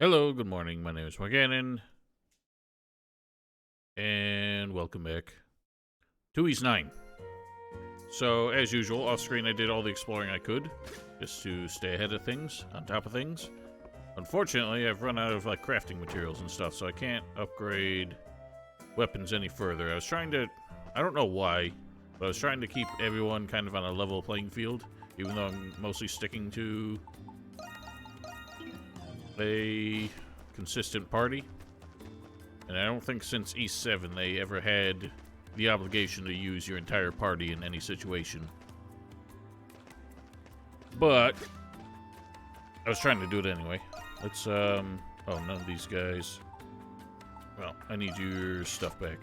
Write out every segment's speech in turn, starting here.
Hello, good morning. My name is Morganon, and welcome back to East 9. So, as usual, off screen I did all the exploring I could, just to stay ahead of things, on top of things. Unfortunately, I've run out of crafting materials and stuff, so I can't upgrade weapons any further. I was trying to, I don't know why, but I was trying to keep everyone kind of on a level playing field, even though I'm mostly sticking to a consistent party. And I don't think since East 7 they ever had the obligation to use your entire party in any situation. But I was trying to do it anyway. Let's oh, none of these guys. Well, I need your stuff back.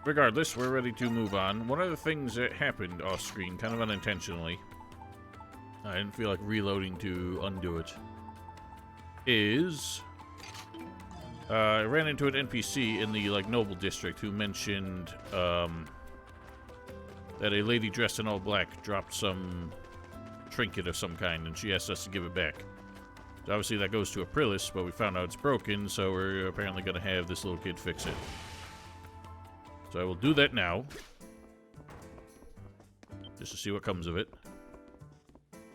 Regardless, we're ready to move on. One of the things that happened off screen, kind of unintentionally, I didn't feel like reloading to undo it, is I ran into an NPC in the Noble District who mentioned that a lady dressed in all black dropped some trinket of some kind, and she asked us to give it back. So obviously that goes to Aprilis, but we found out it's broken, so we're apparently going to have this little kid fix it. So I will do that now, just to see what comes of it.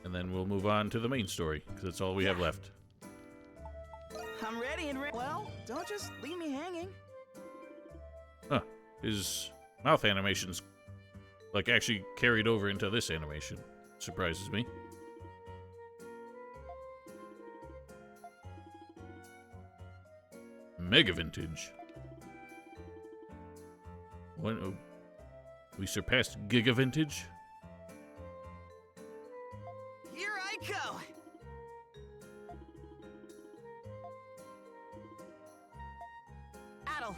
And then we'll move on to the main story, because that's all we have left. I'm ready and well, don't just leave me hanging. Huh. His mouth animation's, actually carried over into this animation. Surprises me. Mega Vintage. When, oh, we surpassed Giga Vintage? Here I go. Adel.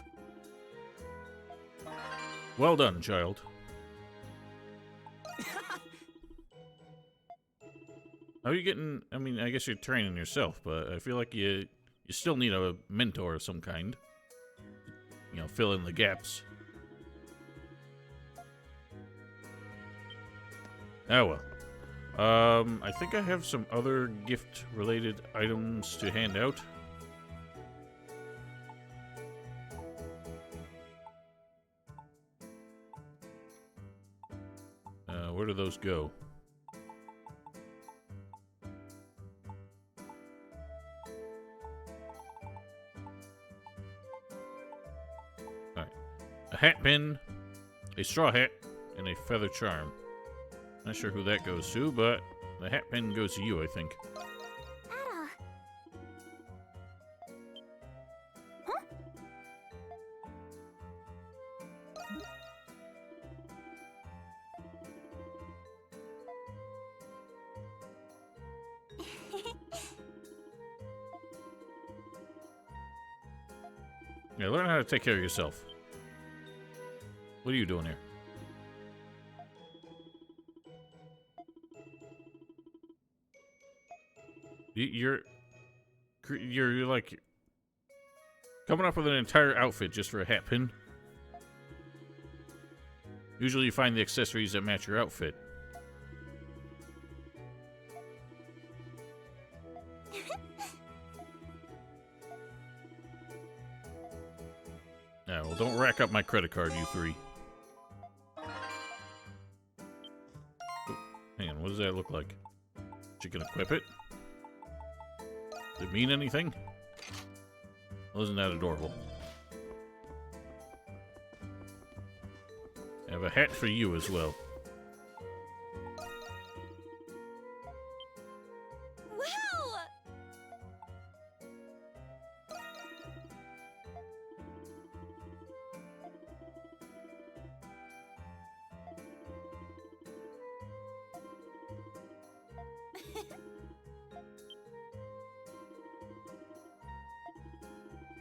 Well done, child. How are you getting... I mean, I guess you're training yourself, but I feel like you still need a mentor of some kind. You know, fill in the gaps. Oh well. I think I have some other gift-related items to hand out. Where do those go? Alright. A hat pin, a straw hat, and a feather charm. Not sure who that goes to, but the hat pin goes to you, I think. Yeah, learn how to take care of yourself. What are you doing here? You're like coming up with an entire outfit just for a hat pin. Usually you find the accessories that match your outfit. Yeah, well, don't rack up my credit card, you three. Oh, hang on, what does that look like? You can equip it? Does it mean anything? Well, isn't that adorable? I have a hat for you as well. Wow!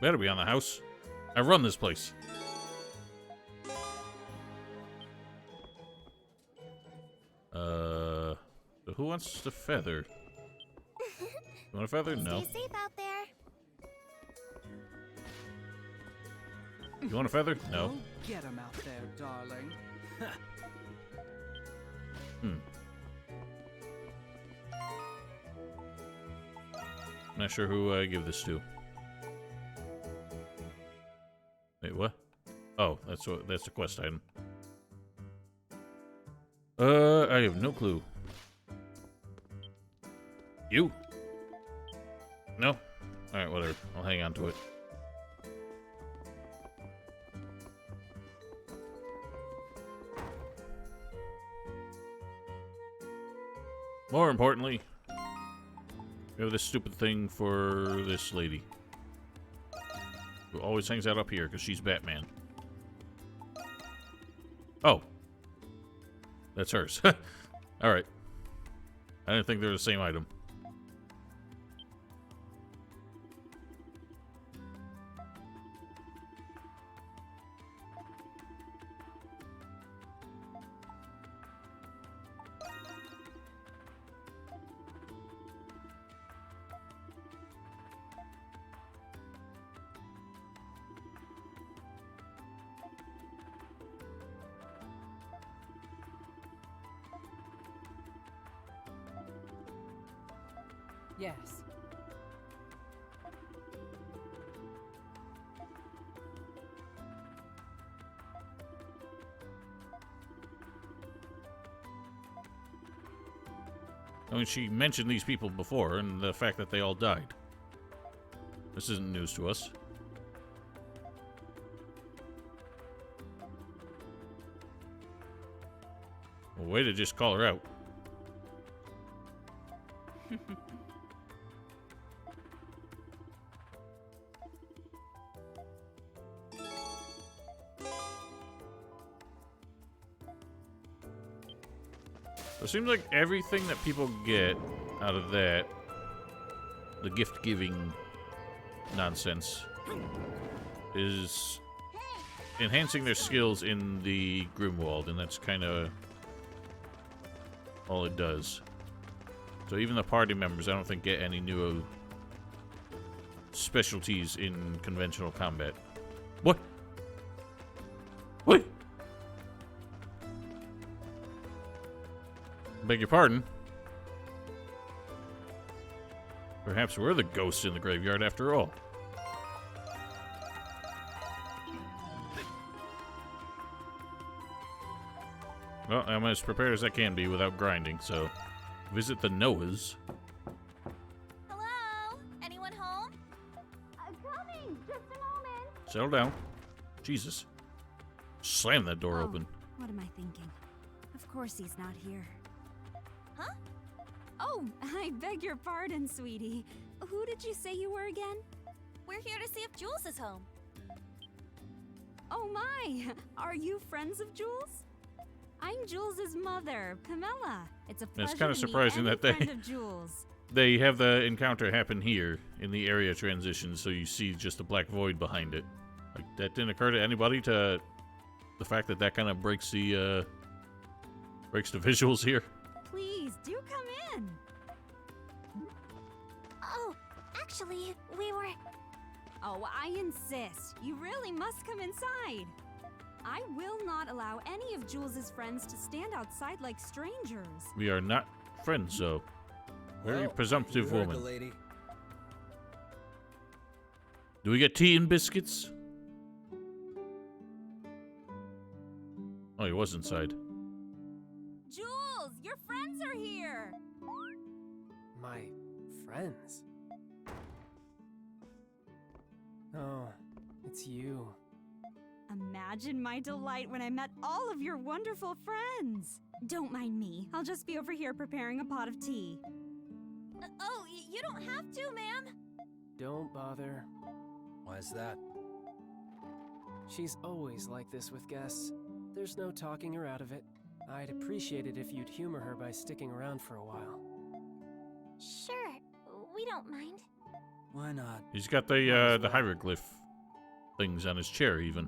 Better be on the house. I run this place. Who wants the feather? You want a feather? No. Stay safe out there. You want a feather? No. Go get him out there, darling. I'm not sure who I give this to. Wait, what? Oh, that's the quest item. I have no clue. You? No? Alright, whatever. I'll hang on to it. More importantly, we have this stupid thing for this lady. Who always hangs out up here because she's Batman. Oh. That's hers. Alright. I didn't think they were the same item. Yes. I mean, she mentioned these people before, and the fact that they all died. This isn't news to us. Well, way to just call her out. It seems like everything that people get out of that, the gift-giving nonsense, is enhancing their skills in the Grimwald, and that's kind of all it does. So even the party members, I don't think, get any new specialties in conventional combat. What? What? Beg your pardon? Perhaps we're the ghosts in the graveyard after all. Well, I'm as prepared as I can be without grinding, so visit the Noahs. Hello? Anyone home? I'm coming! Just a moment! Settle down. Jesus. Slam that door open. What am I thinking? Of course he's not here. Huh? Oh, I beg your pardon, sweetie. Who did you say you were again? We're here to see if Jules is home. Oh my! Are you friends of Jules? I'm Jules' mother, Pamela. It's a pleasure kinda to surprising meet that any they- friend of Jules. They have the encounter happen here in the area transition, so you see just a black void behind it. Like, that didn't occur to anybody, to the fact that that kind of breaks the visuals here. Please, do come in. Oh, actually, we were... Oh, I insist. You really must come inside. I will not allow any of Jules' friends to stand outside like strangers. We are not friends, though. Very Well, presumptive you heard the woman. lady. Do we get tea and biscuits? Oh, he was inside. Jules, your friends are here. My friends. Oh, it's you. Imagine my delight when I met all of your wonderful friends. Don't mind me. I'll just be over here preparing a pot of tea. Oh, you don't have to, ma'am. Don't bother. Why's that? She's always like this with guests. There's no talking her out of it. I'd appreciate it if you'd humor her by sticking around for a while. Sure, we don't mind. Why not? He's got the hieroglyph things on his chair, even.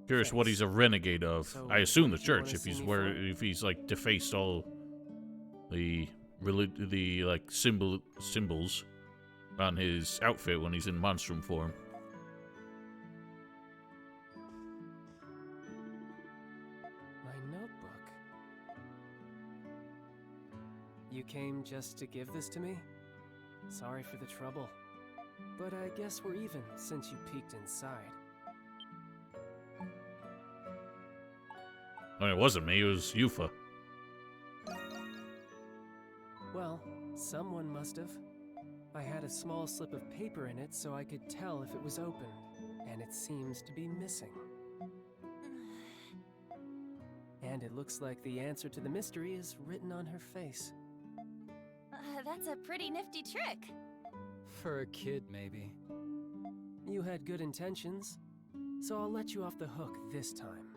Curious what he's a renegade of. So, I assume the what do you church, wanna if see he's me if he's like defaced all the like symbols on his outfit when he's in Monstrum form. My notebook. You came just to give this to me? Sorry for the trouble. But I guess we're even since you peeked inside. I mean, it wasn't me, it was Yufa. Well, someone must have. I had a small slip of paper in it so I could tell if it was open, and it seems to be missing. And it looks like the answer to the mystery is written on her face. That's a pretty nifty trick. For a kid, maybe. You had good intentions, so I'll let you off the hook this time.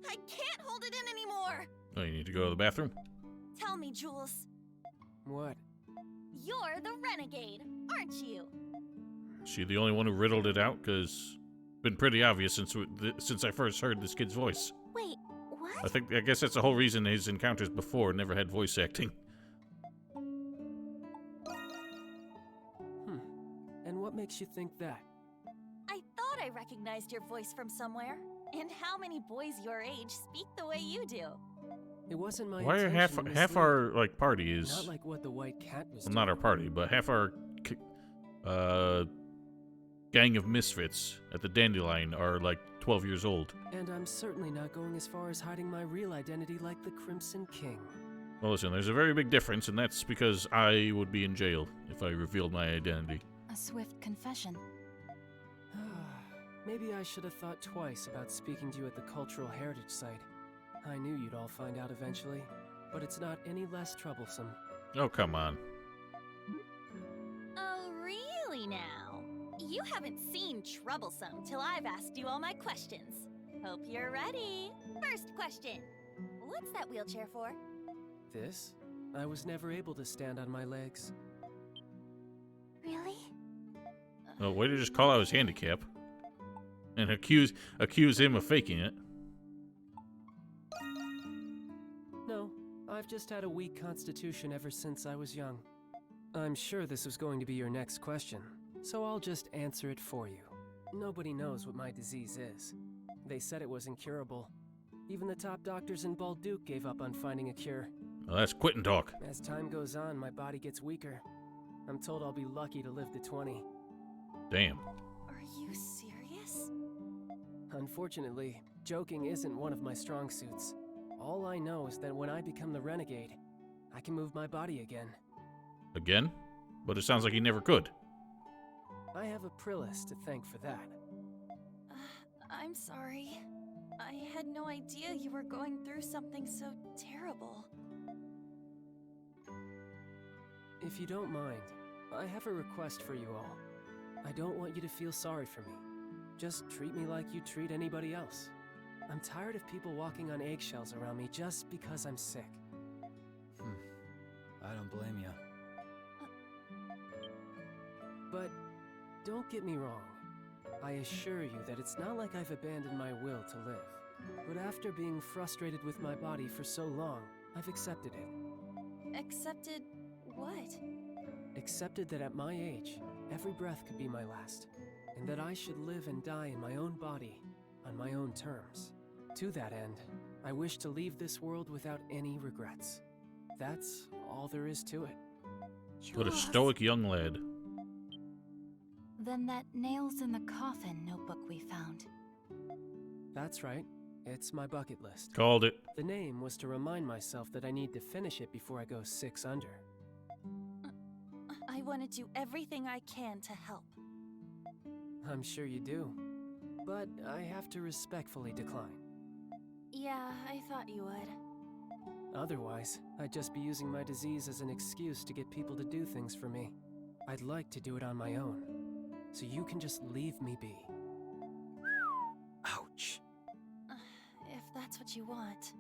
I can't hold it in anymore. Oh, you need to go to the bathroom? Tell me, Jules. What? You're the renegade, aren't you? Is she the only one who riddled it out? Because it's been pretty obvious since I first heard this kid's voice. Wait, what? I guess that's the whole reason his encounters before never had voice acting. And what makes you think that? I thought I recognized your voice from somewhere. And how many boys your age speak the way you do? It wasn't my Why are intention to half mislead our you. party is Not like what the white cat was well, not our doing. party, but half our gang of misfits at the Dandelion are like 12 years old. And I'm certainly not going as far as hiding my real identity like the Crimson King. Well, listen, there's a very big difference, and that's because I would be in jail if I revealed my identity. A swift confession. Maybe I should have thought twice about speaking to you at the Cultural Heritage Site. I knew you'd all find out eventually, but it's not any less troublesome. Oh, come on. Oh, really now? You haven't seen troublesome till I've asked you all my questions. Hope you're ready. First question. What's that wheelchair for? This? I was never able to stand on my legs. Really? Oh, way to just call out his handicap. And accuse him of faking it. No, I've just had a weak constitution ever since I was young. I'm sure this was going to be your next question, so I'll just answer it for you. Nobody knows what my disease is. They said it was incurable. Even the top doctors in Balduke gave up on finding a cure. Well, that's quit and talk. As time goes on, my body gets weaker. I'm told I'll be lucky to live to 20. Damn. Are you serious? Unfortunately, joking isn't one of my strong suits. All I know is that when I become the renegade, I can move my body again. Again? But it sounds like he never could. I have a Prillis to thank for that. I'm sorry. I had no idea you were going through something so terrible. If you don't mind, I have a request for you all. I don't want you to feel sorry for me. Just treat me like you treat anybody else. I'm tired of people walking on eggshells around me just because I'm sick. I don't blame you. But don't get me wrong. I assure you that it's not like I've abandoned my will to live. But after being frustrated with my body for so long, I've accepted it. Accepted what? Accepted that at my age, every breath could be my last, and that I should live and die in my own body, on my own terms. To that end, I wish to leave this world without any regrets. That's all there is to it. What a stoic young lad. Then that nails in the coffin notebook we found. That's right. It's my bucket list. Called it. The name was to remind myself that I need to finish it before I go 6 under. I want to do everything I can to help. I'm sure you do. But I have to respectfully decline. Yeah, I thought you would. Otherwise, I'd just be using my disease as an excuse to get people to do things for me. I'd like to do it on my own. So you can just leave me be. Ouch. If that's what you want.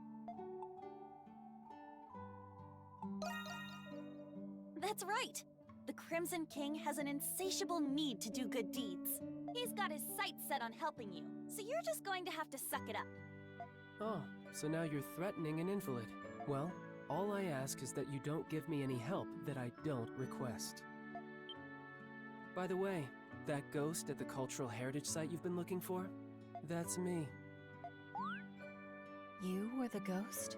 That's right! The Crimson King has an insatiable need to do good deeds. He's got his sights set on helping you, so you're just going to have to suck it up. Oh, so now you're threatening an invalid. Well, all I ask is that you don't give me any help that I don't request. By the way, that ghost at the Cultural Heritage Site you've been looking for? That's me. You were the ghost?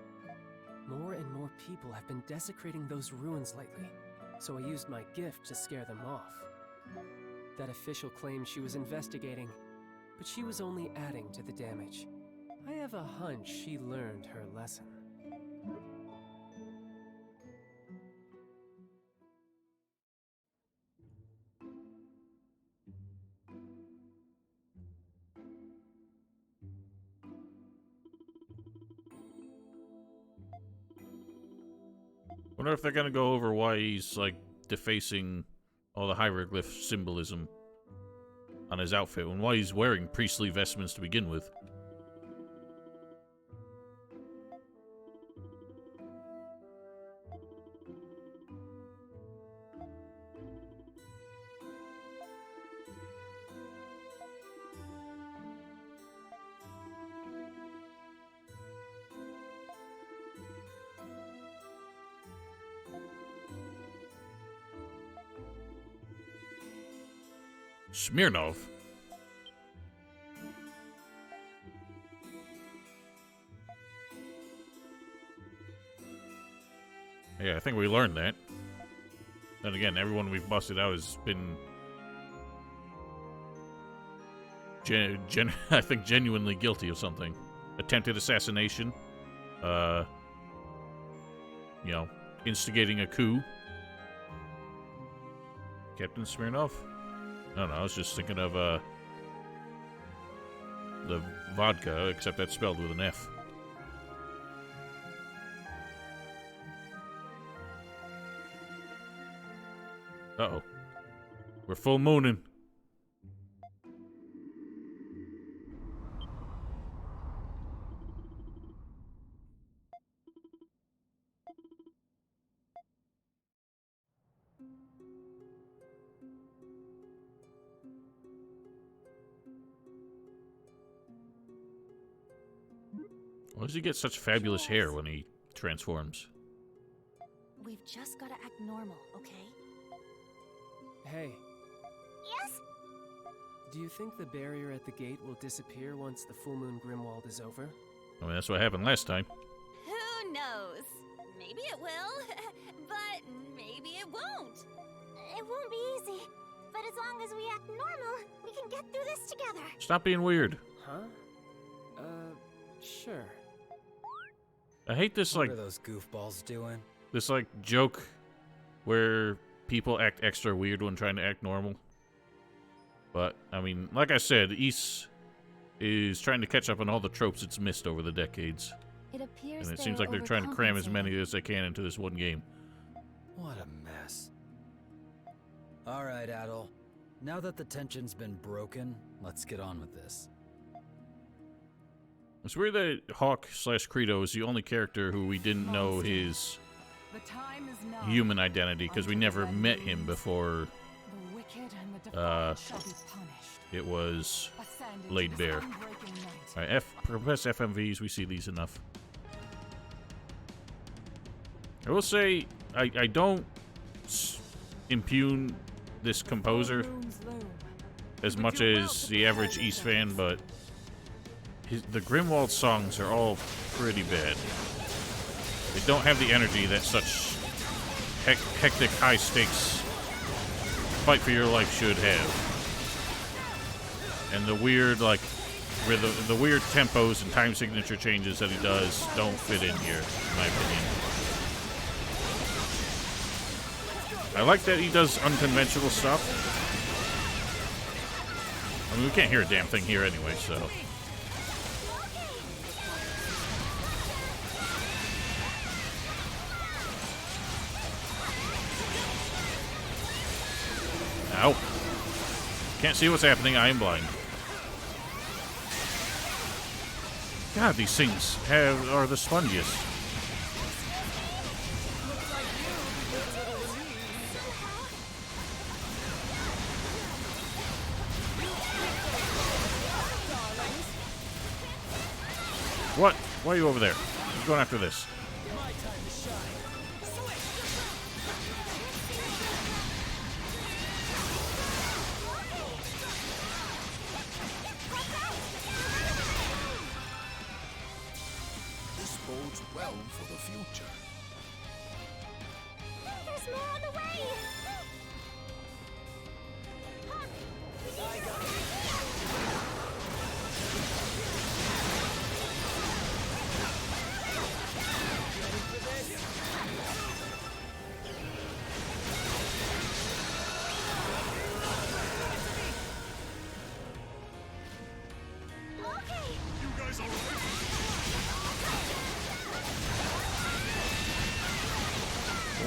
More and more people have been desecrating those ruins lately, so I used my gift to scare them off. That official claimed she was investigating, but she was only adding to the damage. I have a hunch she learned her lesson. Wonder if they're gonna go over why he's, like, defacing all the hieroglyph symbolism on his outfit and why he's wearing priestly vestments to begin with. Smirnov. Yeah, I think we learned that. Then again, everyone we've busted out has been I think genuinely guilty of something. Attempted assassination. You know, instigating a coup. Captain Smirnov? I don't know, I was just thinking of, the vodka, except that's spelled with an F. Uh-oh. We're full mooning. Why does he get such fabulous hair when he transforms? We've just gotta act normal, okay? Hey, Yes? do you think the barrier at the gate will disappear once the Full Moon Grimwald is over? I mean, that's what happened last time. Who knows? Maybe it will, but maybe it won't. It won't be easy, but as long as we act normal, we can get through this together. Stop being weird. Huh? Sure. I hate this, What like, are those goofballs doing? this, like, joke where people act extra weird when trying to act normal. But, I mean, like I said, Ys is trying to catch up on all the tropes it's missed over the decades. It appears And it seems like they're trying to cram as many as they can into this one game. What a mess. Alright, Adol. Now that the tension's been broken, let's get on with this. It's weird that Hawk/Credo is the only character who we didn't know his The time is now. human identity, because we never met him before The wicked and the defiant shall be punished. it was Ascend into laid this bare. unbreaking night. Alright, press FMVs, we see these enough. I will say, I don't impugn this composer Looms loom. as much as the average Ys fan, but the Grimwald songs are all pretty bad. They don't have the energy that such hectic, high-stakes fight for your life should have. And the weird, like, the weird tempos and time signature changes that he does don't fit in here, in my opinion. I like that he does unconventional stuff. I mean, we can't hear a damn thing here anyway, so... Ow. Can't see what's happening, I am blind. God, these things are the spongiest. What? Why are you over there? Who's going after this? bodes well for the future. There's more on the way!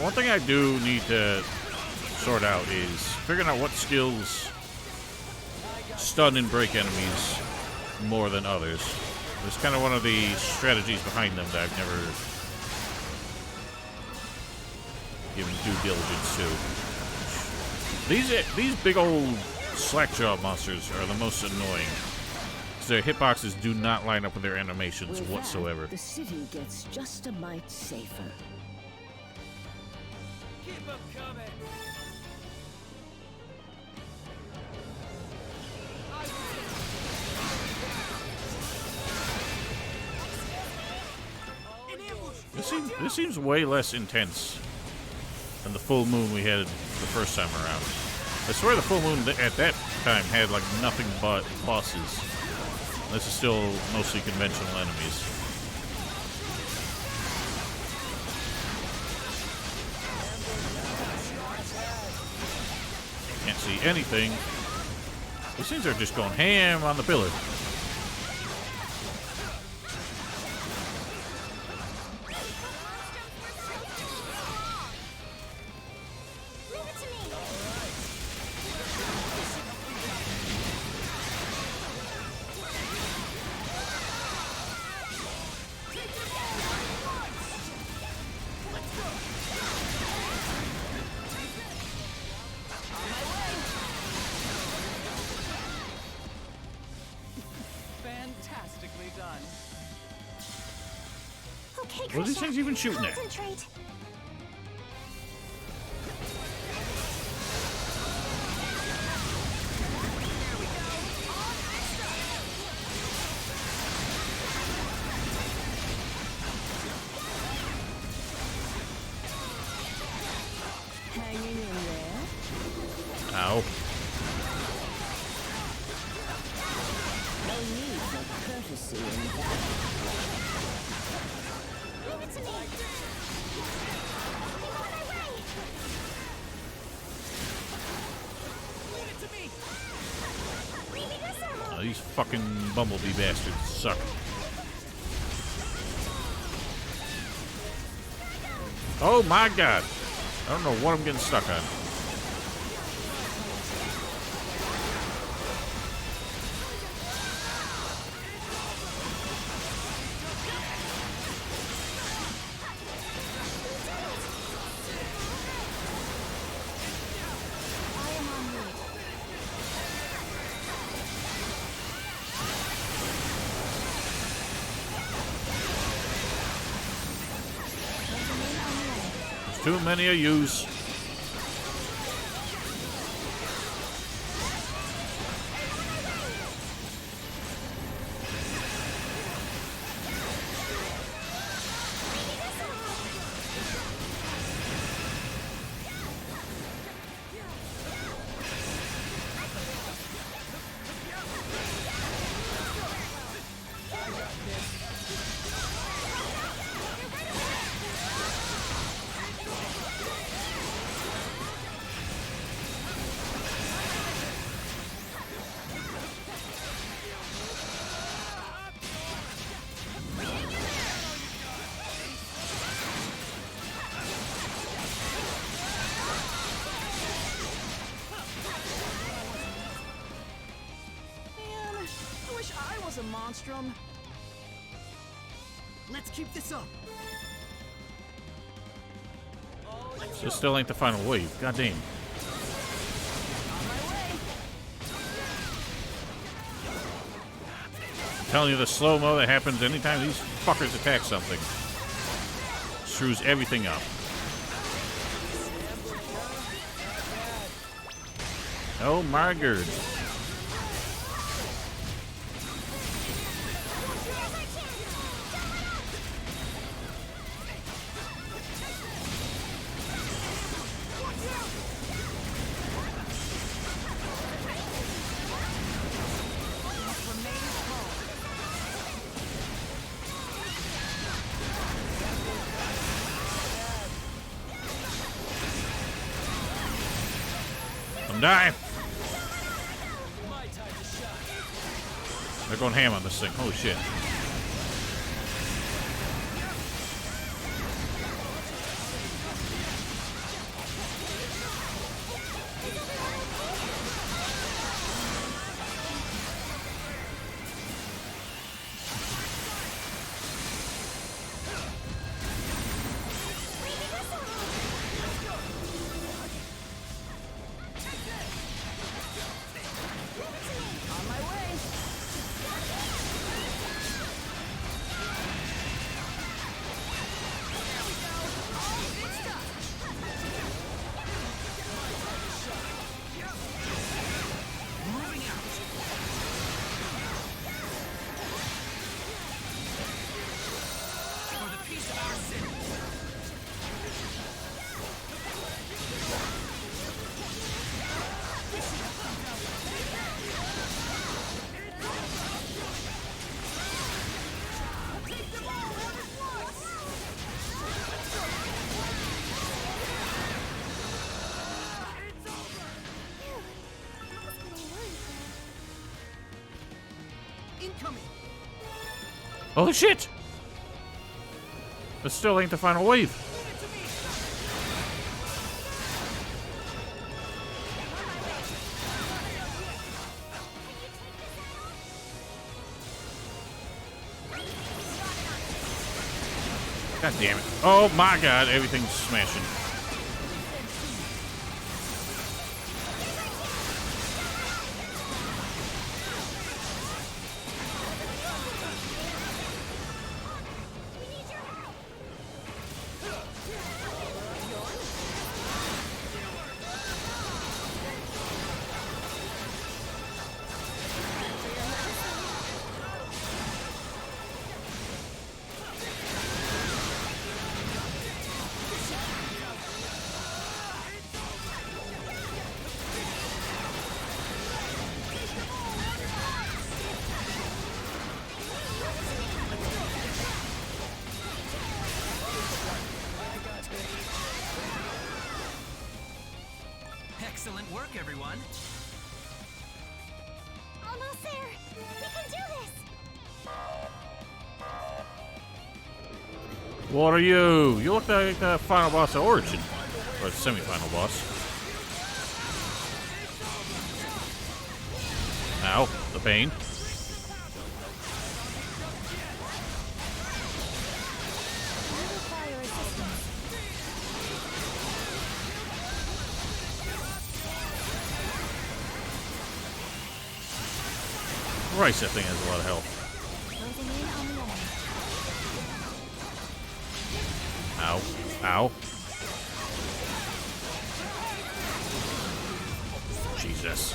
One thing I do need to sort out is figuring out what skills stun and break enemies more than others. It's kind of one of the strategies behind them that I've never given due diligence to. These big old slackjaw monsters are the most annoying. Their hitboxes do not line up with their animations whatsoever. The city gets just a mite safer. Keep them coming. This seems way less intense than the full moon we had the first time around. I swear the full moon at that time had like nothing but bosses. This is still mostly conventional enemies. Can't see anything. These things are just going ham on the pillar. Fantastically done. Okay, What are these things even shooting at? concentrate. Hanging in there. Ow. No need for courtesy in that. Leave it to me. I'm on my way. Leave it to me. Leave me this or Oh, these fucking bumblebee bastards suck. Oh my god. I don't know what I'm getting stuck on. There's too many of yous. Man, I wish I was a monstrum. Let's keep this up. This still ain't the final wave. God damn. I'm telling you, the slow-mo that happens anytime these fuckers attack something screws everything up. Oh my god. Die! They're going ham on this thing. Holy shit. Holy shit! This still ain't the final wave. God damn it. Oh my god, everything's smashing. Excellent work, everyone. Almost there. We can do this. What are you? You look like the final boss of Origin. Or the semi-final boss. Ow, the pain. Christ, that thing has a lot of health. Ow. Ow. Jesus.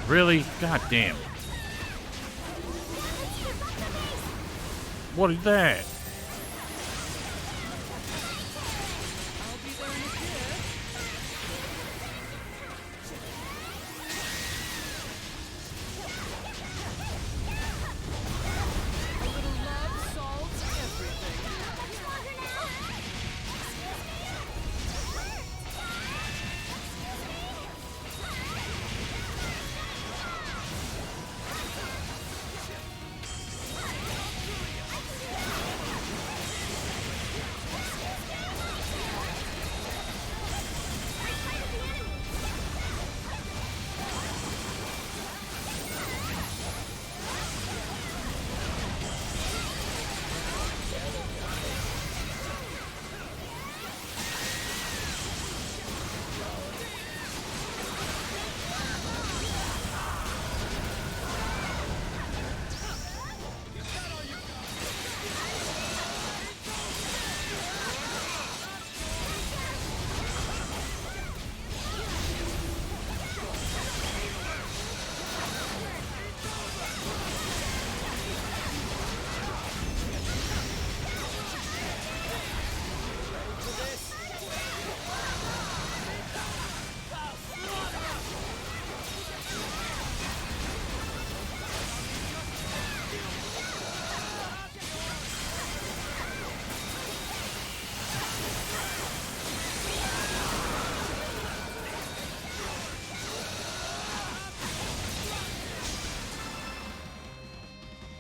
Really? God damn. What is that?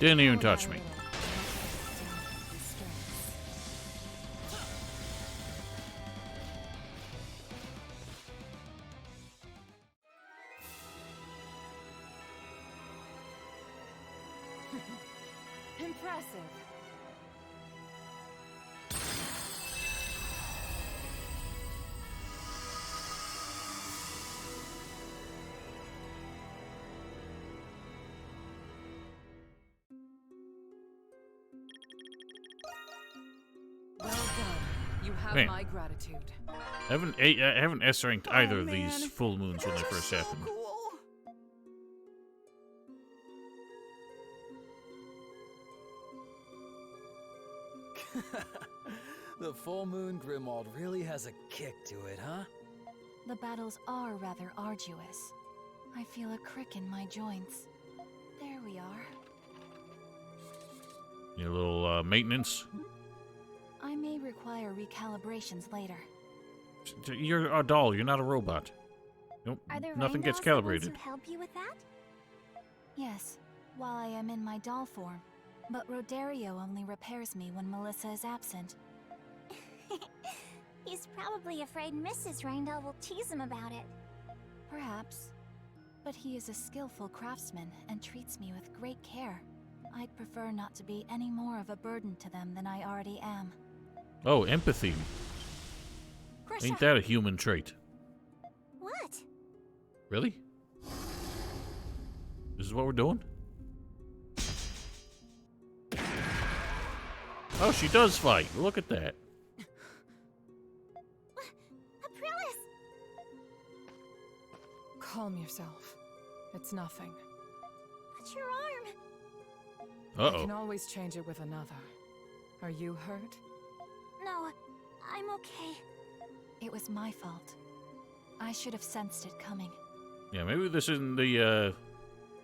Didn't even touch me. Impressive. Well done. You have Man. my gratitude. I haven't S ranked either Oh, of these man. full moons when they Those are first so happened. cool. The full moon Grimwald really has a kick to it, huh? The battles are rather arduous. I feel a crick in my joints. There we are. Need a little maintenance. I may require recalibrations later. You're a doll. You're not a robot. Nope. Are there Nothing gets Rheindahl's that calibrated. wants to help you with that? Yes, while I am in my doll form. But Rodario only repairs me when Melissa is absent. He's probably afraid Mrs. Rheindahl will tease him about it. Perhaps. But he is a skillful craftsman and treats me with great care. I'd prefer not to be any more of a burden to them than I already am. Oh, empathy. Ain't that a human trait? What? Really? This is what we're doing? Oh, she does fight. Look at that. Aprilis! Calm yourself. It's nothing. But your arm! I can always change it with another. Are you hurt? No, I'm okay. It was my fault. I should have sensed it coming. Yeah, maybe this isn't the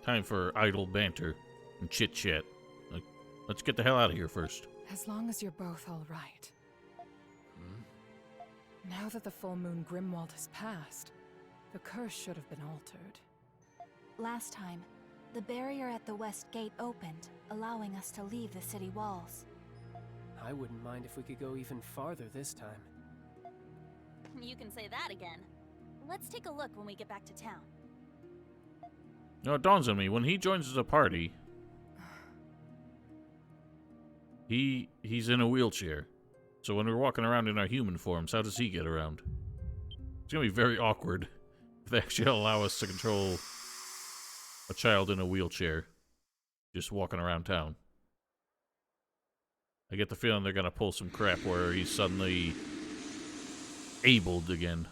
time for idle banter and chit-chat. Like, let's get the hell out of here first. As long as you're both all right. Now that the full moon Grimwald has passed, the curse should have been altered. Last time, the barrier at the west gate opened, allowing us to leave the city walls. I wouldn't mind if we could go even farther this time. You can say that again. Let's take a look when we get back to town. You know, it dawns on me, when he joins the party, he's in a wheelchair. So when we're walking around in our human forms, how does he get around? It's gonna be very awkward if they actually allow us to control a child in a wheelchair just walking around town. I get the feeling they're gonna pull some crap where he's suddenly abled again.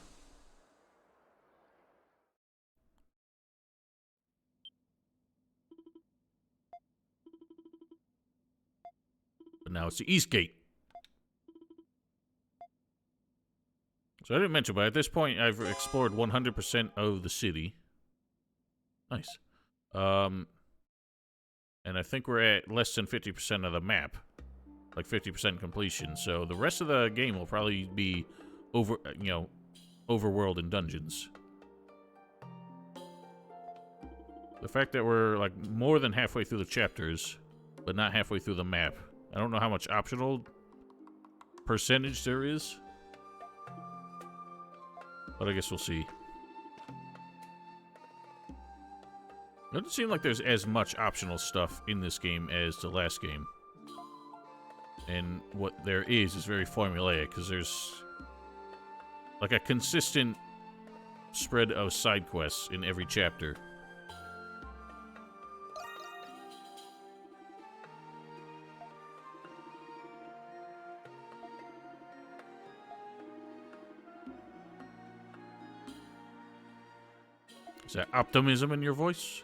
But now it's the East Gate. So I didn't mention, but at this point I've explored 100% of the city. Nice. And I think we're at less than 50% of the map. Like 50% completion. So the rest of the game will probably be overworld and dungeons. The fact that we're like more than halfway through the chapters, but not halfway through the map. I don't know how much optional percentage there is. But I guess we'll see. It doesn't seem like there's as much optional stuff in this game as the last game. And what there is very formulaic, because there's like a consistent spread of side quests in every chapter. Is that optimism in your voice?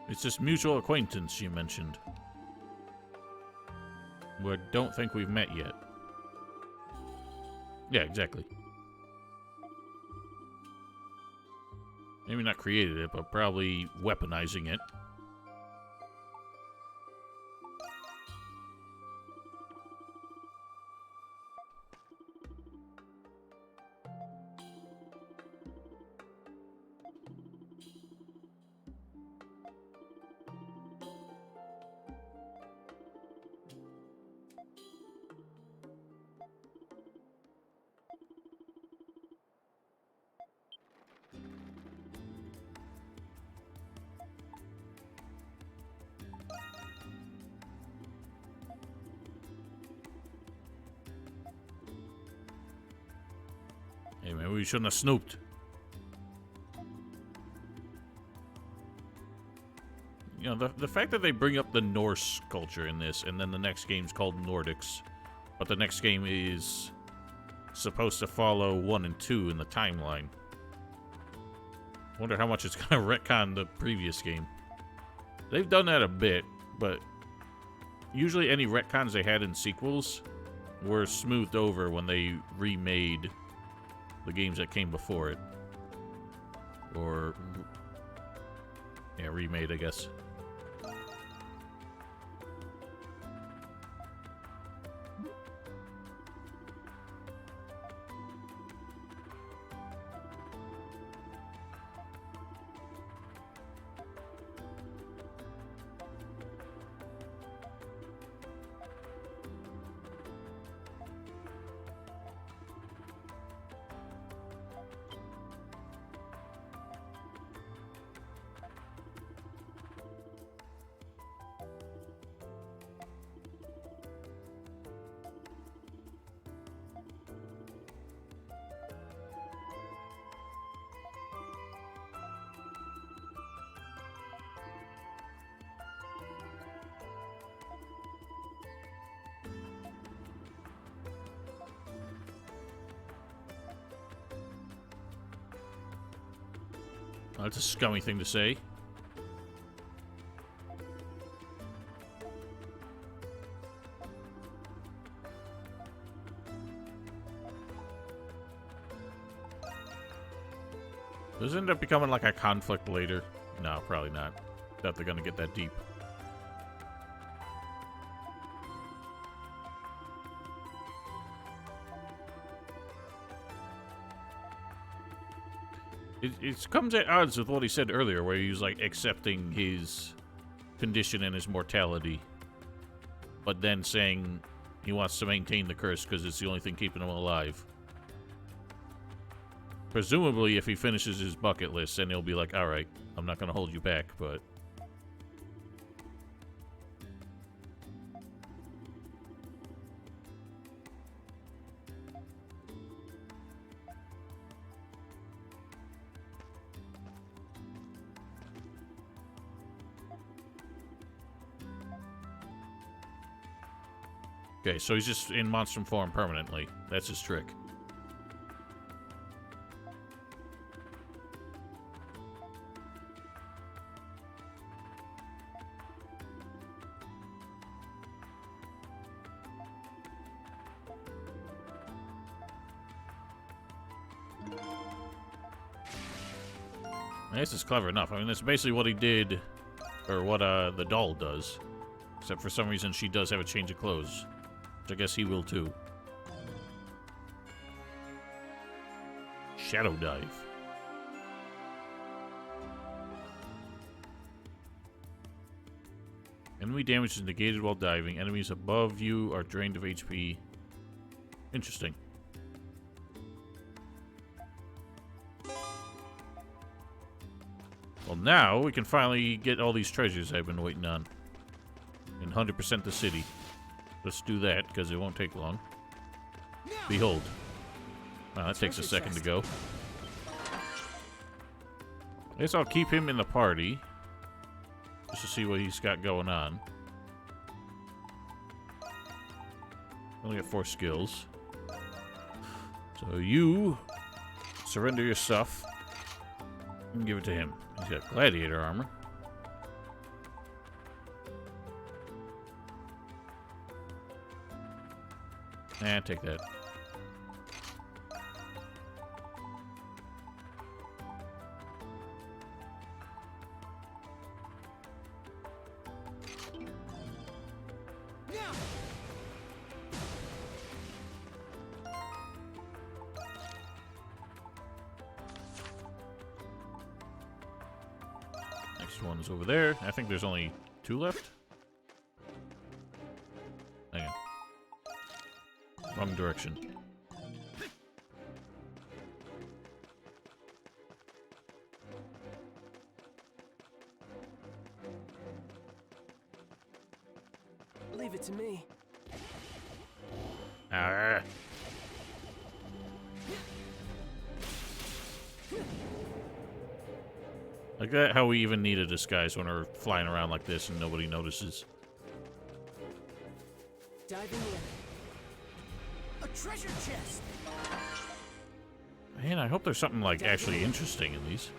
It's this mutual acquaintance you mentioned. We don't think we've met yet. Yeah, exactly. Maybe not created it, but probably weaponizing it. Hey man, we shouldn't have snooped. You know, the fact that they bring up the Norse culture in this, and then the next game's called Nordics, but the next game is supposed to follow 1 and 2 in the timeline. Wonder how much it's gonna retcon the previous game. They've done that a bit, but usually any retcons they had in sequels were smoothed over when they remade the games that came before it. Or, yeah, remade, I guess. That's a scummy thing to say. Does it end up becoming like a conflict later? No, probably not. Doubt they're gonna get that deep. It comes at odds with what he said earlier, where he was like accepting his condition and his mortality, but then saying he wants to maintain the curse because it's the only thing keeping him alive. Presumably, if he finishes his bucket list, then he'll be like, alright, I'm not going to hold you back, but... Okay, so he's just in Monstrum form permanently. That's his trick. This is clever enough. I mean, that's basically what he did, or what the doll does. Except for some reason she does have a change of clothes. Which I guess he will too. Shadow dive. Enemy damage is negated while diving. Enemies above you are drained of HP. Interesting. Well, now we can finally get all these treasures I've been waiting on. And 100% the city. Let's do that, because it won't take long. Behold. Wow, that takes a second to go. I guess I'll keep him in the party. Just to see what he's got going on. Only got 4 skills. So you surrender your stuff and give it to him. He's got gladiator armor. Take that. Next one's over there. I think there's only 2 left. Hang on. Wrong direction. Leave it to me. Ah. Like that, how we even need a disguise when we're flying around like this and nobody notices. Diving in. A treasure chest! Man, I hope there's something, like, actually interesting in these.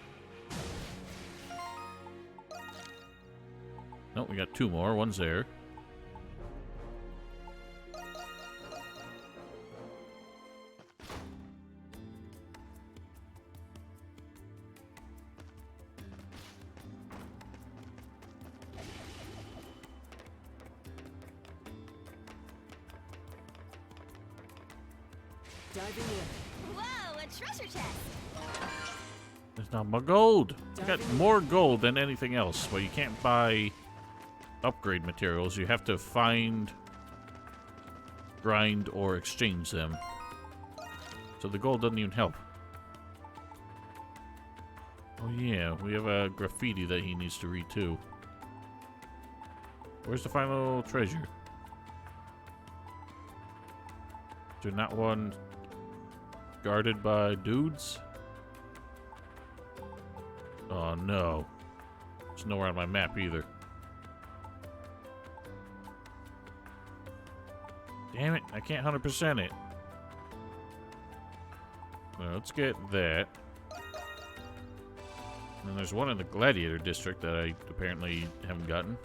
Nope, we got 2 more. One's there. Diving in. Whoa, a treasure chest! There's not more gold. I got more gold than anything else, but you can't buy upgrade materials. You have to find, grind, or exchange them. So the gold doesn't even help. Oh yeah, we have a graffiti that he needs to read too. Where's the final treasure? Is there not one guarded by dudes? Oh no. There's nowhere on my map either. Damn it, I can't 100% it. Well, let's get that. And there's one in the Gladiator District that I apparently haven't gotten.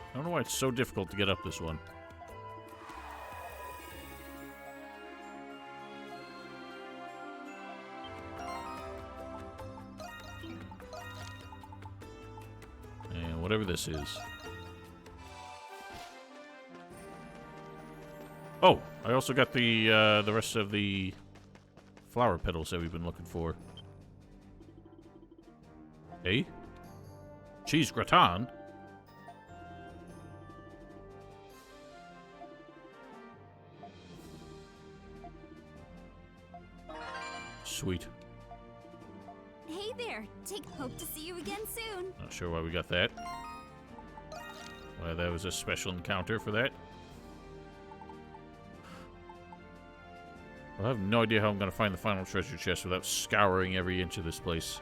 I don't know why it's so difficult to get up this one. And whatever this is. Oh, I also got the rest of the flower petals that we've been looking for. Hey? Cheese gratin? Sweet. Hey there. Hope to see you again soon. Not sure why we got that. Why that was a special encounter for that. Well, I have no idea how I'm going to find the final treasure chest without scouring every inch of this place.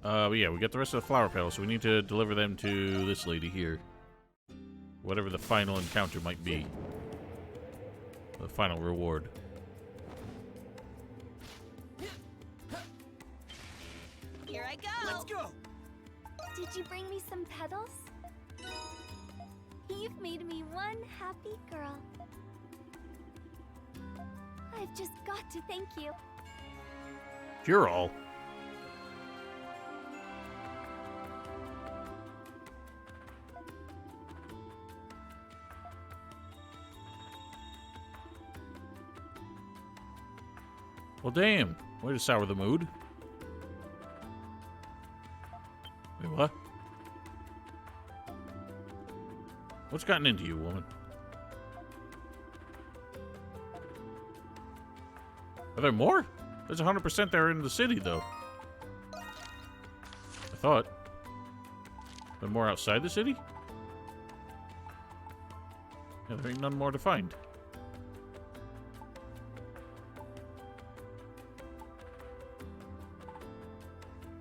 But yeah, we got the rest of the flower petals, so we need to deliver them to this lady here. Whatever the final encounter might be. The final reward. Here I go! Let's go! Did you bring me some petals? You've made me one happy girl. I've just got to thank you. You're all. Well, damn. Way to sour the mood. Wait, what? What's gotten into you, woman? Are there more? There's 100% there in the city, though. I thought. Are there more outside the city? Yeah, there ain't none more to find.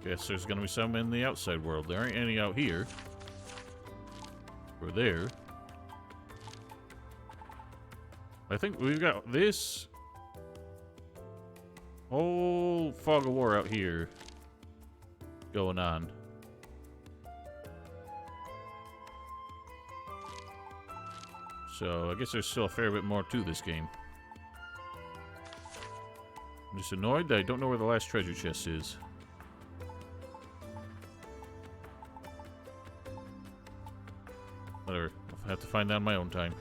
Guess there's gonna be some in the outside world. There ain't any out here. Or there. I think we've got this whole fog of war out here going on. So I guess there's still a fair bit more to this game. I'm just annoyed that I don't know where the last treasure chest is. Whatever. I'll have to find out on my own time.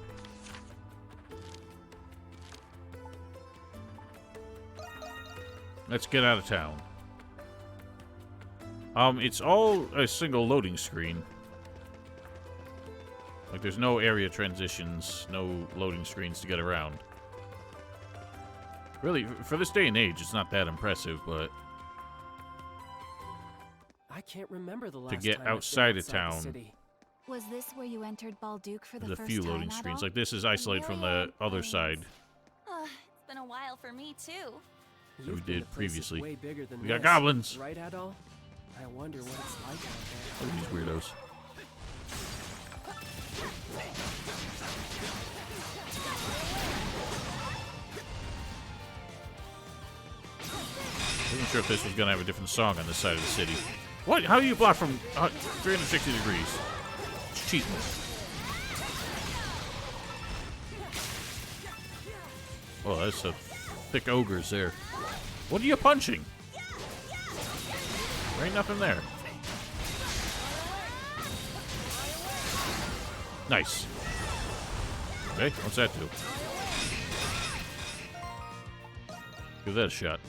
Let's get out of town. It's all a single loading screen. Like, there's no area transitions, no loading screens to get around. Really, for this day and age, it's not that impressive, but I can't remember the last to get time I've been outside of outside the town, city. Was this where you entered Balduke for the there's a first few time, loading screens. Adol? Like, this is isolated from the other side It's been a while for me, too. that we You've been did to places previously. way bigger than We got this, goblins! right, Adol? I wonder what it's like out Look at these weirdos. I wasn't sure if this was going to have a different song on this side of the city. What? How do you block from 360 degrees? It's cheating. Oh, that's a thick ogres there. What are you punching? There ain't nothing there. Nice. Okay, what's that do? Give that a shot.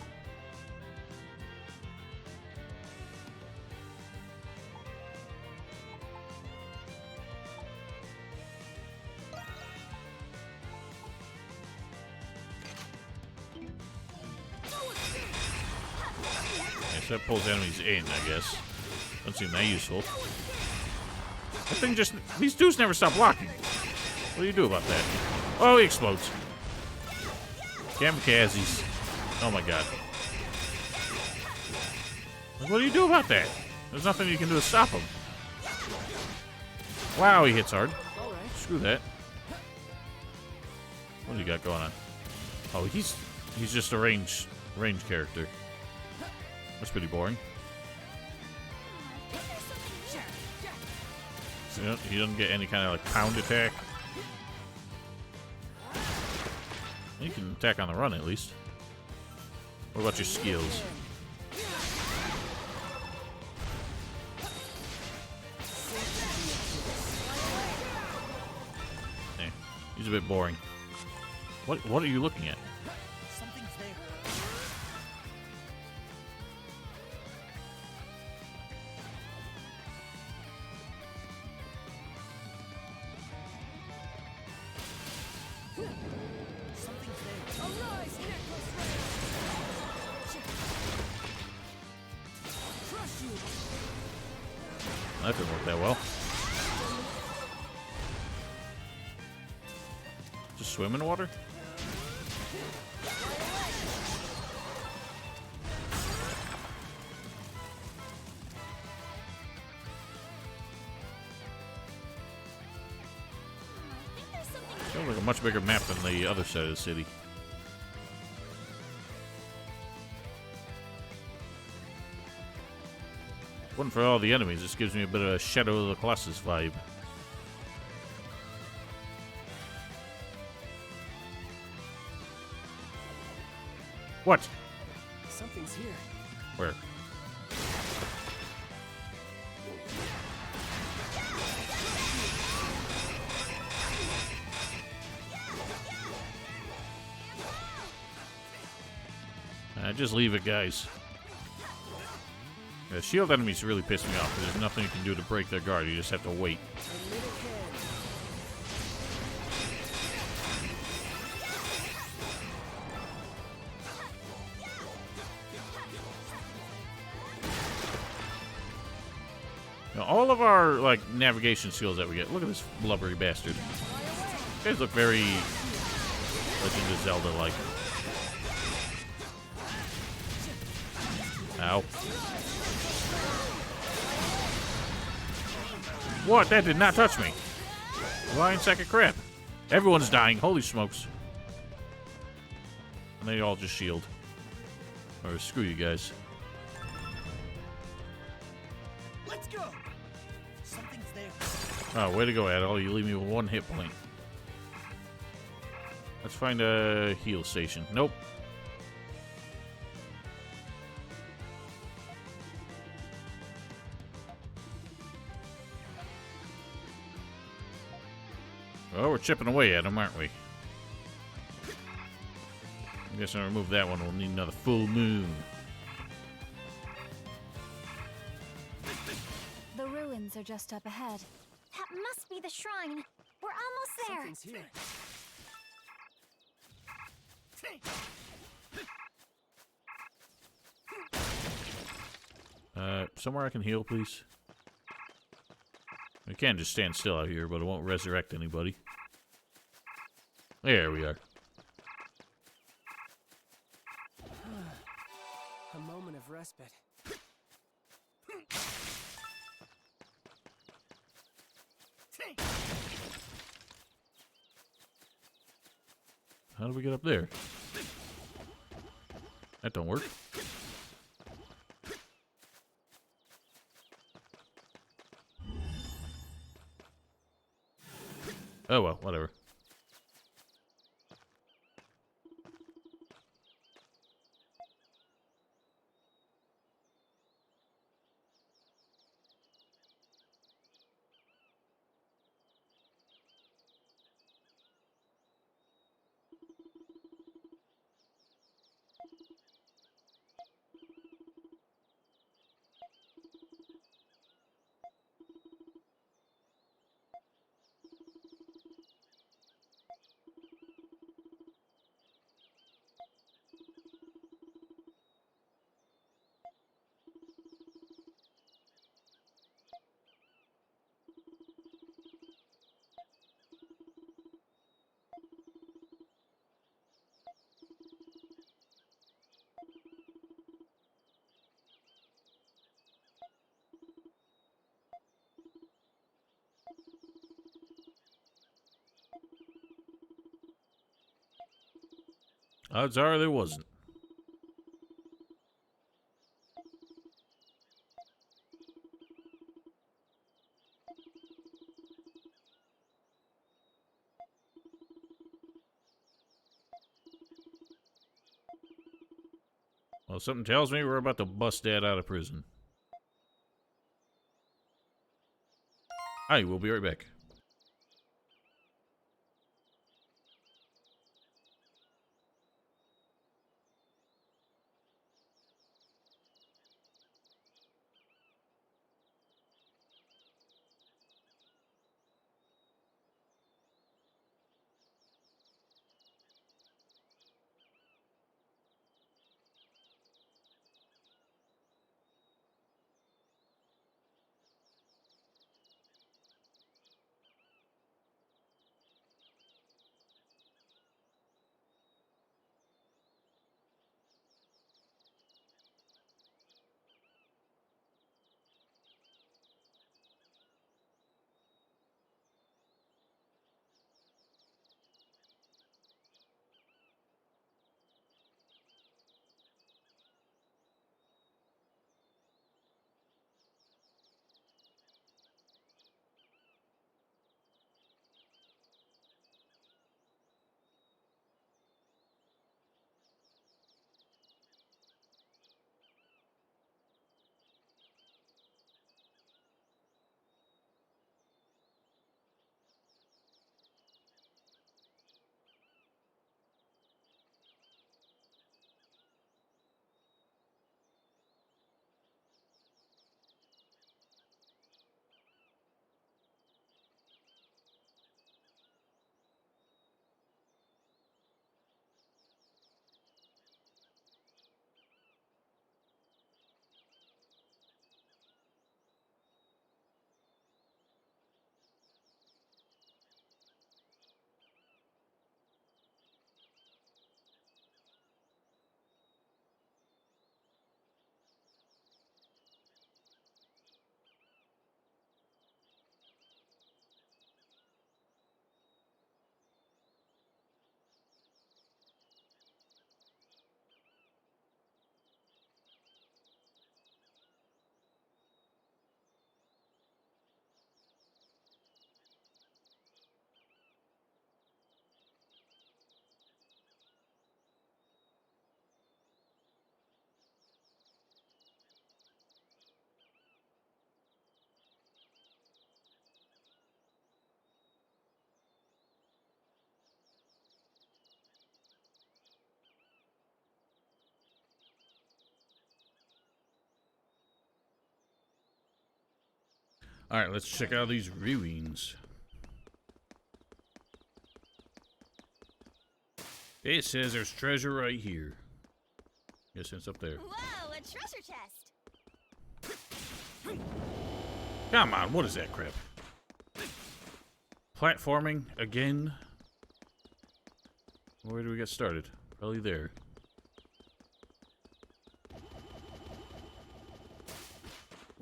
That pulls enemies in, I guess. Doesn't seem that useful. That thing just... These dudes never stop blocking. What do you do about that? Oh, he explodes. Kamikazes. Oh my god. What do you do about that? There's nothing you can do to stop him. Wow, he hits hard. Screw that. What do you got going on? Oh, he's just a range character. That's pretty boring. He doesn't get any kind of like pound attack. You can attack on the run at least. What about your skills? He's a bit boring. What are you looking at? Something's there. That didn't work that well. Just swim in water? Sounds like a much bigger map than the other side of the city. One for all the enemies. This gives me a bit of a Shadow of the Colossus vibe. What? Something's here. Where? Just leave it, guys. The shield enemies really piss me off. There's nothing you can do to break their guard. You just have to wait. Now, all of our like navigation skills that we get. Look at this blubbery bastard. These guys look very Legend of Zelda-like. Ow. What? That did not touch me. Lion sack of crap. Everyone's dying. Holy smokes. And they all just shield. Or screw you guys. Let's go. Something's there. Oh, way to go, Adol. You leave me with 1 hit point. Let's find a heal station. Nope. Well, we're chipping away at him, aren't we? I guess I'll remove that one. We'll need another full moon. The ruins are just up ahead. That must be the shrine. We're almost there. Something's here. Somewhere I can heal, please. We can just stand still out here, but it won't resurrect anybody. There we are. A moment of respite. How do we get up there? That don't work. Oh well, whatever. Odds are there wasn't. Well, something tells me we're about to bust Dad out of prison. Hi, we'll be right back. Alright, let's check out these ruins. It says there's treasure right here. Guess it's up there. Whoa, a treasure chest! Come on, what is that crap? Platforming again? Where do we get started? Probably there.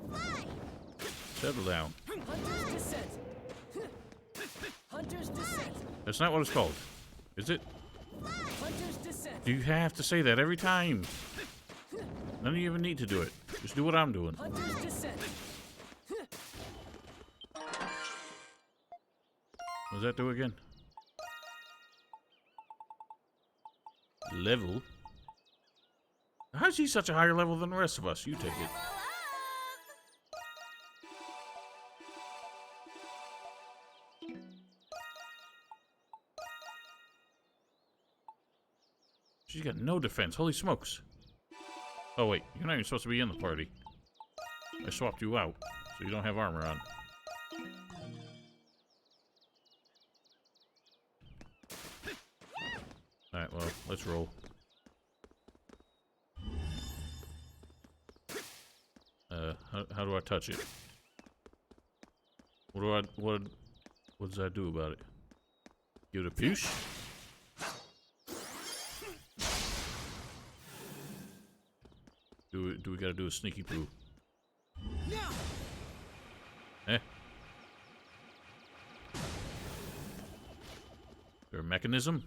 Fly! Settle down. Hunter's Descent! Hunter's Descent! That's not what it's called. Is it? Hunter's Descent! Do you have to say that every time? None of you even need to do it. Just do what I'm doing. Hunter's Descent! What does that do again? Level? How's he such a higher level than the rest of us? You take it. Level up! She's got no defense. Holy smokes. Oh wait, you're not even supposed to be in the party. I swapped you out, so you don't have armor on. Alright, well, let's roll. How do I touch it? What does that do about it? Give it a push? Do we gotta do a sneaky poo? Eh? Is there a mechanism?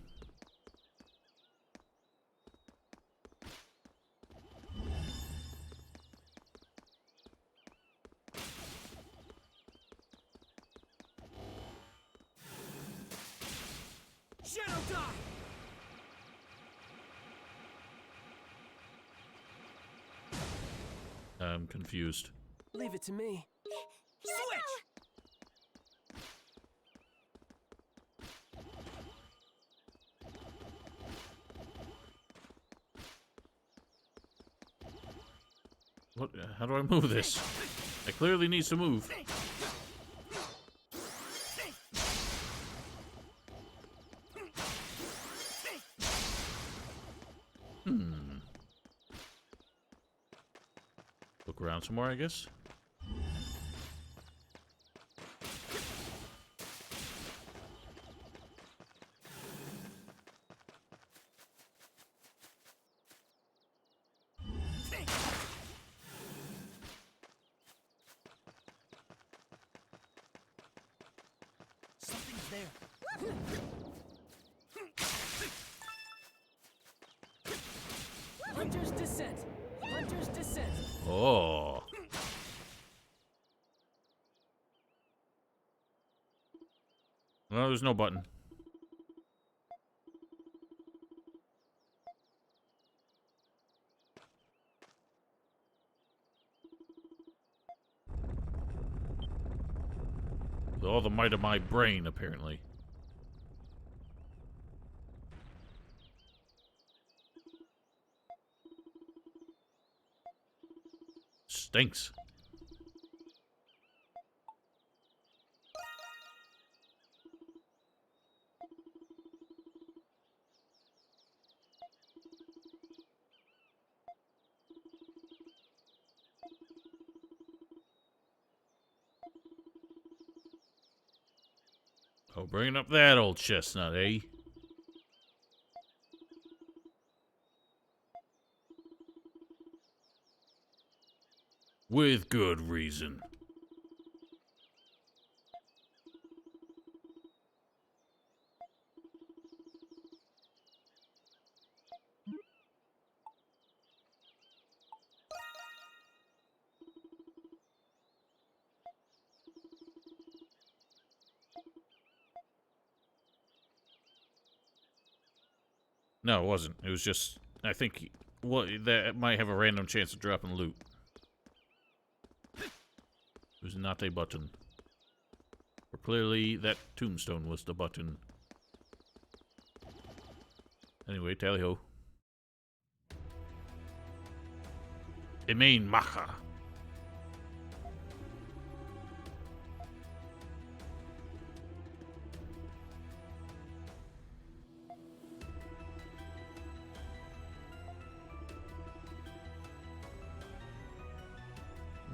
Shadow Die! I'm confused. Leave it to me. What? How do I move this? It clearly needs to move. Look around some more, I guess. Something's there. Hunter's Descent! Hunter's Descent! Oh. No, there's no button. With all the might of my brain, apparently. Stinks. Oh, bringing up that old chestnut, eh? With good reason. No, it wasn't. It was just, I think, that might have a random chance of dropping loot. It was not a button. Or clearly, that tombstone was the button. Anyway, tally-ho. Emain Macha.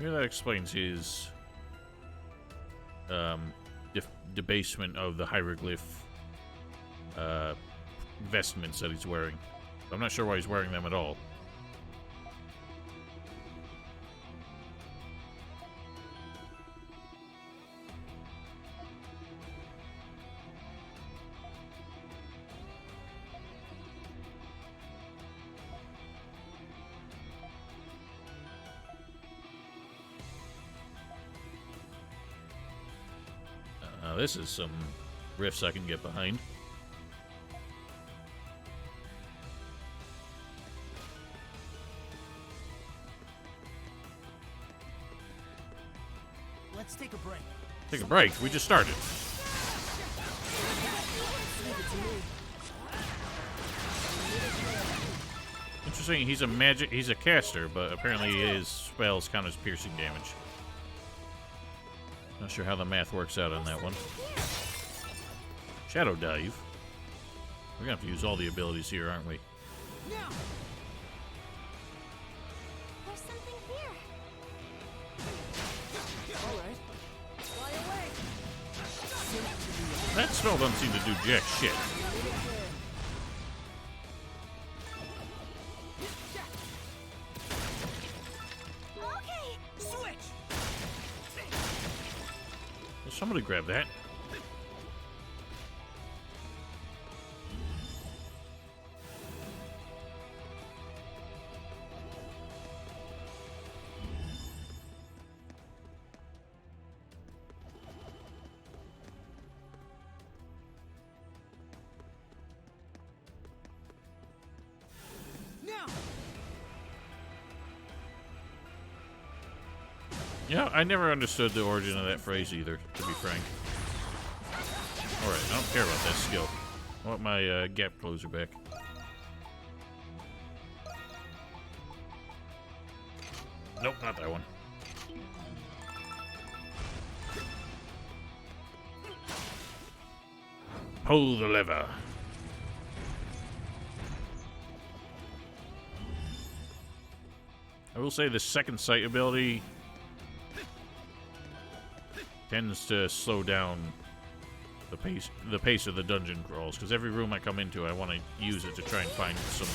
Maybe that explains his debasement of the hieroglyph vestments that he's wearing. I'm not sure why he's wearing them at all. This is some riffs I can get behind. Let's take a break. Take a break. We just started. Interesting. He's a caster, but apparently his spells count as piercing damage. Not sure how the math works out on that one. Shadow Dive. We're gonna have to use all the abilities here, aren't we? There's something here. Alright. Fly away! That spell doesn't seem to do jack shit. Okay. Switch. Well, somebody grab that. Yeah, I never understood the origin of that phrase either, to be frank. Alright, I don't care about that skill. I want my gap closer back. Nope, not that one. Pull the lever. I will say the second sight ability tends to slow down the pace of the dungeon crawls, because every room I come into, I want to use it to try and find some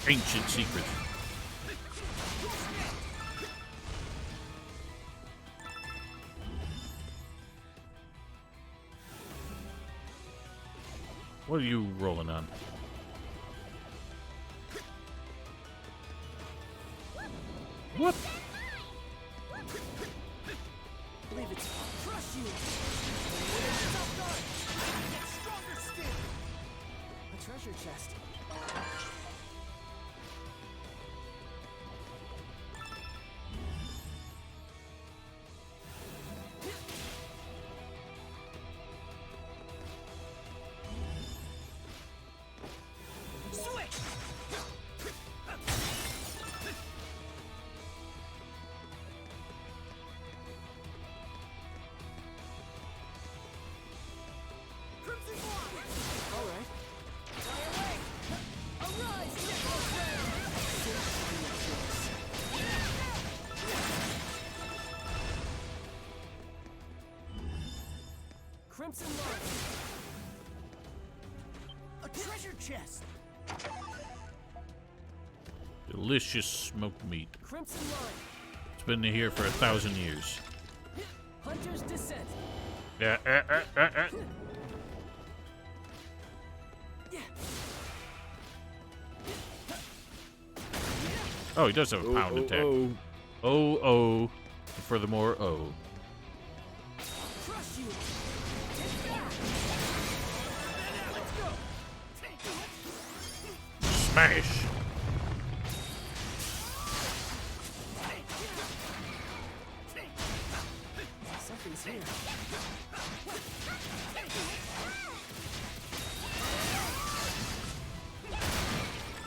ancient secret. What are you rolling on? What? Believe it. Crush you. Get stronger still. A treasure chest. Switch. Crimson Wand. Alright. Fly away. Arise, Crimson Light. a treasure chest. Delicious smoked meat. Crimson Light. It's been here for 1,000 years. Hunter's Descent. Oh, he does have a pound attack. Oh. Furthermore, oh. Crush you. Get back. Let's go. Smash! Something's here.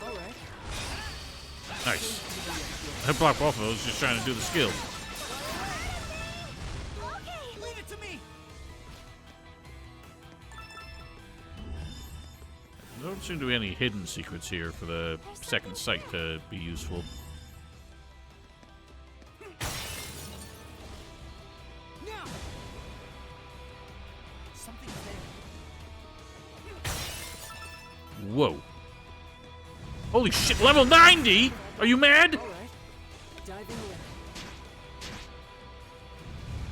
Alright. Nice. I blocked both of those just trying to do the skill. Okay. Leave it to me. There don't seem to be any hidden secrets here for the second sight to be useful. Whoa. Holy shit, level 90? Are you mad? All right. Diving in.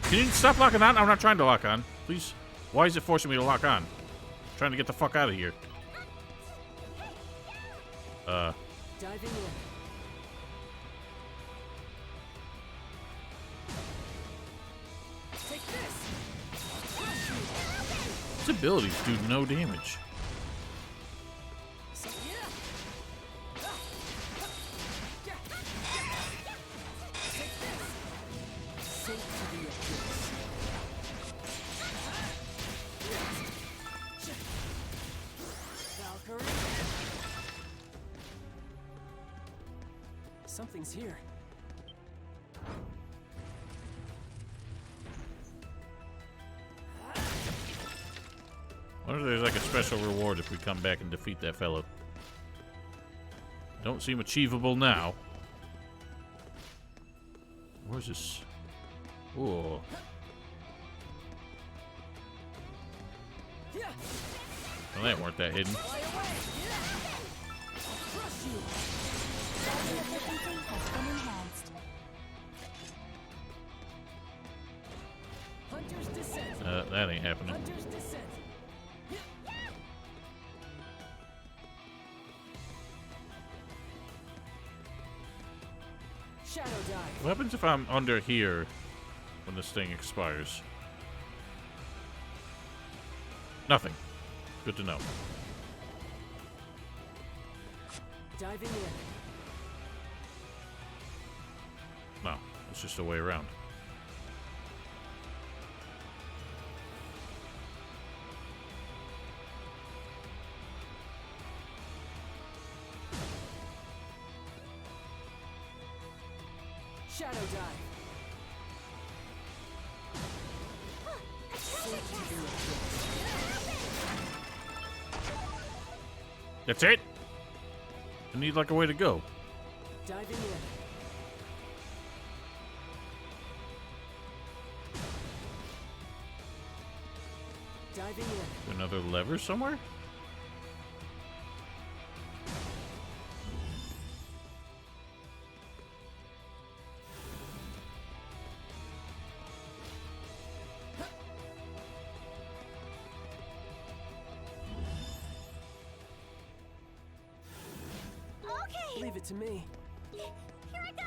Can you stop locking on? I'm not trying to lock on. Please. Why is it forcing me to lock on? I'm trying to get the fuck out of here. Diving in. Take this. His abilities do no damage. Something's here. I wonder if there's like a special reward if we come back and defeat that fellow. Don't seem achievable now. Where's this? Ooh. Well, that weren't that hidden. That ain't happening. Shadow dive. What happens if I'm under here when this thing expires? Nothing. Good to know. Diving in. No, it's just a way around. Shadow dive. That's it? I need like a way to go. Diving in. Diving in. Another lever somewhere? Okay. Leave it to me. Here I go.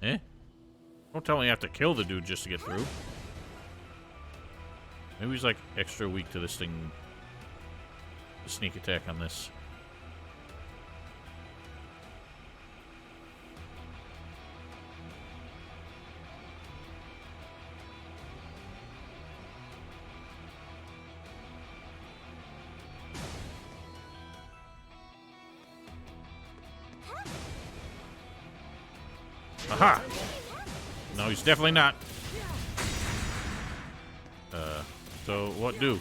Eh? Don't tell me I have to kill the dude just to get through. Maybe he's like extra weak to this thing. The sneak attack on this. Aha! No, he's definitely not. So what do?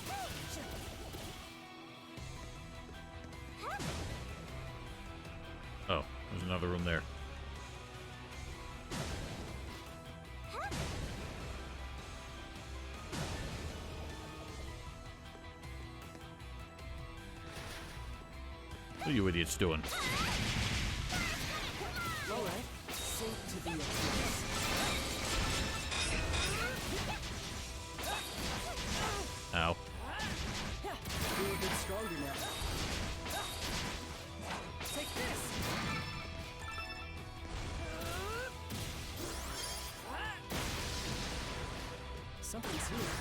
Oh, there's another room there. What are you idiots doing? All right. Sink to the abyss. Ow. Feel a bit stronger now. Take this. Something's here.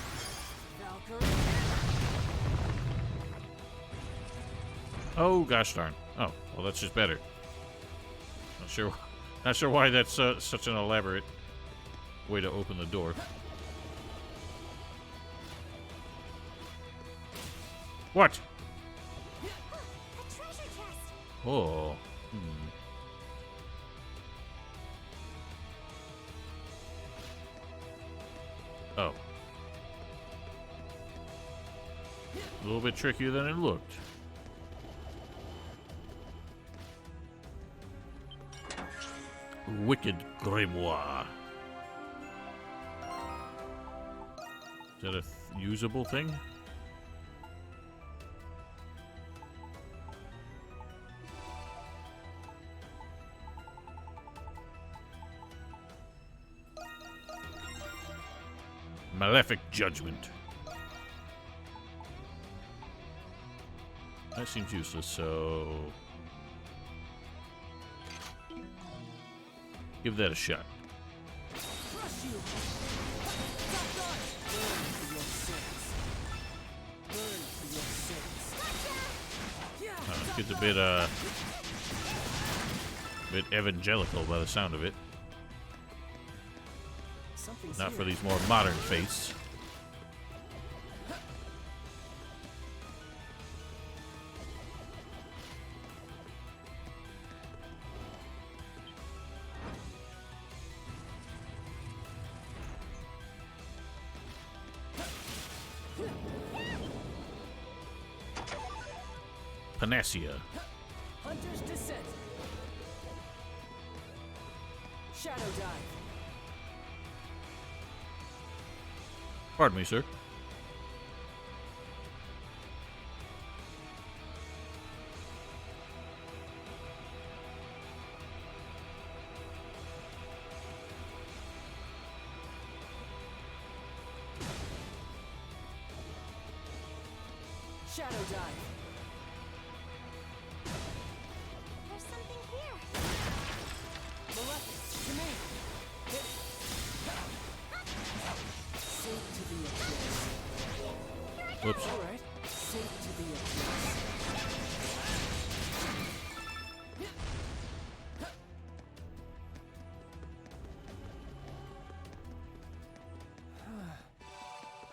Valkyrie. Oh gosh darn. Oh, well that's just better. Not sure why that's such an elaborate way to open the door. What? A treasure chest. Oh. Oh. A little bit trickier than it looked. Wicked Grimoire. that a usable thing? Malefic Judgment. That seems useless, so... give that a shot. Gets a bit evangelical by the sound of it. Not for these more modern faiths. Panacea. Hunter's Descent. Shadow Dive. Pardon me, sir. Shadow Dive. There's something here. Malefic Command. Hit. Sink to the abyss. Whoops. All right. Sink to the abyss.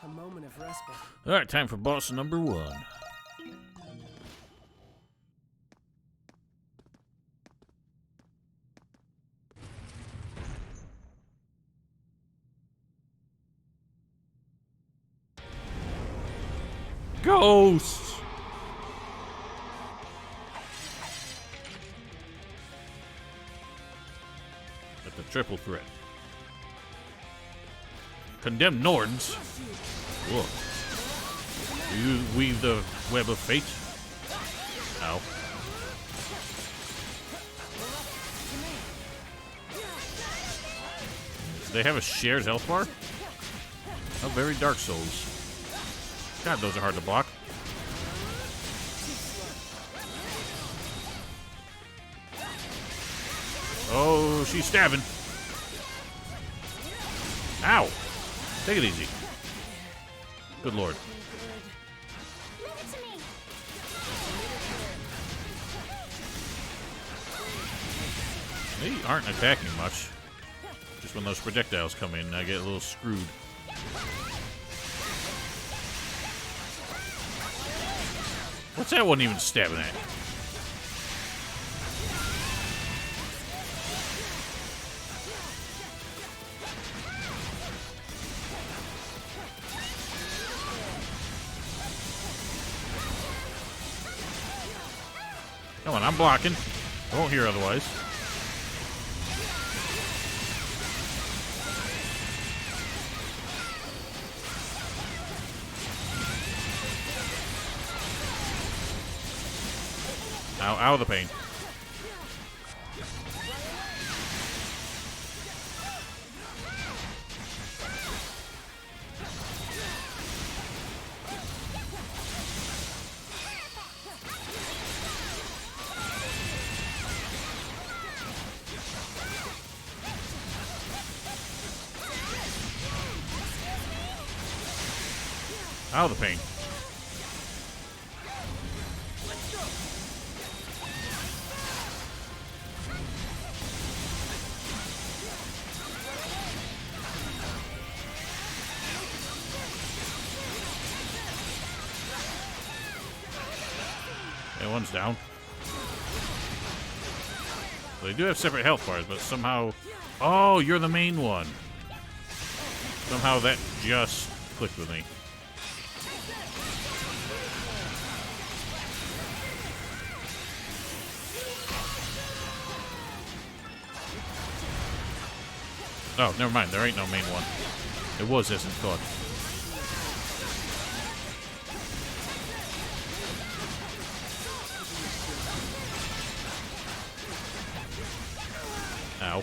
A moment of respite. Alright, time for boss number 1. Ghosts! That's a triple threat. Condemned Norns. Whoa. Do you weave the web of fate? Ow. Do they have a shared health bar? Oh, very Dark Souls. God, those are hard to block. Oh, she's stabbing. Ow. Take it easy. Good lord. Leave it to me. They aren't attacking much. Just when those projectiles come in, I get a little screwed. What's that one even stabbing at? Come on, I'm blocking. I won't hear otherwise. Ow, out of the pain. Out of the pain. Yeah, one's down. So they do have separate health bars, but somehow... Oh, you're the main one. Somehow that just clicked with me. Oh, never mind. There ain't no main one. It was, isn't thought. Ow.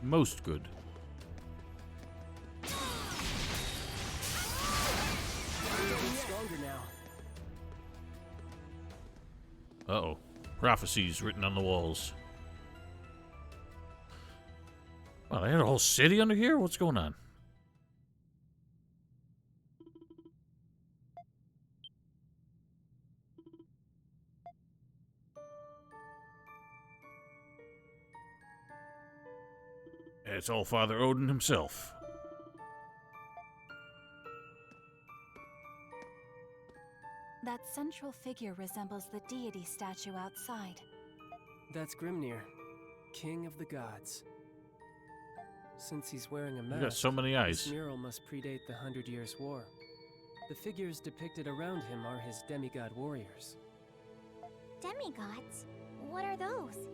Most good. Stronger now. Uh-oh. Prophecies written on the walls. Wow, they had a whole city under here? What's going on? It's all Father Odin himself. That central figure resembles the deity statue outside. That's Grimnir, king of the gods. Since he's wearing a mask, You got so many eyes. this mural must predate the 100 Years' War. The figures depicted around him are his demigod warriors. Demigods? What are those?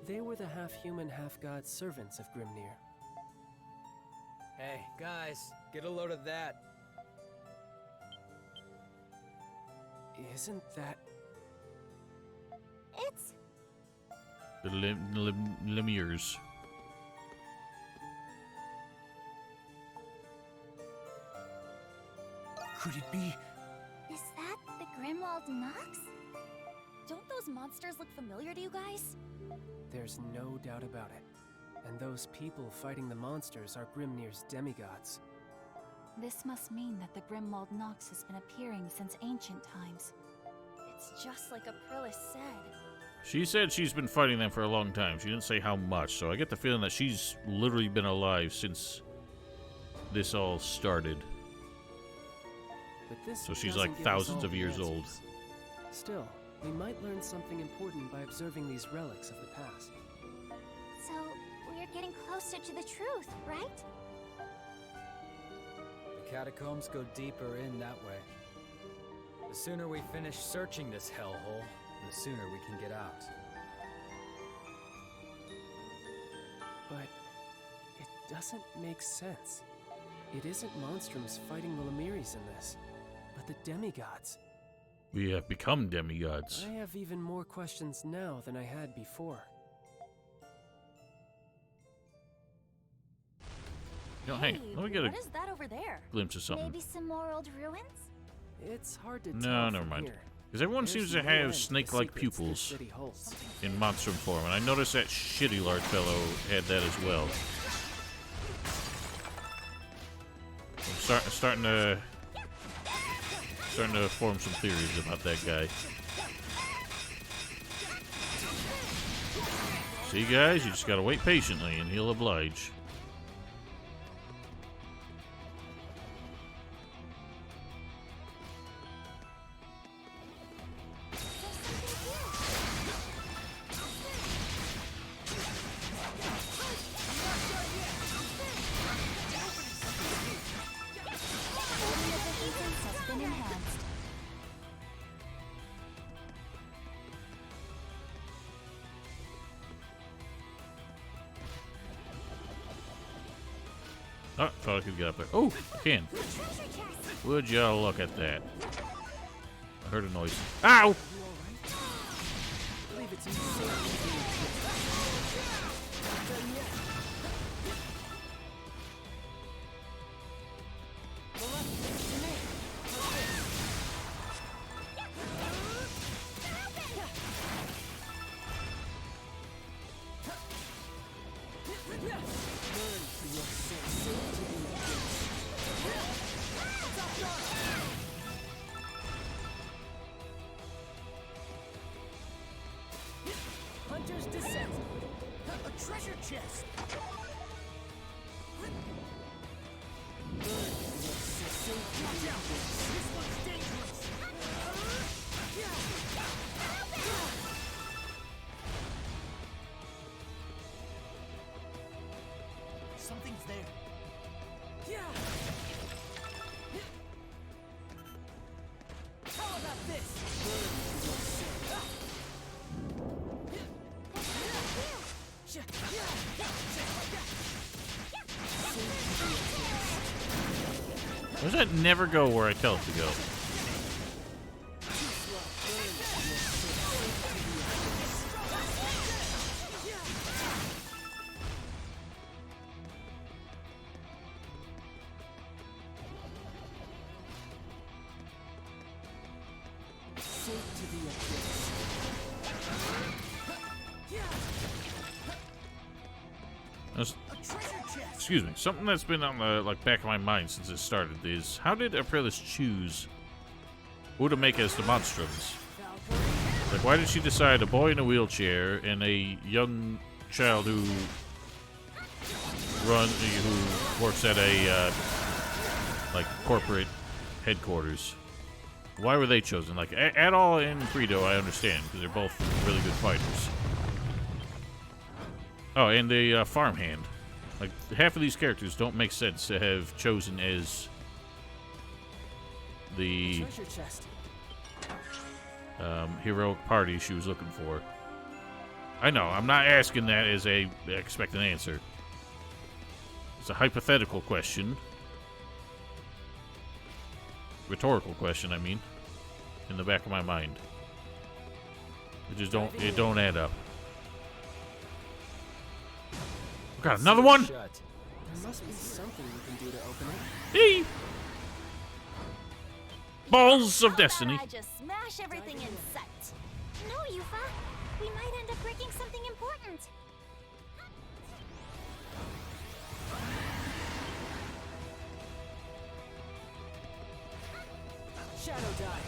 They were the half-human, half-god servants of Grimnir. Hey, guys, get a load of that. Isn't that... It's... The Lemirs. Could it be? Is that the Grimwald Nox? Don't those monsters look familiar to you guys? There's no doubt about it. And those people fighting the monsters are Grimnir's demigods. This must mean that the Grimwald Nox has been appearing since ancient times. It's just like Aprilis said. She said she's been fighting them for a long time. She didn't say how much, so I get the feeling that she's literally been alive since this all started. But this So she's doesn't like give us thousands all of the years old. answers. Still, we might learn something important by observing these relics of the past. So, we're getting closer to the truth, right? The catacombs go deeper in that way. The sooner we finish searching this hellhole, the sooner we can get out. But it doesn't make sense. It isn't Monstrums fighting the Lemiris in this, but the demigods. We have become demigods. I have even more questions now than I had before. You know, hey, let me get a what is that over there? glimpse of something. Maybe some more old ruins? It's hard to tell No, never from mind. here. Because everyone There's seems to no have end to the snake-like secrets this pupils city holds. in Monstrum form, and I noticed that shitty large fellow had that as well. I'm starting to form some theories about that guy. See, guys, you just gotta wait patiently, and he'll oblige. Has been enhanced. Oh, thought I could get up there. Oh, I can. Would y'all look at that? I heard a noise. Ow! Leave it to me. Hunter's Descent. A treasure chest! Watch out! This one's dangerous! Something's there. Why does that never go where I tell it to go? Excuse me. Something that's been on the back of my mind since it started is how did Aprilis choose who to make as the Monstrums? Like, why did she decide a boy in a wheelchair and a young child who works at a like corporate headquarters? Why were they chosen? Like, Adol and Greedo, I understand because they're both really good fighters. Oh, and the farmhand. Like, half of these characters don't make sense to have chosen as the heroic party she was looking for. I know, I'm not asking that as a expect an answer. It's a hypothetical question. Rhetorical question, I mean. In the back of my mind. It don't add up. Got another one? There must be something we can do to open it. Hey! Balls of destiny. I just smash everything in sight. No, Yufa. We might end up breaking something important. Shadow dive.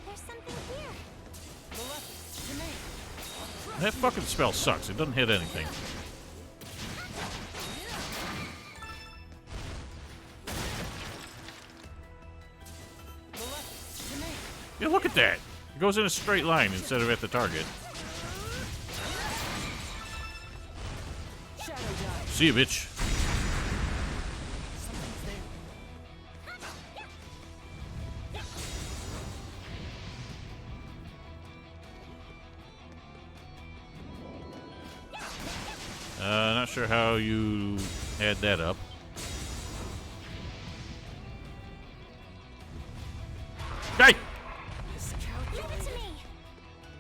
There's something here. Maleficent, to me. That fucking spell sucks. It doesn't hit anything. Yeah, look at that. It goes in a straight line instead of at the target. See you, bitch. Not sure how you add that up. Hey!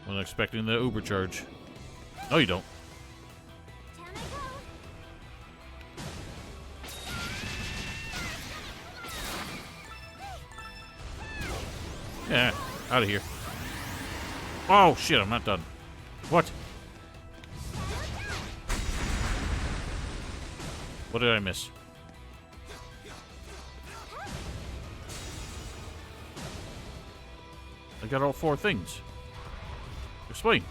Wasn't expecting the Uber charge. No, you don't. Yeah, out of here. Oh, shit, I'm not done. What? What did I miss? I got all four things. Explain.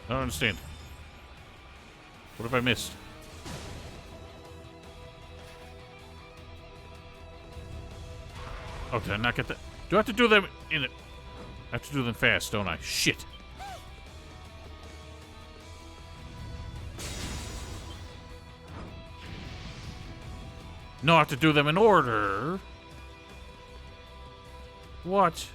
I don't understand. What have I missed? Oh, did I not get that? Do I have to do them in it? I have to do them fast, don't I? Shit. No, I have to do them in order. What?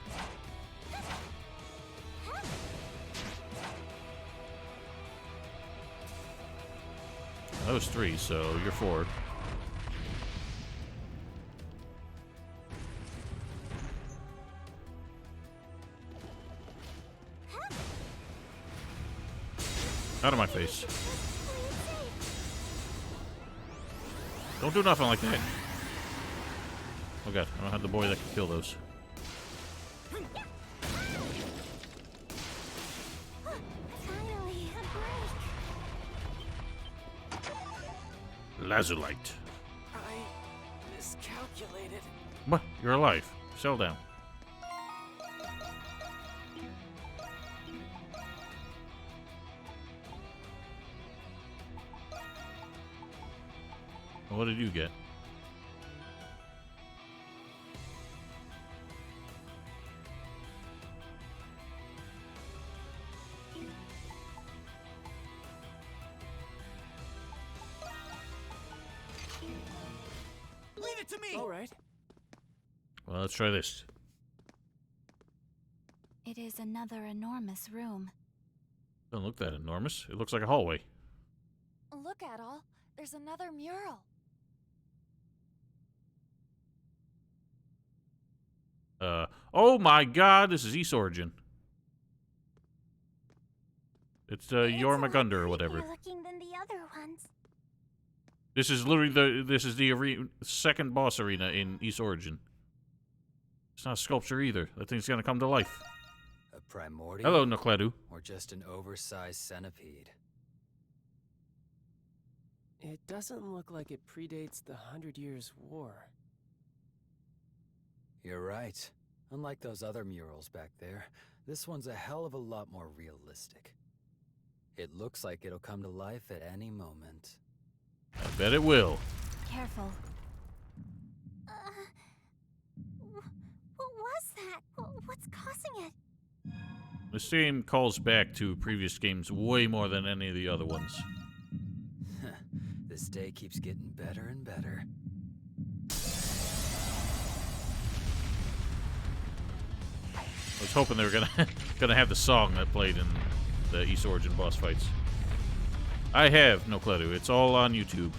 That was 3, so you're 4. Out of my face. Don't do nothing like that. Oh god, I don't have the boy that can kill those. Finally, a break. Lazulite. I miscalculated. What? You're alive. Settle down. What did you get? it to me! All right. Well, let's try this. It is another enormous room. Doesn't look that enormous. It looks like a hallway. Look, Adol. There's another mural. Oh my god, this is East Origin. It's Jormungandr or whatever. Looking than the other ones. This is literally the second boss arena in East Origin. It's not a sculpture either. That thing's gonna come to life. A primordial? Hello, Nokledu. Or just an oversized centipede? It doesn't look like it predates the 100 Years' War. You're right. Unlike those other murals back there, this one's a hell of a lot more realistic. It looks like it'll come to life at any moment. I bet it will. Careful. What was that? What's causing it? This game calls back to previous games way more than any of the other ones. This day keeps getting better and better. I was hoping they were gonna have the song that played in the East Origin boss fights. I have Nokledu. It's all on YouTube.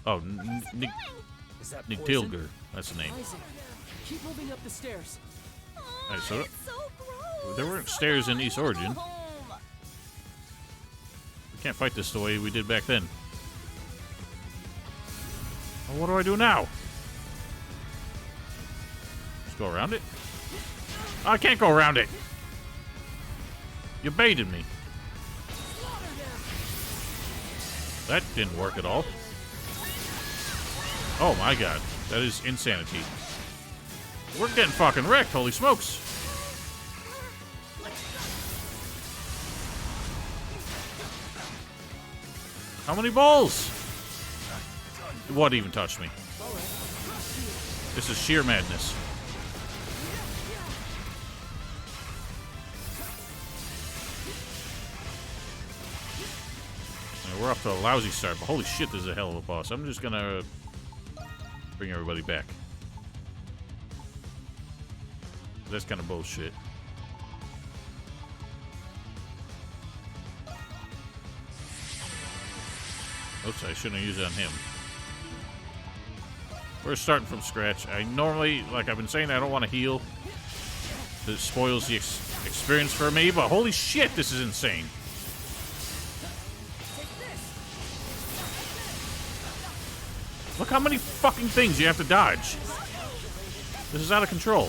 Oh, Is that Nick poison? Tilger. That's the name. Isaac, keep moving up the stairs. Alright, so It's so gross. there weren't stairs in East Origin. We can't fight this the way we did back then. Well, what do I do now? Just go around it? I can't go around it. You baited me. That didn't work at all. Oh my god. That is insanity. We're getting fucking wrecked, holy smokes. How many balls? What even touched me? This is sheer madness. We're off to a lousy start, but holy shit, this is a hell of a boss. I'm just gonna bring everybody back. That's kind of bullshit. Oops, I shouldn't have used it on him. We're starting from scratch. I normally, like I've been saying, I don't want to heal. It spoils the experience for me, but holy shit, this is insane. Look how many fucking things you have to dodge. This is out of control.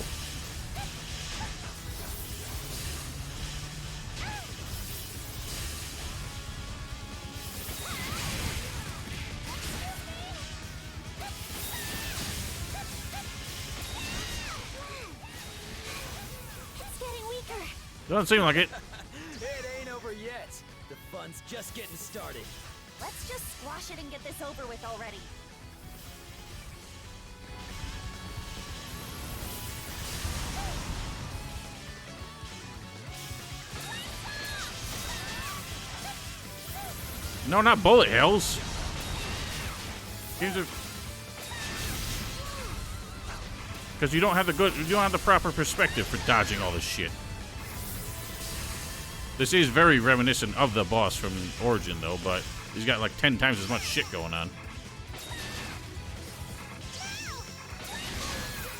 It's getting weaker. Doesn't seem like it. It ain't over yet. The fun's just getting started. Let's just squash it and get this over with already. No, not bullet hells. Because you don't have the proper perspective for dodging all this shit. This is very reminiscent of the boss from Origin, though, but he's got like 10 times as much shit going on.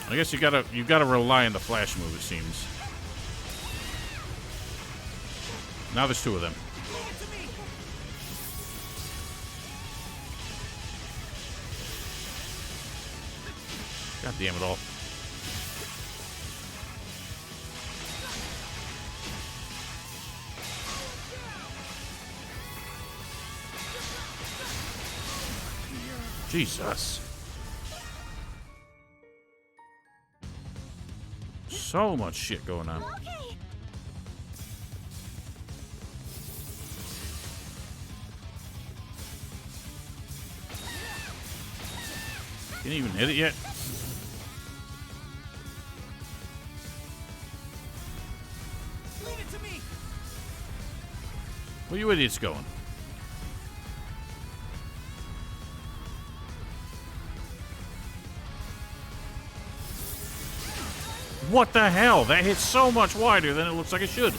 I guess you gotta rely on the flash move, it seems. Now there's two of them. God damn it all. Jesus. So much shit going on. Okay. Can't even hit it yet. Leave it to me. Where you idiots going? What the hell? That hits so much wider than it looks like it should.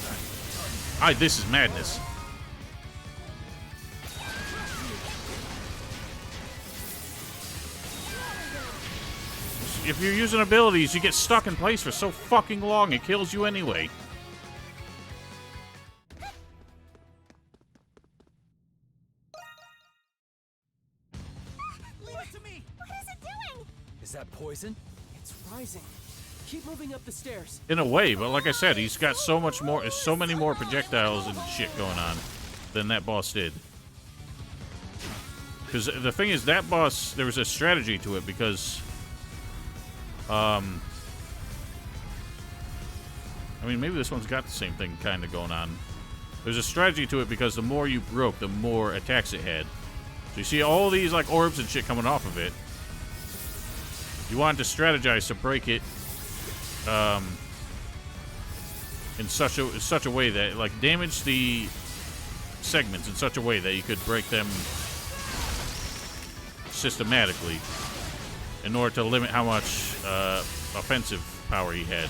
This is madness. If you're using abilities, you get stuck in place for so fucking long, it kills you anyway. Leave it to me! What is it doing? Is that poison? It's rising. Keep moving up the stairs. In a way, but like I said, he's got so many more projectiles and shit going on than that boss did. Because the thing is, that boss, there was a strategy to it because... I mean, maybe this one's got the same thing kind of going on. There's a strategy to it because the more you broke, the more attacks it had. So you see all these, like, orbs and shit coming off of it. You wanted to strategize to break it in such a way that, like, damage the segments in such a way that you could break them systematically in order to limit how much offensive power he had.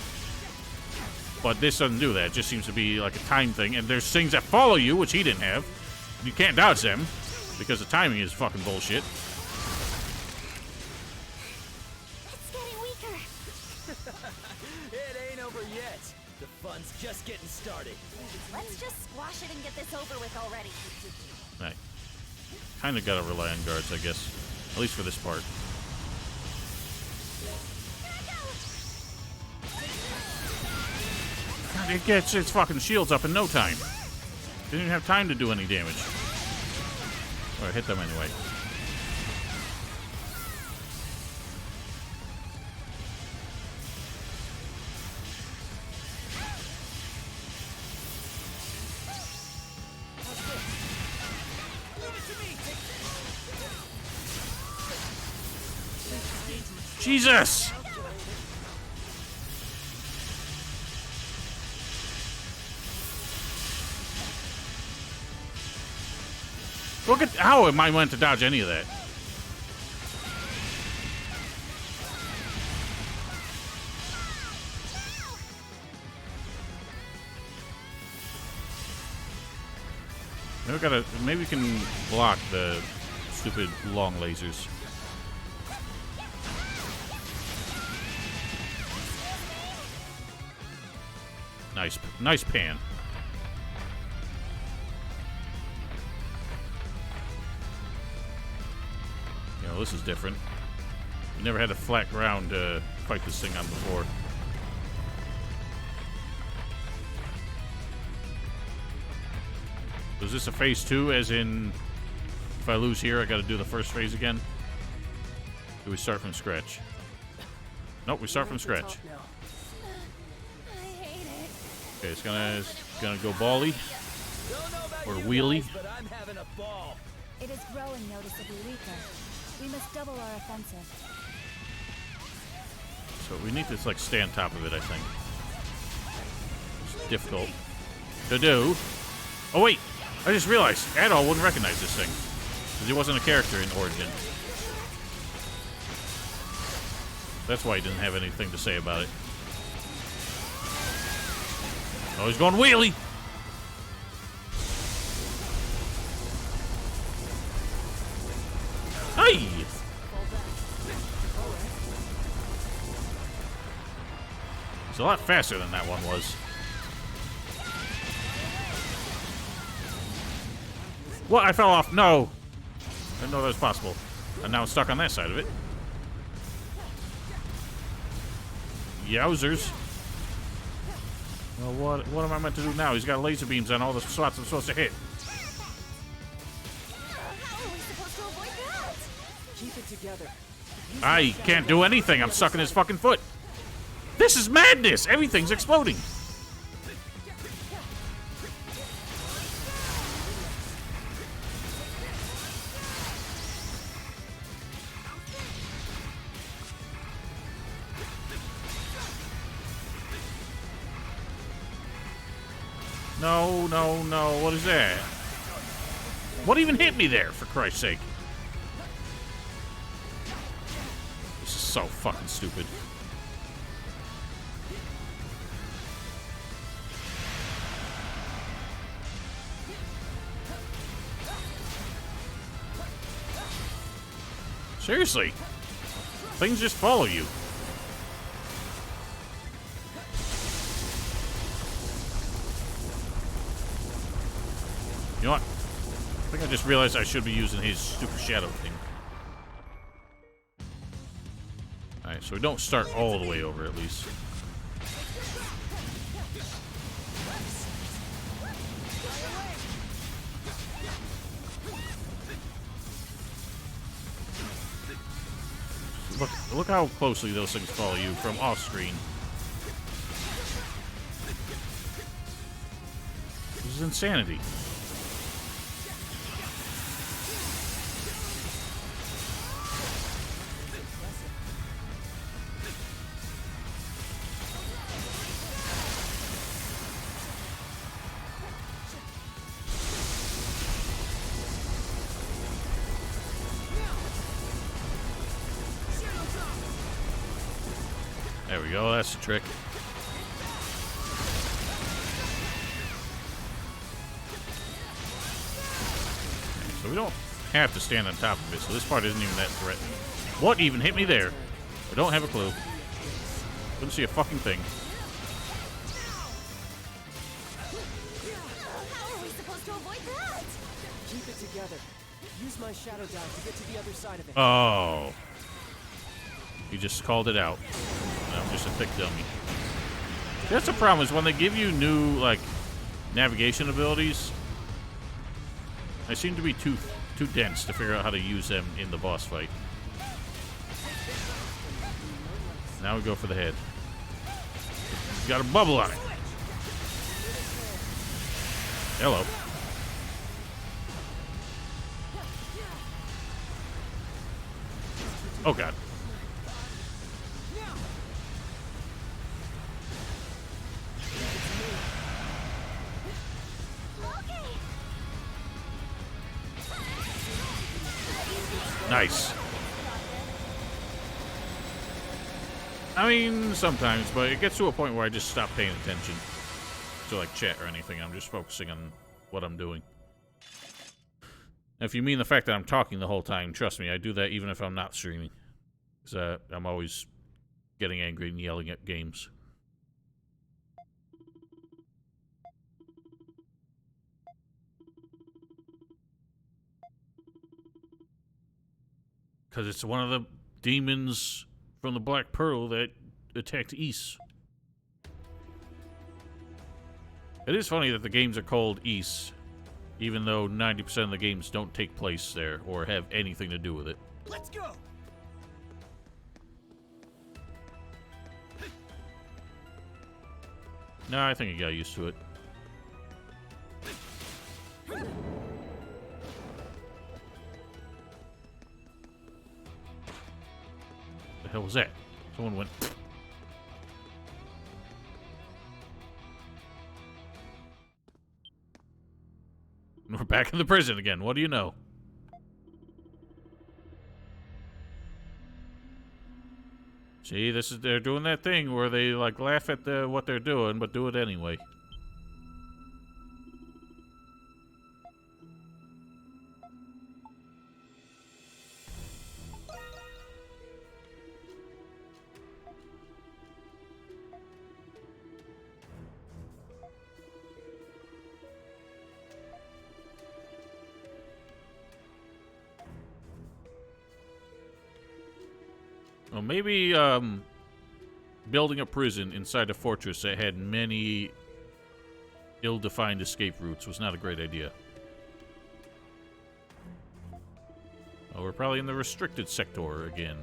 But this doesn't do that. It just seems to be like a time thing. And there's things that follow you, which he didn't have. You can't dodge them because the timing is fucking bullshit. It's getting weaker. It ain't over yet. The fun's just getting started. Let's just squash it and get this over with already. Right. Kind of gotta rely on guards, I guess. At least for this part. God, it gets its fucking shields up in no time. Didn't even have time to do any damage. Or hit them anyway. Jesus! Look at how am I meant to dodge any of that? Maybe we can block the stupid long lasers. Nice pan. You know, this is different. We never had a flat ground to fight this thing on before. So is this a phase 2, as in if I lose here, I gotta do the first phase again? Do we start from scratch? Nope, we start from scratch. Okay, it's gonna go bally or wheelie. But I'm having a ball. It is growing noticeably weaker. We must double our offensive. So we need to like stay on top of it, I think. It's difficult to do. Oh wait, I just realized Adol wouldn't recognize this thing because he wasn't a character in Origin. That's why he didn't have anything to say about it. Oh, he's going wheelie! Hey! It's a lot faster than that one was. What? I fell off. No! I didn't know that was possible. And now I'm stuck on that side of it. Yowzers. Well, what am I meant to do now? He's got laser beams on all the spots I'm supposed to hit. How are we supposed to avoid that? Keep it together. I can't do anything. I'm stuck in his fucking foot. This is madness. Everything's exploding. No, no, no. What is that? What even hit me there, for Christ's sake? This is so fucking stupid. Seriously. Things just follow you. You know what? I think I just realized I should be using his super shadow thing. Alright, so we don't start all the way over at least. Look how closely those things follow you from off screen. This is insanity. There we go, that's the trick. So we don't have to stand on top of it, so this part isn't even that threatening. What even hit me there? I don't have a clue. Couldn't see a fucking thing. How are we supposed to avoid that? Keep it together. Use my shadow dive to get to the other side of it. Oh. You just called it out. I'm just a thick dummy. That's the problem, is when they give you new, like, navigation abilities, they seem to be too dense to figure out how to use them in the boss fight. Now we go for the head. It's got a bubble on it. Hello. Oh, God. Nice. I mean, sometimes, but it gets to a point where I just stop paying attention to, like, chat or anything. I'm just focusing on what I'm doing. If you mean the fact that I'm talking the whole time, trust me, I do that even if I'm not streaming. Because I'm always getting angry and yelling at games. Because it's one of the demons from the Black Pearl that attacked Ys. It is funny that the games are called Ys, even though 90% of the games don't take place there or have anything to do with it. Let's go. Nah, I think I got used to it. The hell was that? Someone went. We're back in the prison again. What do you know? See, they're doing that thing where they like laugh at what they're doing, but do it anyway. Well, maybe building a prison inside a fortress that had many ill-defined escape routes was not a great idea. Oh, we're probably in the restricted sector again.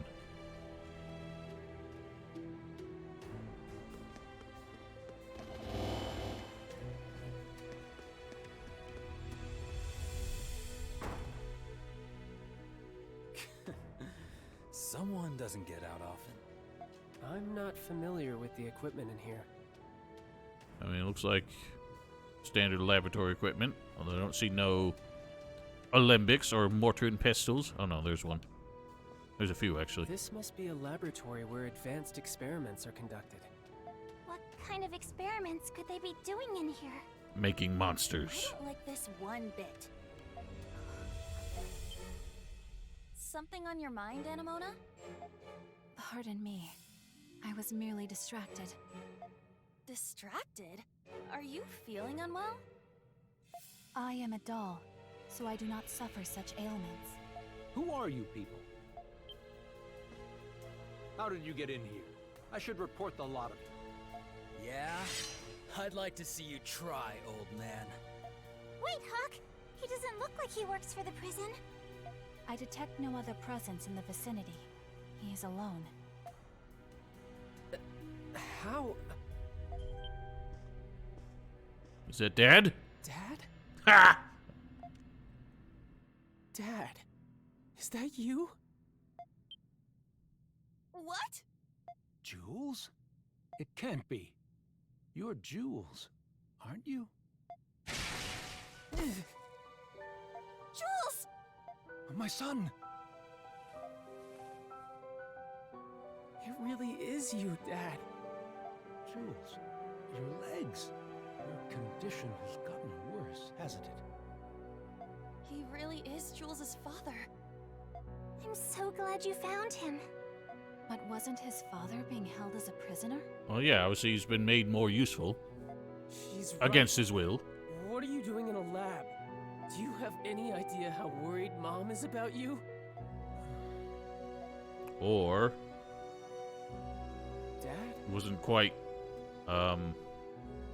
Someone doesn't get out often. I'm not familiar with the equipment in here. I mean, it looks like standard laboratory equipment, although I don't see no alembics or mortar and pestles. Oh no, there's one. There's a few, actually. This must be a laboratory where advanced experiments are conducted. What kind of experiments could they be doing in here? Making monsters. I don't like this one bit. something on your mind, Anemona? Pardon me. I was merely distracted. Distracted? Are you feeling unwell? I am a doll, so I do not suffer such ailments. Who are you people? How did you get in here? I should report the lot of you. Yeah? I'd like to see you try, old man. Wait, Hawk! He doesn't look like he works for the prison. I detect no other presence in the vicinity. He is alone. How? Is that Dad? Dad? Ha! Dad? Is that you? What? Jules? It can't be. You're Jules, aren't you? Jules! My son! It really is you, Dad. Jules, your legs. Your condition has gotten worse, hasn't it? He really is Jules' father. I'm so glad you found him. But wasn't his father being held as a prisoner? Well, yeah, obviously he's been made more useful. She's right. Against his will. What are you doing in a lab? Do you have any idea how worried Mom is about you? Or... Dad? wasn't quite,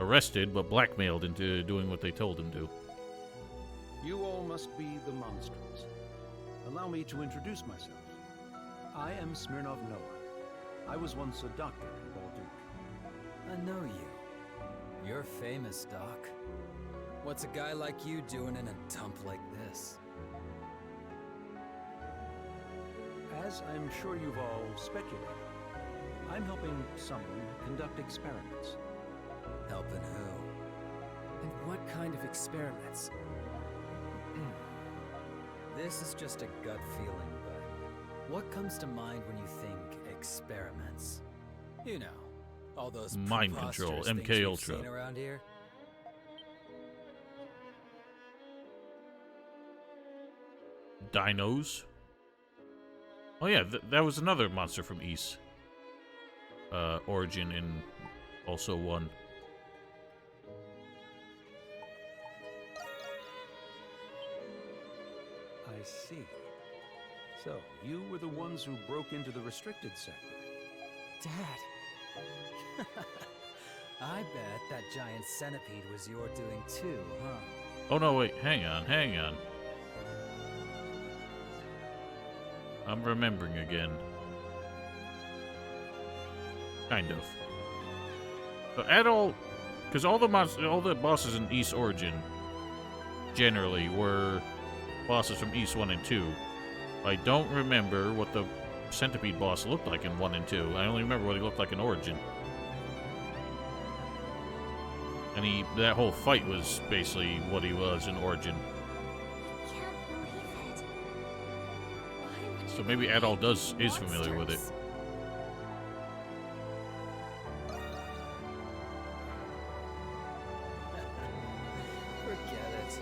arrested, but blackmailed into doing what they told him to. You all must be the Monstrums. Allow me to introduce myself. I am Smirnov Noah. I was once a doctor in Balduke. I know you. You're famous, Doc. What's a guy like you doing in a dump like this? As I'm sure you've all speculated, I'm helping someone conduct experiments. Helping who? And what kind of experiments? This is just a gut feeling, but what comes to mind when you think experiments? You know, all those Mind control, preposterous things MK we've Ultra. seen around here. Dinos? Oh yeah, that was another monster from East. Origin in also 1. I see. So, you were the ones who broke into the restricted sector. Dad. I bet that giant centipede was your doing too, huh? Oh no, wait, hang on. I'm remembering again. Kind of. But at all, because all the bosses in East Origin generally were bosses from East 1 and 2. I don't remember what the centipede boss looked like in 1 and 2. I only remember what he looked like in Origin. And that whole fight was basically what he was in Origin. I can't believe it. Why would you So maybe Adol is familiar with it. monsters? Forget it.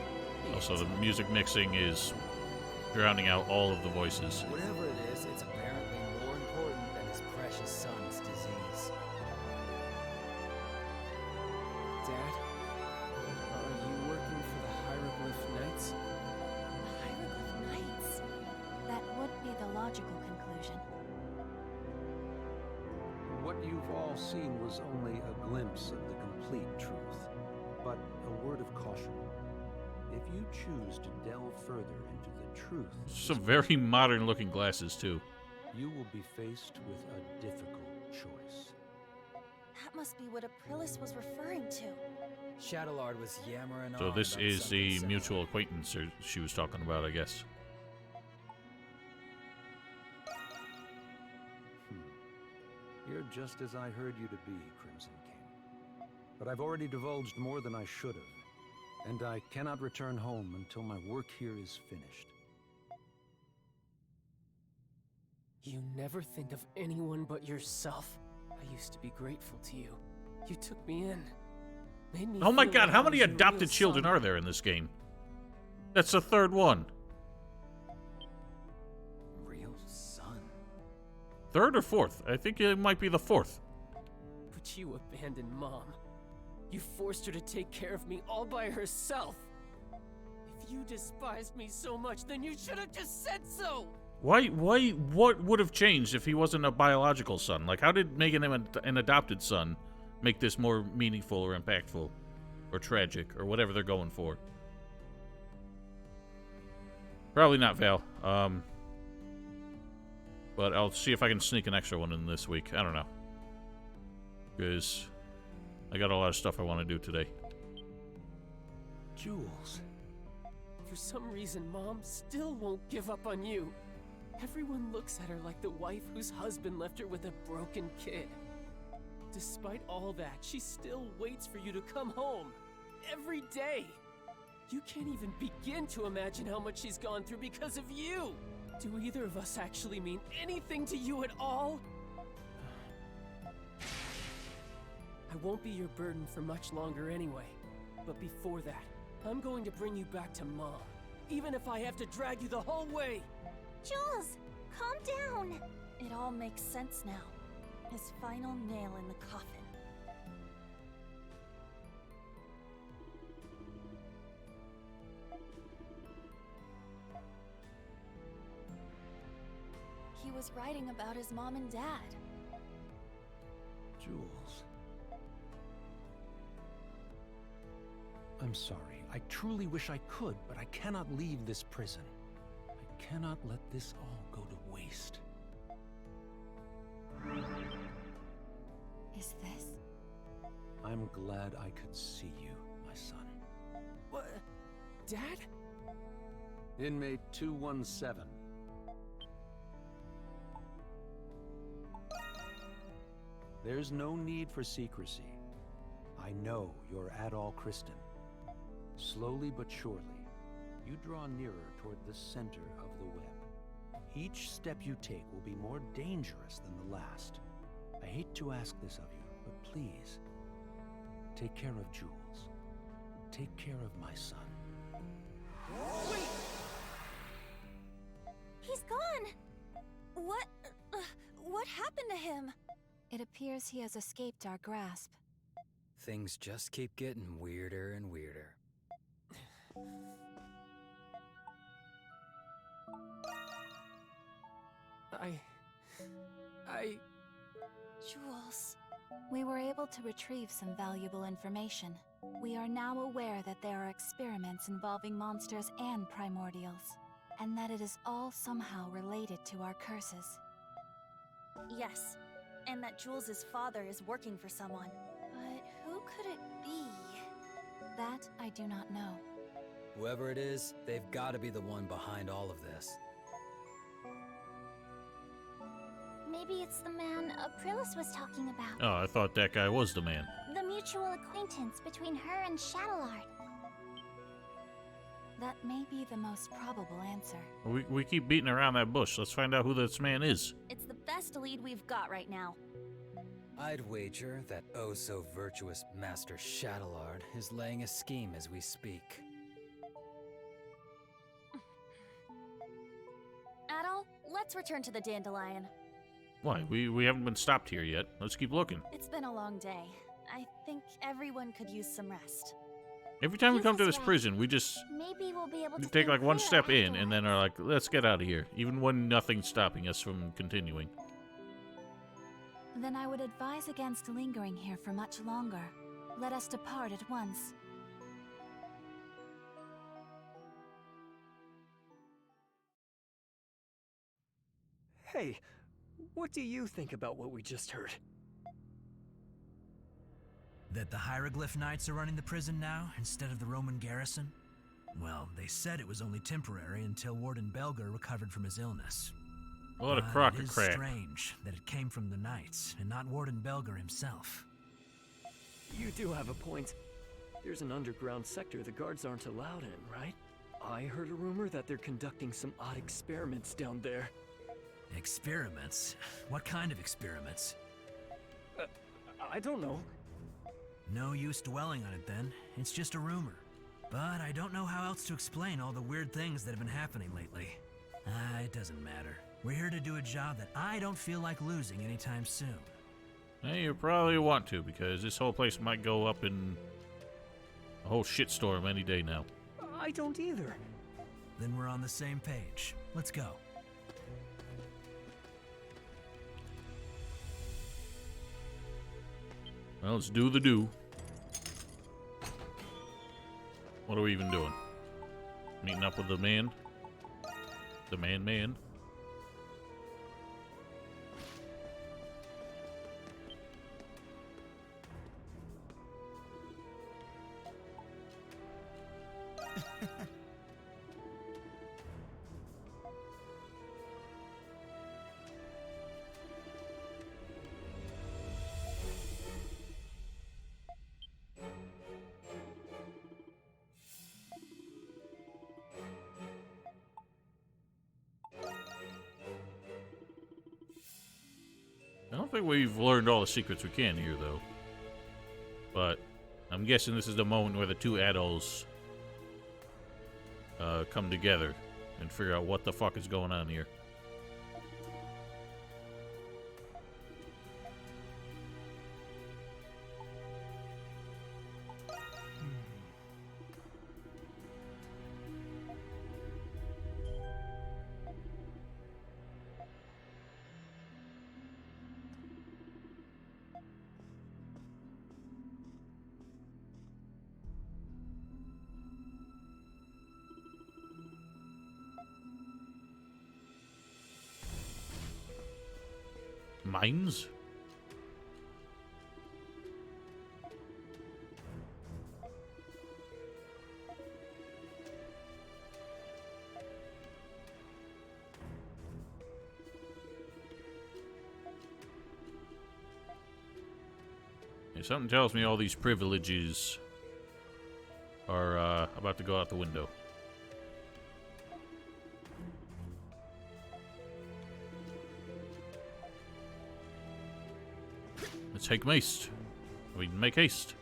Also, the music mixing is drowning out all of the voices. Whatever it is, it's apparently more important than his precious son's disease. Dad? Are you working for the Hieroglyph Knights? The Hieroglyph Knights. That would be the logical conclusion. What you've all seen was only a glimpse of the complete truth. But a word of caution. If you choose to delve further into the truth, Some very modern looking glasses, too. you will be faced with a difficult choice. That must be what Aprilis was referring to. Shadowlord was yammering So on this about is something the similar. mutual acquaintance she was talking about, I guess. You're just as I heard you to be, Crimson King. But I've already divulged more than I should have, and I cannot return home until my work here is finished. You never think of anyone but yourself. I used to be grateful to you. You took me in. Made me Oh my feel god, like how I many was your adopted real children son. are there in this game? That's the third one. Third or fourth? I think it might be the fourth. But you abandoned Mom. You forced her to take care of me all by herself. If you despised me so much, then you should have just said so! What would have changed if he wasn't a biological son? Like, how did making him an adopted son make this more meaningful or impactful? Or tragic, or whatever they're going for? Probably not, Val. But I'll see if I can sneak an extra one in this week. I don't know. Because I got a lot of stuff I want to do today. Jules. For some reason, Mom still won't give up on you. Everyone looks at her like the wife whose husband left her with a broken kid. Despite all that, she still waits for you to come home. Every day. You can't even begin to imagine how much she's gone through because of you. Do either of us actually mean anything to you at all? I won't be your burden for much longer anyway. But before that, I'm going to bring you back to Mom. Even if I have to drag you the whole way. Jules, calm down. It all makes sense now. His final nail in the coffin. He was writing about his mom and dad. Jules. I'm sorry. I truly wish I could, but I cannot leave this prison. I cannot let this all go to waste. Is this? I'm glad I could see you, my son. What? Dad? Inmate 217. There's no need for secrecy. I know you're Adol Kristen. Slowly but surely, you draw nearer toward the center of the web. Each step you take will be more dangerous than the last. I hate to ask this of you, but please, take care of Jules. Take care of my son. Wait! He's gone! What happened to him? It appears he has escaped our grasp. Things just keep getting weirder and weirder. Jules. We were able to retrieve some valuable information. We are now aware that there are experiments involving monsters and primordials, and that it is all somehow related to our curses. Yes, and that Jules' father is working for someone. But who could it be? That I do not know. Whoever it is, they've got to be the one behind all of this. Maybe it's the man Aprilis was talking about. Oh, I thought that guy was the man. The mutual acquaintance between her and Shadowlord. That may be the most probable answer. We keep beating around that bush. Let's find out who this man is. It's the best lead we've got right now. I'd wager that oh-so-virtuous Master Shadowlord is laying a scheme as we speak. Adol, let's return to the Dandelion. Why? We haven't been stopped here yet. Let's keep looking. It's been a long day. I think everyone could use some rest. Every time we come to this prison, we just Maybe we'll be able to take like one clearer step in afterwards. and then are like, let's get out of here. Even when nothing's stopping us from continuing. Then I would advise against lingering here for much longer. Let us depart at once. Hey, what do you think about what we just heard? That the Hieroglyph Knights are running the prison now, instead of the Roman garrison? Well, they said it was only temporary until Warden Belger recovered from his illness. A lot of But crock it of is crap. strange that it came from the Knights, and not Warden Belger himself. You do have a point. There's an underground sector the guards aren't allowed in, right? I heard a rumor that they're conducting some odd experiments down there. Experiments? What kind of experiments? I don't know. No use dwelling on it then. It's just a rumor. But I don't know how else to explain all the weird things that have been happening lately. It doesn't matter. We're here to do a job that I don't feel like losing anytime soon. Hey, you probably want to, because this whole place might go up in a whole shitstorm any day now. I don't either. Then we're on the same page. Let's go. Well, let's do the do. What are we even doing? Meeting up with the man? The man? I don't think we've learned all the secrets we can here, though. But I'm guessing this is the moment where the two adults come together and figure out what the fuck is going on here. Mines? Yeah, something tells me all these privileges are about to go out the window. Let's take haste. We can make haste.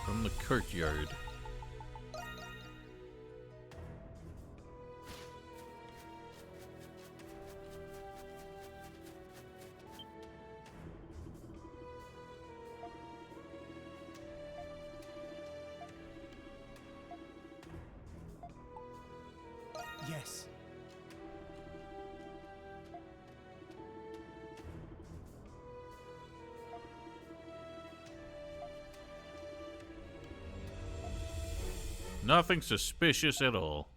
From the courtyard. Yes. Nothing suspicious at all.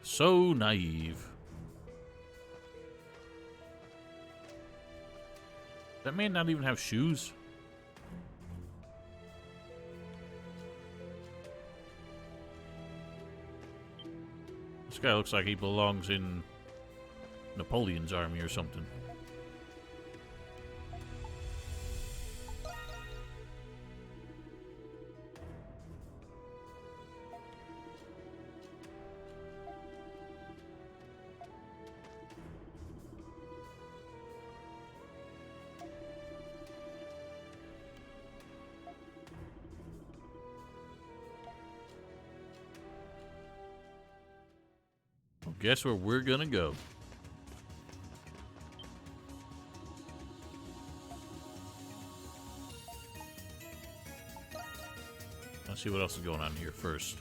So naive. That man not even have shoes? This guy looks like he belongs in Napoleon's army or something. guess where we're gonna go? Let's see what else is going on here first.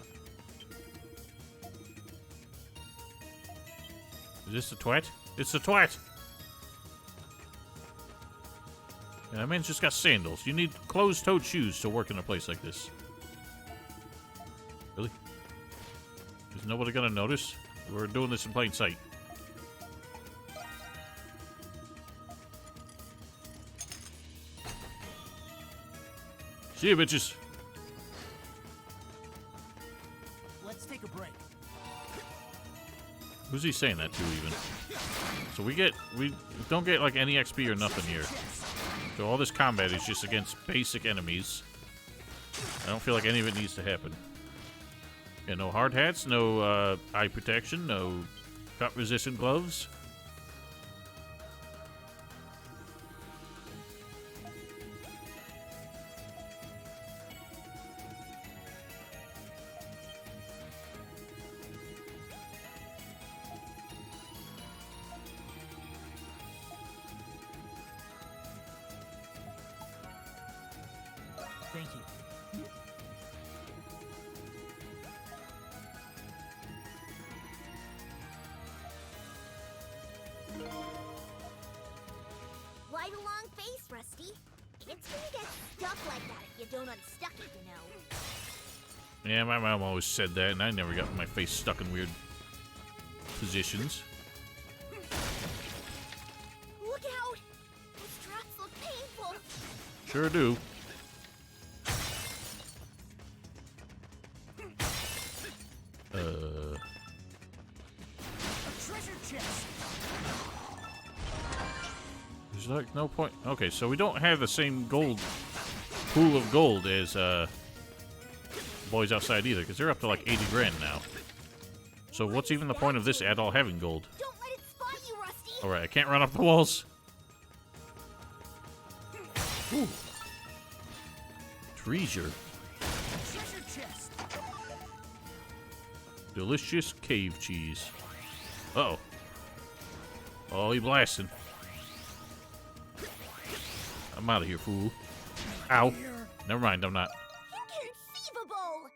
Is this the twat? It's the twat! Yeah, that man's just got sandals. You need closed-toed shoes to work in a place like this. Really? Is nobody gonna notice? We're doing this in plain sight. See you, bitches. Let's take a break. Who's he saying that to, even? So we don't get like any XP or nothing here. So all this combat is just against basic enemies. I don't feel like any of it needs to happen. Yeah, no hard hats, no eye protection, no cut-resistant gloves. Thank you. Why the long face, Rusty? It's gonna get stuck like that if you don't unstuck it, you know. Yeah, my mom always said that, and I never got my face stuck in weird positions. Look out! Those traps look painful. Sure do. There's like no point. Okay, so we don't have the same gold pool of gold as boys outside either, because they're up to like 80 grand now. So what's even the point of this at all having gold? Don't let it spot you, Rusty. All right, I can't run up the walls. Ooh. Treasure. Treasure chest. Delicious cave cheese. Uh-oh. Oh, he blasting. I'm out of here, fool. Ow. Never mind, I'm not. Inconceivable!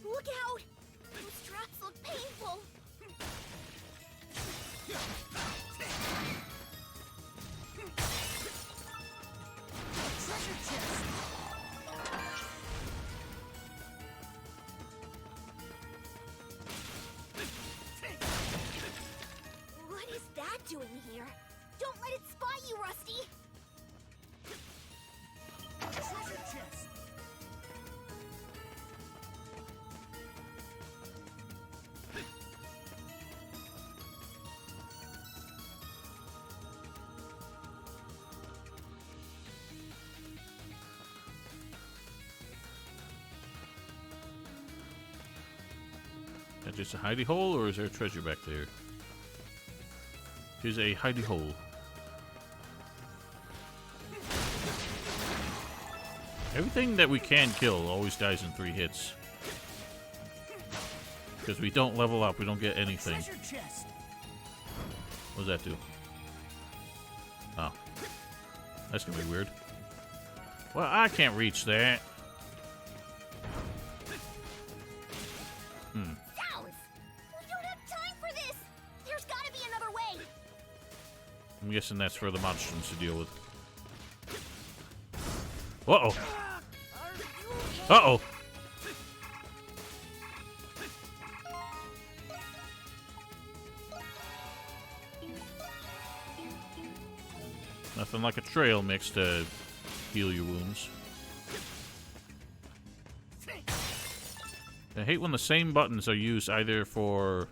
Look out! Those traps look painful. Treasure chest. What is that doing here? Don't let it spot you, Rusty! Treasure chest. Is that just a hidey hole, or is there a treasure back there? Here's a hidey hole. Everything that we can kill always dies in 3 hits. Because we don't level up, we don't get anything. Treasure chest. What does that do? Oh. That's gonna be weird. Well, I can't reach that. Sounds! We don't have time for this! There's gotta be another way! I'm guessing that's for the monstrums to deal with. Uh-oh. Uh-oh. Nothing like a trail mix to heal your wounds. I hate when the same buttons are used either for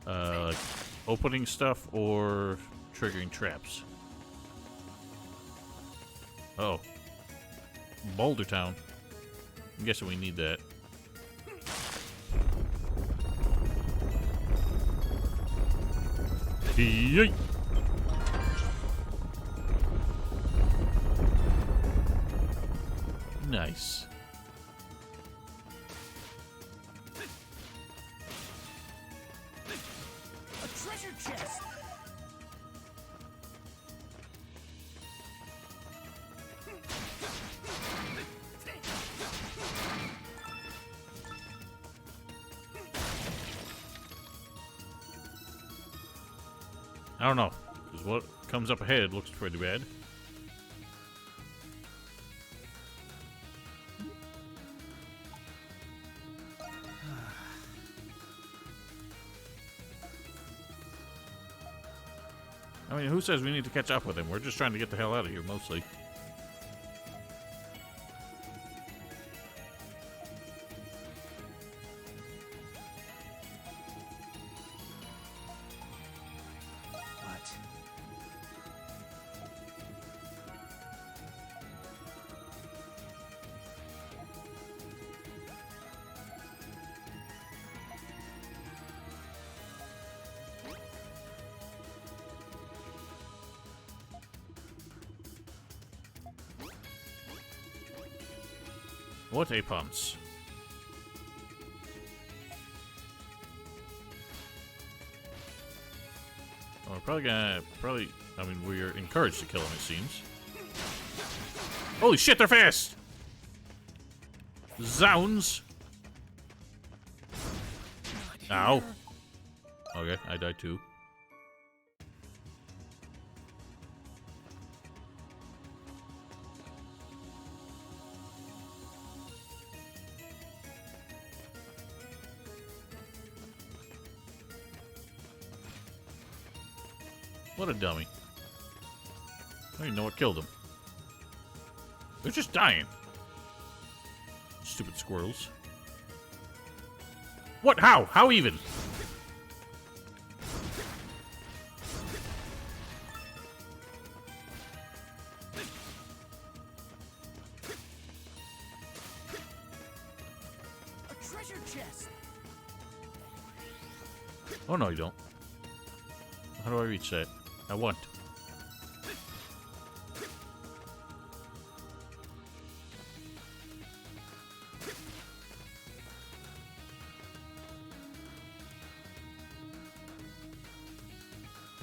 like opening stuff or triggering traps. Oh. Boulder Town. I'm guessing we need that. Yeet. Nice. A treasure chest! I don't know, because what comes up ahead looks pretty bad. I mean, who says we need to catch up with him? We're just trying to get the hell out of here, mostly. What a punch. Oh, we're probably gonna, I mean, we're encouraged to kill him, it seems. Holy shit, they're fast! Zounds! Ow. Okay, I died too. What a dummy. I don't even know what killed him. They're just dying. Stupid squirrels. What? How? How even? A treasure chest! Oh no, you don't. How do I reach that? I want.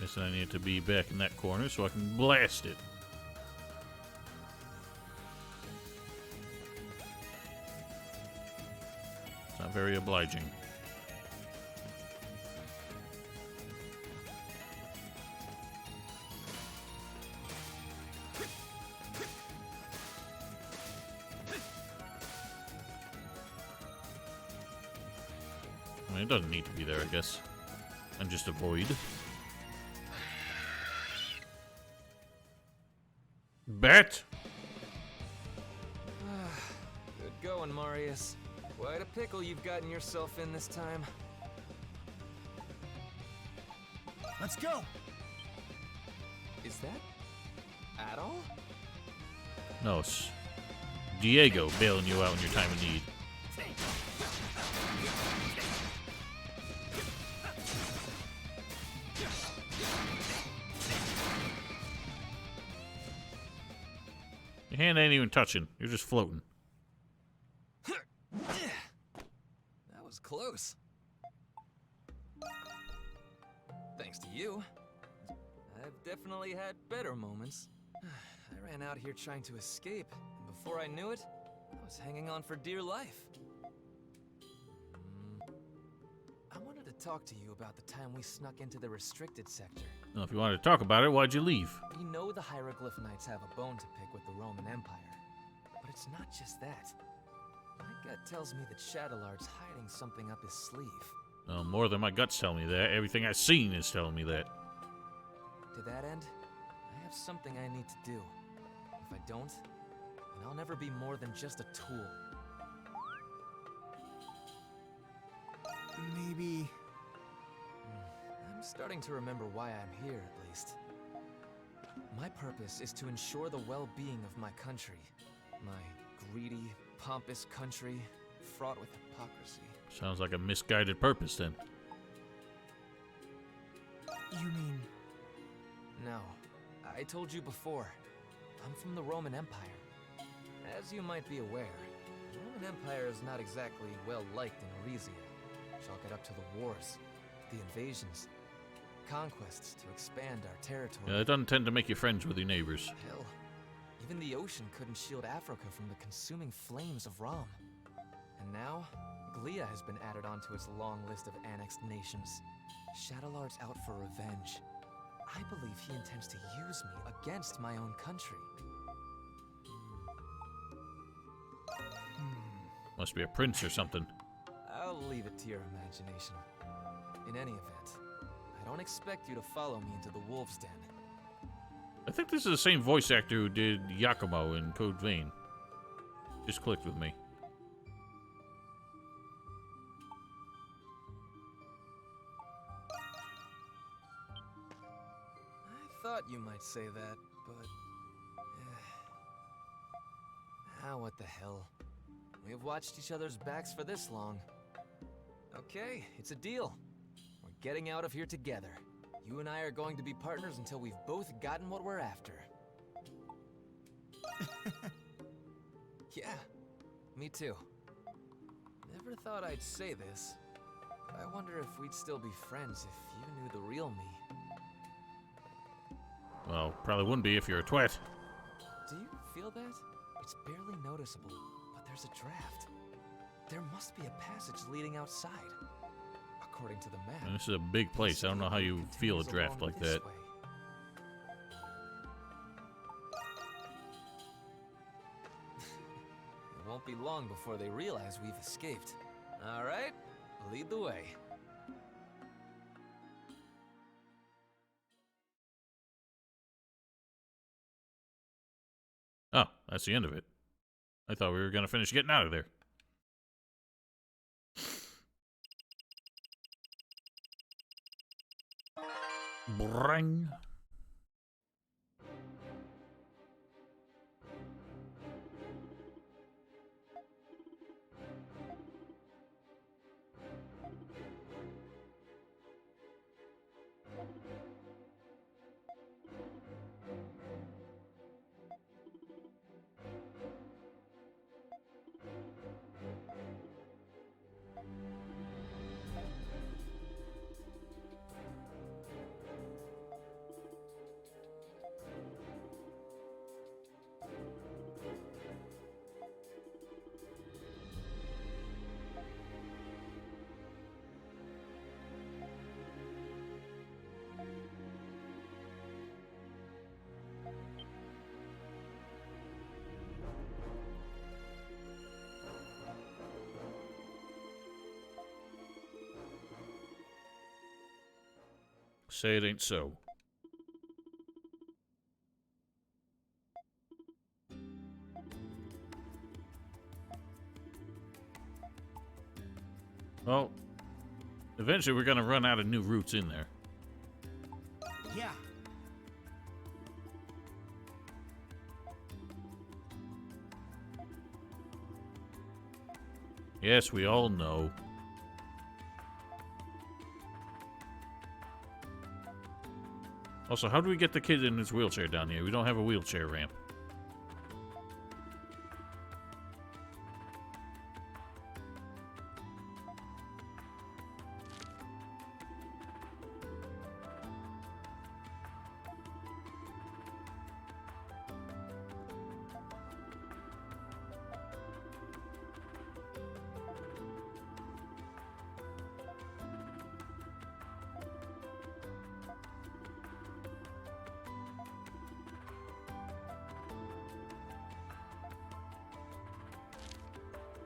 Guess I need to be back in that corner so I can blast it. It's not very obliging. I mean, it doesn't need to be there, I guess. And just avoid. Bet! Good going, Marius. Quite a pickle you've gotten yourself in this time. Let's go! Is that at all? No, it's Diego bailing you out in your time of need. Your hand ain't even touching. You're just floating. That was close. Thanks to you. I've definitely had better moments. I ran out here trying to escape, and before I knew it, I was hanging on for dear life. I wanted to talk to you about the time we snuck into the restricted sector. Well, if you wanted to talk about it, why'd you leave? We know the Hieroglyph Knights have a bone to pick with the Roman Empire, but it's not just that. My gut tells me that Shadowlard's hiding something up his sleeve. More than my guts tell me that. Everything I've seen is telling me that. To that end, I have something I need to do. If I don't, then I'll never be more than just a tool. Maybe... I'm starting to remember why I'm here, at least. My purpose is to ensure the well-being of my country. My greedy, pompous country, fraught with hypocrisy. Sounds like a misguided purpose, then. You mean... No. I told you before. I'm from the Roman Empire. As you might be aware, the Roman Empire is not exactly well liked in Arisia. Chalk it up to the wars, the invasions, conquests to expand our territory. Yeah, it doesn't tend to make you friends with your neighbors. Hell, even the ocean couldn't shield Africa from the consuming flames of Rom. And now, Glia has been added onto its long list of annexed nations. Shadowlard's out for revenge. I believe he intends to use me against my own country. Must be a prince or something. I'll leave it to your imagination. In any event, I don't expect you to follow me into the wolf's den. I think this is the same voice actor who did Yakumo in Code Vein. Just clicked with me. I thought you might say that, but... what the hell? We have watched each other's backs for this long. Okay, it's a deal. We're getting out of here together. You and I are going to be partners until we've both gotten what we're after. Yeah, me too. Never thought I'd say this, but I wonder if we'd still be friends if you knew the real me. Well, probably wouldn't be if you're a twat. Do you feel that? It's barely noticeable, but there's a draft. There must be a passage leading outside. According to the map. And this is a big place. I don't know how you feel a draft like that. It won't be long before they realize we've escaped. All right, lead the way. Oh, that's the end of it. I thought we were going to finish getting out of there. Bring. Say it ain't so. Well, eventually we're gonna run out of new routes in there. Yeah. Yes, we all know. Also, how do we get the kid in his wheelchair down here? We don't have a wheelchair ramp.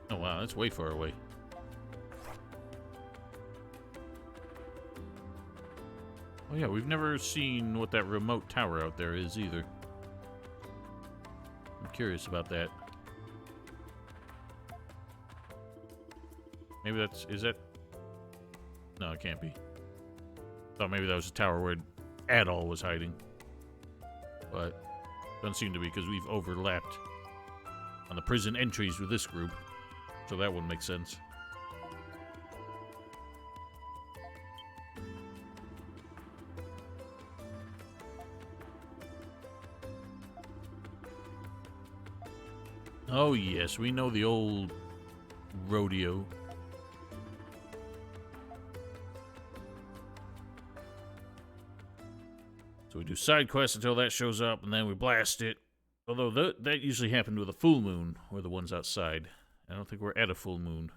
Oh wow, that's way far away. Oh yeah, we've never seen what that remote tower out there is either. I'm curious about that. Maybe that's... is that... No, it can't be. Thought maybe that was a tower where Adol was hiding. But doesn't seem to be because we've overlapped on the prison entries with this group. So that wouldn't make sense. Oh, yes, we know the old rodeo. So we do side quests until that shows up, and then we blast it. Although that usually happened with a full moon, or the ones outside. I don't think we're at a full moon,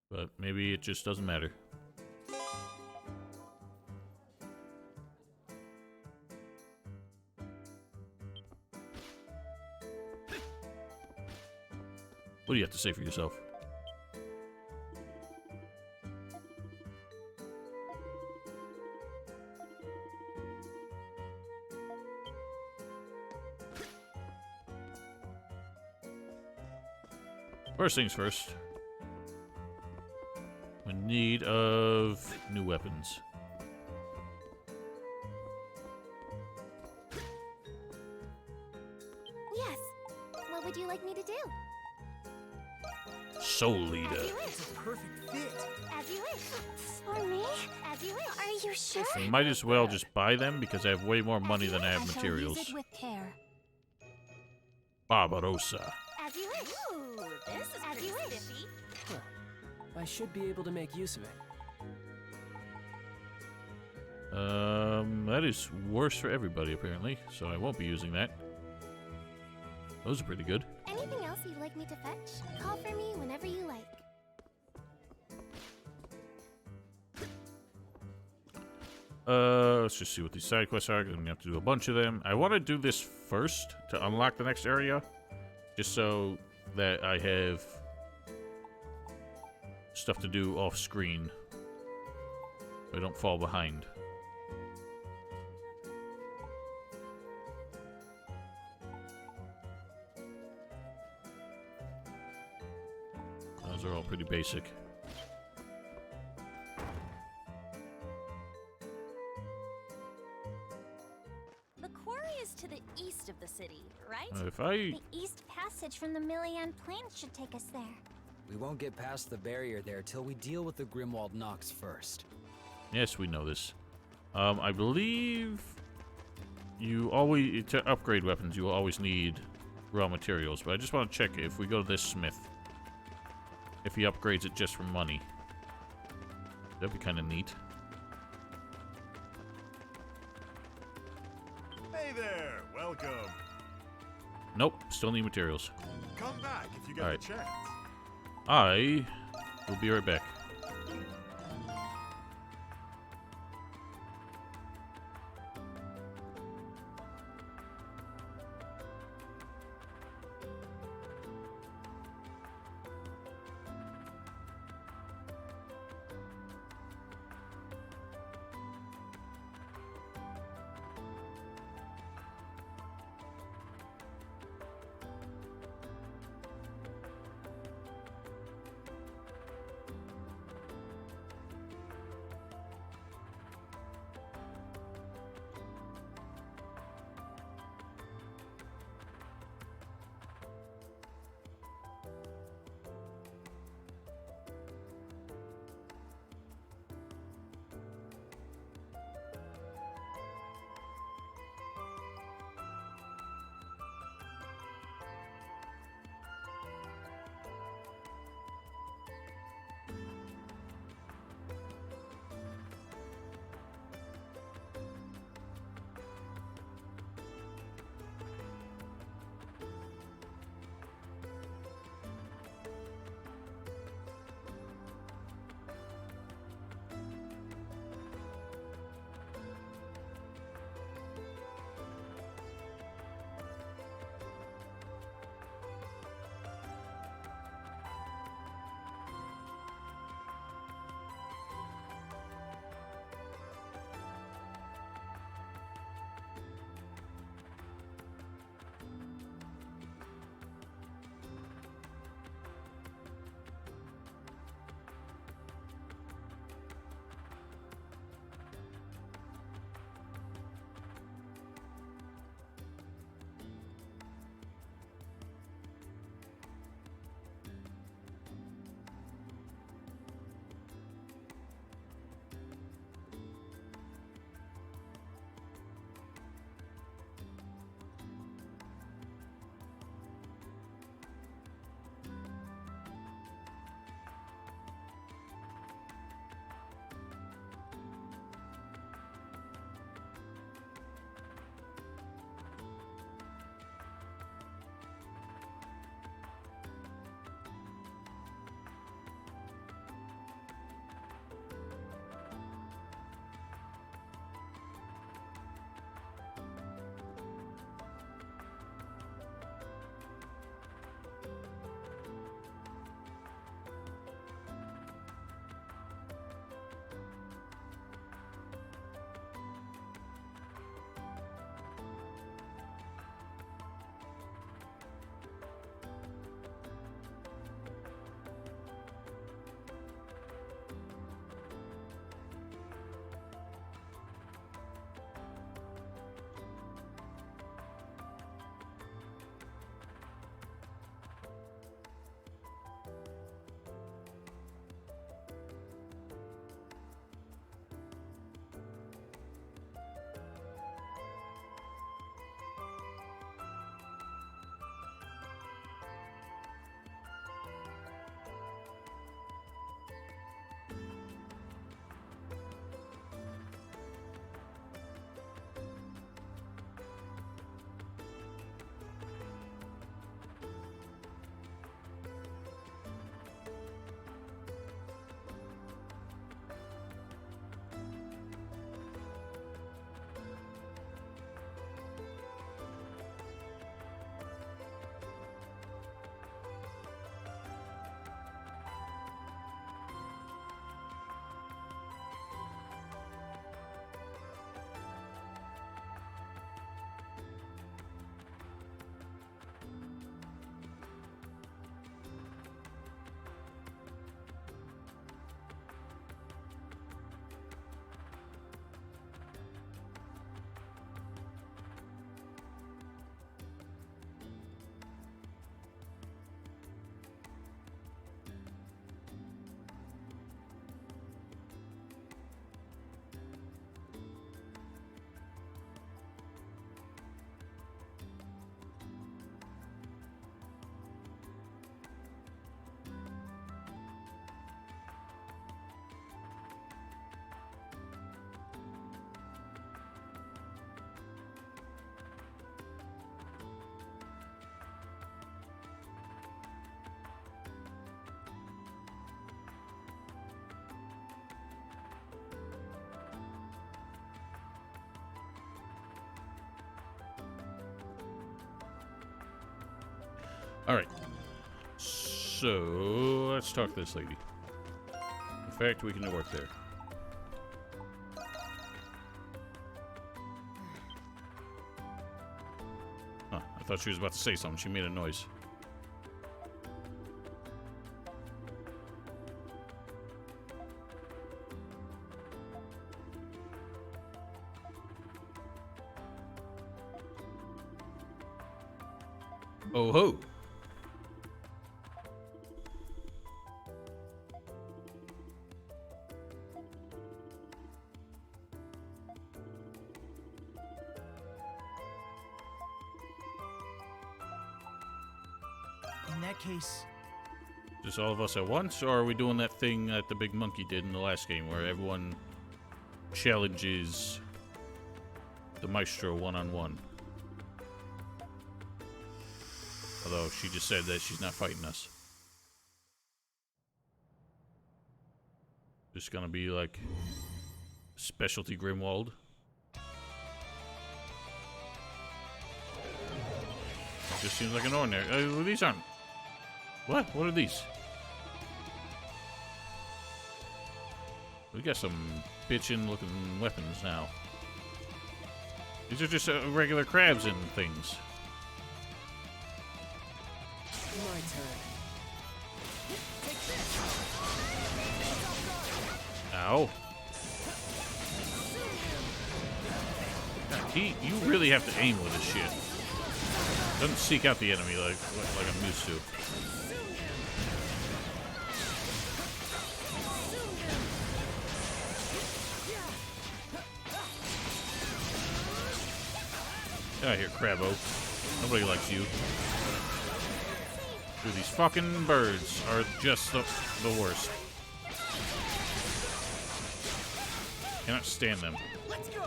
but maybe it just doesn't matter. What do you have to say for yourself? First things first. We're in need of new weapons. Yes. What would you like me to do? Soul Leader. It's a perfect fit. As you wish. For me? As you wish. Are you sure? We might as well just buy them because I have way more money than I have materials. Use it with care. Barbarossa. As you wish. Ooh, this is As pretty you wish. spiffy. I should be able to make use of it. That is worse for everybody apparently, so I won't be using that. Those are pretty good. Anything else you'd like me to fetch? Call for me whenever you like. Let's just see what these side quests are. I'm gonna have to do a bunch of them. I want to do this first to unlock the next area, just so that I have stuff to do off screen, so I don't fall behind. Those are all pretty basic. The quarry is to the east of the city, right? If I... The East Passage from the Millian Plains should take us there. We won't get past the barrier there till we deal with the Grimwald Nox first. Yes, we know this. I believe you always... To upgrade weapons, you will always need raw materials, but I just want to check if we go to this smith, if he upgrades it just for money. That'd be kind of neat. Hey there, welcome. Nope, still need materials. Come back if you get Alright. the chance. I will be right back. Alright. So, let's talk to this lady. In fact, we can do work there. Huh, I thought she was about to say something. She made a noise. Oh ho! In that case, Just all of us at once, or are we doing that thing that the big monkey did in the last game where everyone challenges the maestro one-on-one? Although she just said that she's not fighting us. Just gonna be like specialty Grimwald. Just seems like an ordinary. These aren't. What? What are these? We got some bitchin' looking weapons now. These are just regular crabs and things. My turn. Ow. God, you really have to aim with this shit. Doesn't seek out the enemy like I'm used to. Get out of here, Crabbo. Nobody likes you. Dude, these fucking birds are just the worst. Cannot stand them. let's go.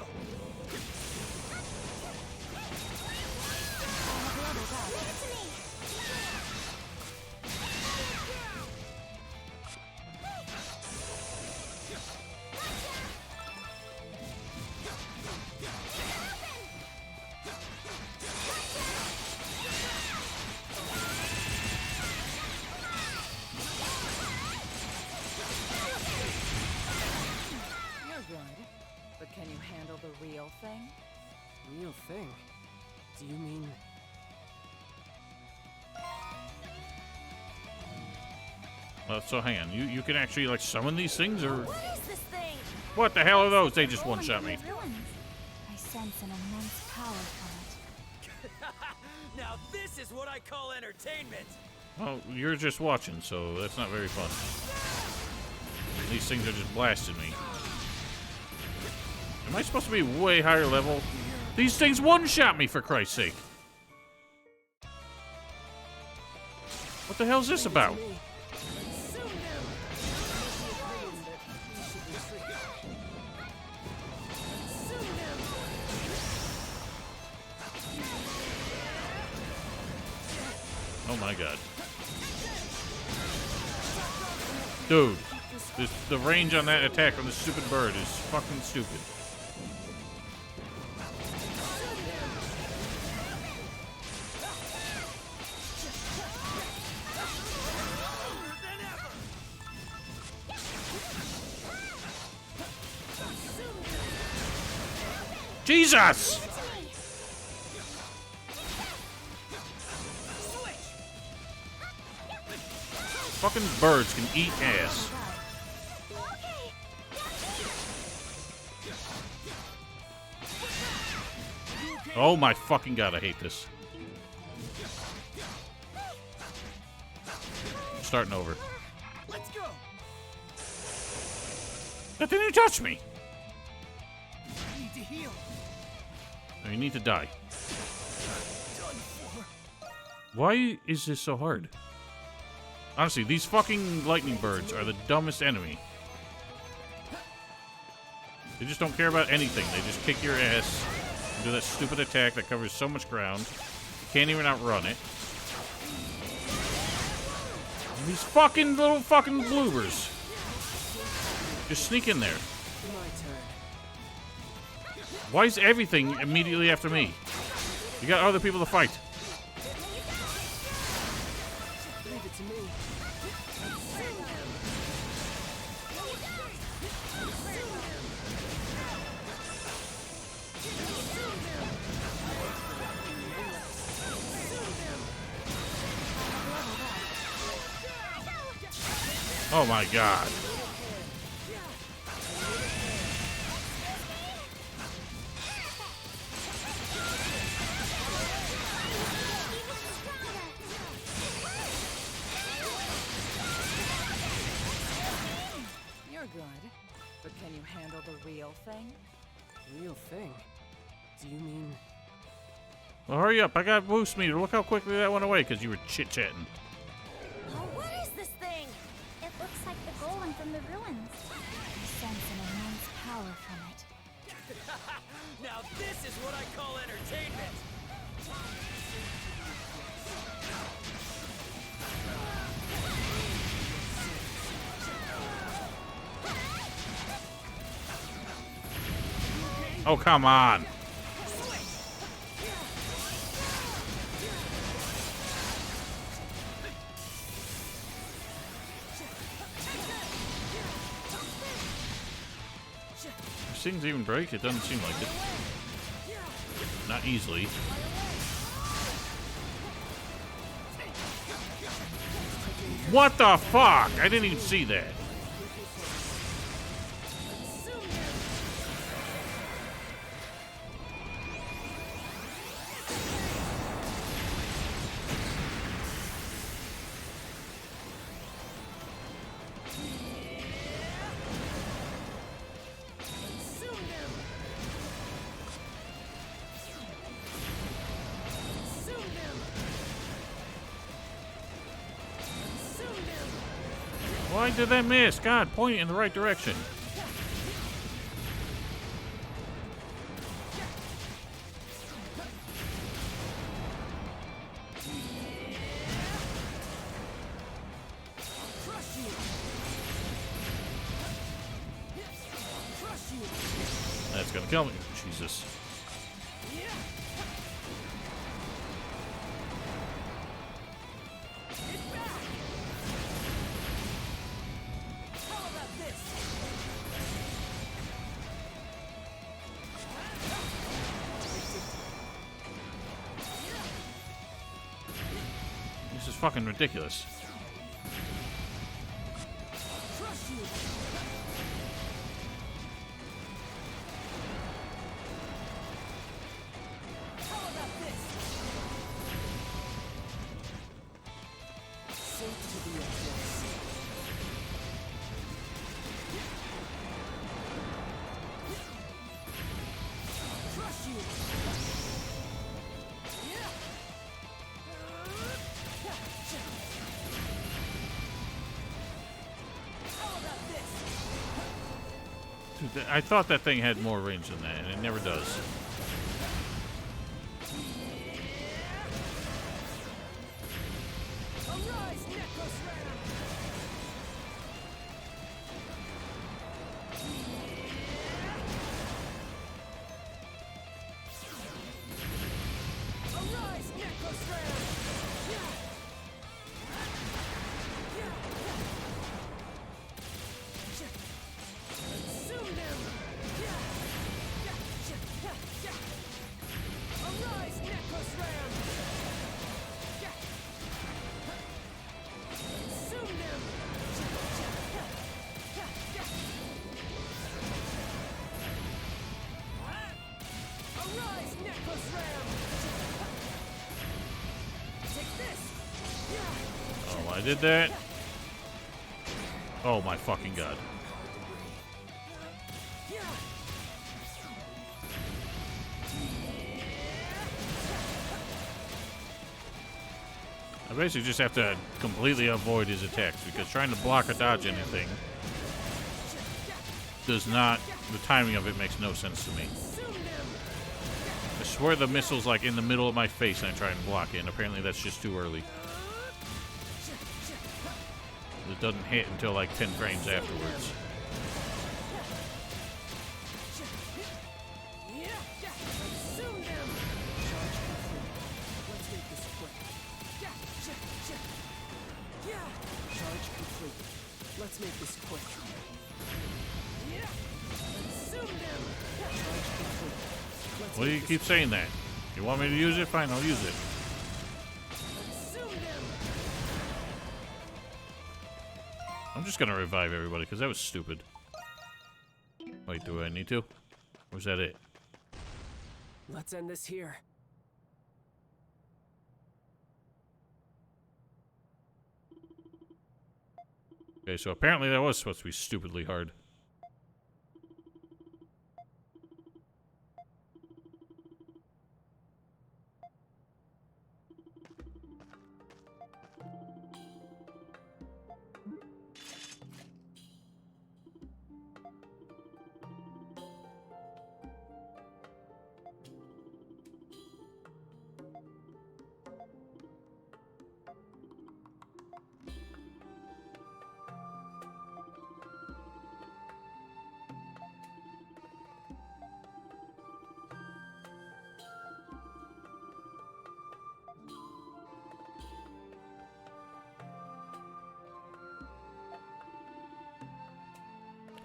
You're good. But can you handle the real thing? Real thing? Do you mean... So hang on, you can actually like summon these things, or What is this thing? what the hell are those? They just one shot me. I sense an immense power from it. Now this is what I call entertainment. Well, you're just watching, so that's not very fun. These things are just blasting me. Am I supposed to be way higher level? These things one-shot me, for Christ's sake. What the hell's this about? Oh my god. Dude, the range on that attack from the stupid bird is fucking stupid. Jesus! Fucking birds can eat ass. Oh my fucking god, I hate this. Starting over. Let's go. That didn't touch me. I need to heal. No, you need to die. Done for. Why is this so hard? Honestly, these fucking lightning birds are the dumbest enemy. They just don't care about anything. They just kick your ass and do that stupid attack that covers so much ground. You can't even outrun it. And these fucking little fucking bloopers just sneak in there. My turn. Why is everything immediately after me? You got other people to fight. Oh my god. You're good. But can you handle the real thing? Real thing? Do you mean... Well, hurry up. I got boost meter. Look how quickly that went away because you were chit-chatting. Oh, what is this thing? It looks like the golem from the ruins. I sense an immense power from it. Now this is what I call entertainment! Oh, come on. These things even break? It doesn't seem like it. Not easily. What the fuck? I didn't even see that. Why did that miss? God, point it in the right direction. That's gonna kill me. Jesus. This is fucking ridiculous. Dude, I thought that thing had more range than that, and it never does. Oh, I did that? Oh my fucking god. I basically just have to completely avoid his attacks because trying to block or dodge anything does not, the timing of it makes no sense to me. I swear the missile's like in the middle of my face and I try and block it, and apparently that's just too early. It doesn't hit until like 10 frames afterwards. Let's make this quick. What do you keep saying that? You want me to use it? Fine, I'll use it. I'm I'm just gonna revive everybody, because that was stupid. Wait, do I need to? Or is that it? Let's end this here. Okay, so apparently that was supposed to be stupidly hard.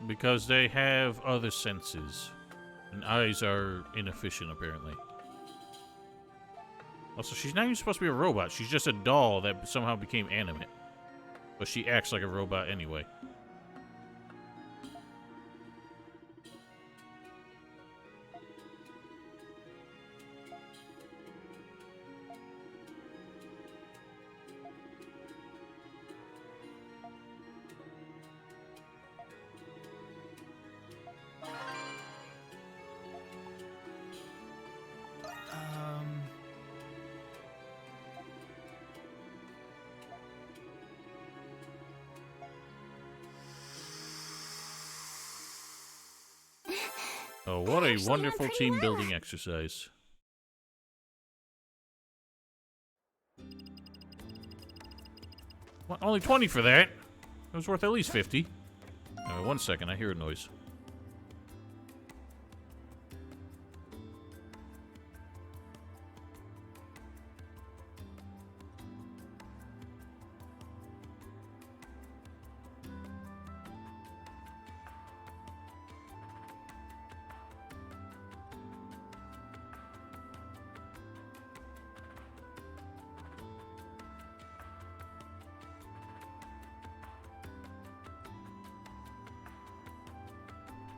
Because they have other senses. And eyes are inefficient, apparently. Also, she's not even supposed to be a robot. She's just a doll that somehow became animate. But she acts like a robot anyway. Oh, what a wonderful team building exercise. What, only 20 for that? It was worth at least 50. 1 second, I hear a noise.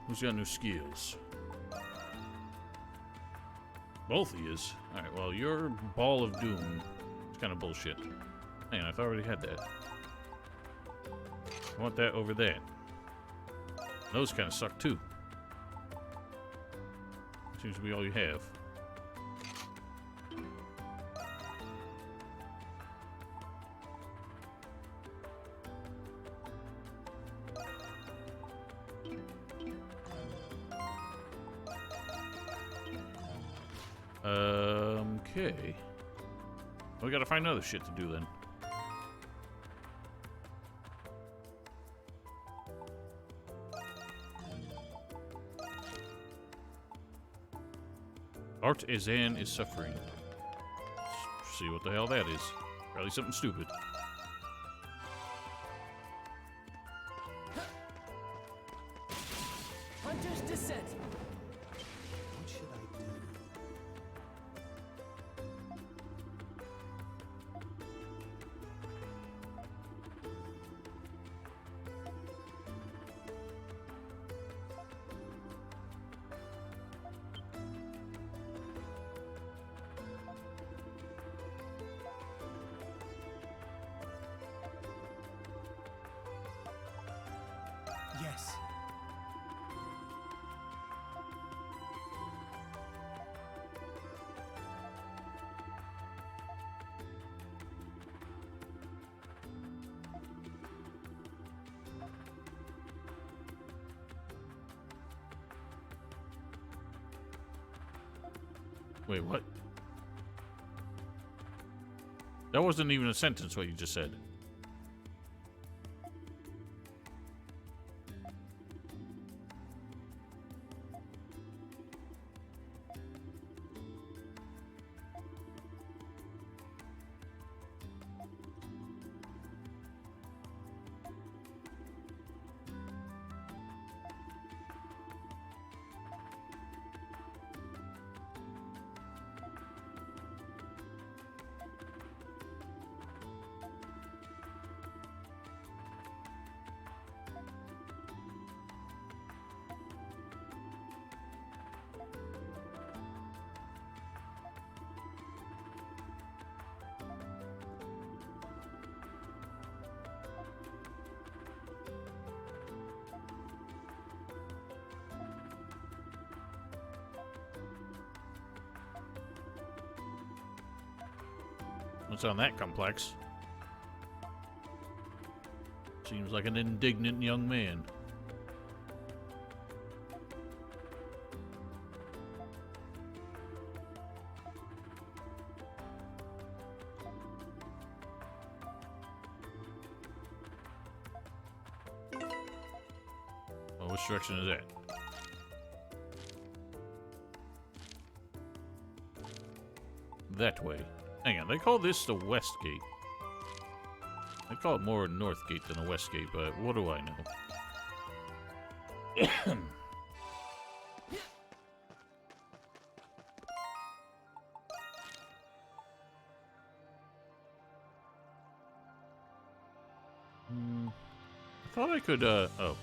Who's got new skills? Both he is. Alright, well, your Ball of Doom is kind of bullshit. Man, I thought I already had that. I want that over there. Those kind of suck, too. Seems to be all you have. Okay. We gotta find other shit to do then. Artisan is suffering. Let's see what the hell that is. Probably something stupid. Hunter's Descent. What should I do? Yes. Wait, what? That wasn't even a sentence, what you just said. What's on that complex? Seems like an indignant young man. Well, which direction is that? That way. Hang on, they call this the West Gate. I call it more a North Gate than a West Gate, but what do I know? I thought I could, oh. There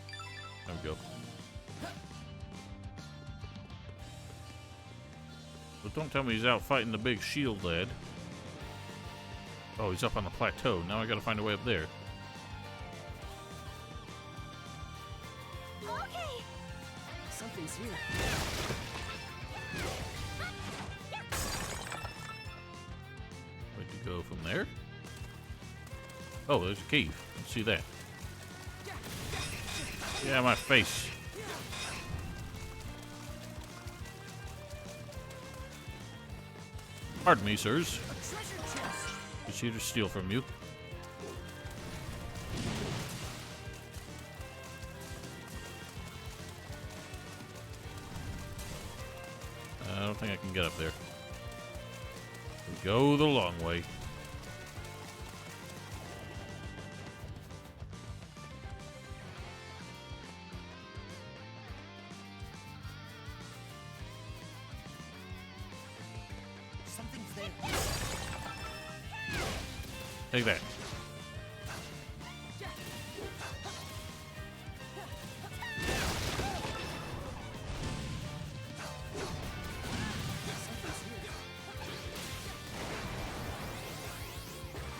we go. But don't tell me he's out fighting the big shield lad. Oh, he's up on the plateau. Now I gotta find a way up there. Okay. Something's here. Where'd you go from there? Oh, there's a cave. Let's see that. Yeah, my face. Pardon me, sirs. Just here to steal from you. I don't think I can get up there. We go the long way. Something's there. Take that.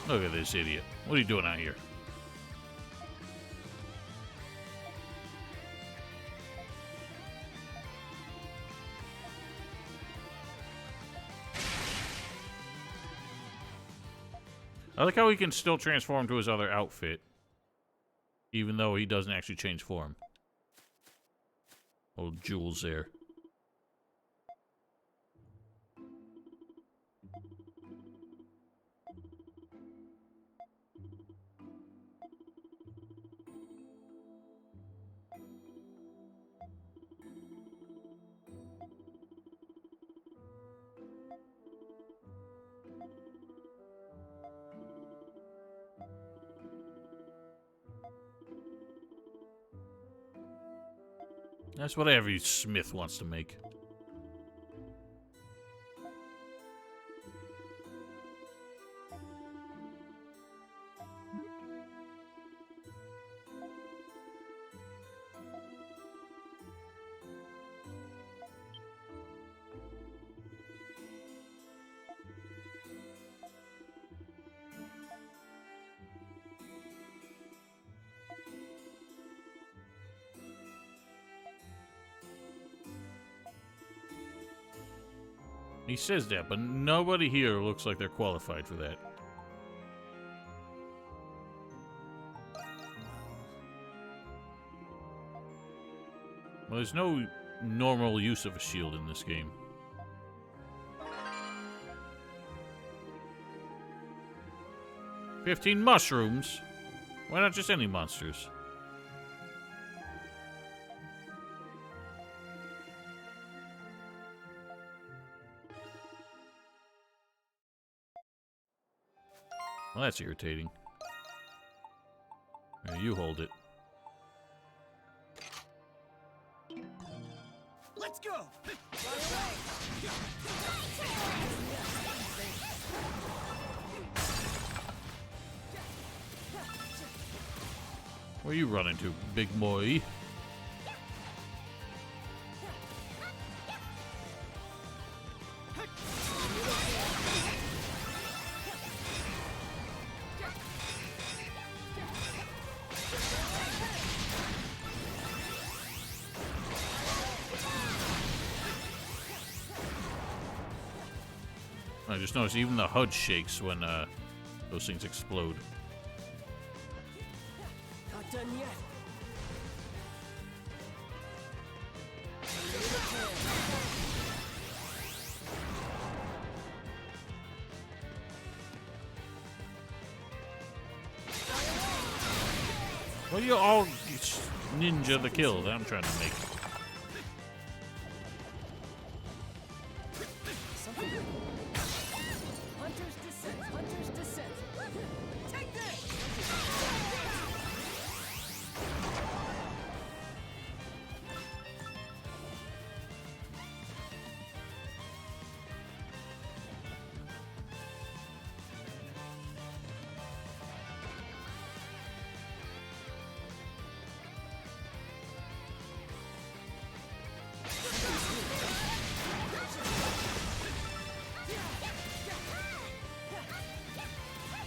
Look at this idiot. What are you doing out here? I like how he can still transform to his other outfit, even though he doesn't actually change form. Old Jules there. That's what every smith wants to make. He says that, but nobody here looks like they're qualified for that. Well, there's no normal use of a shield in this game. $15 mushrooms? Why not just any monsters? Well, that's irritating. Here, you hold it. Let's go. Where you running to, big boy? I just noticed even the HUD shakes when those things explode. Not done yet. Why do you all ninja the kill that I'm trying to make? Hunter's descent. Hunter's descent. Take this.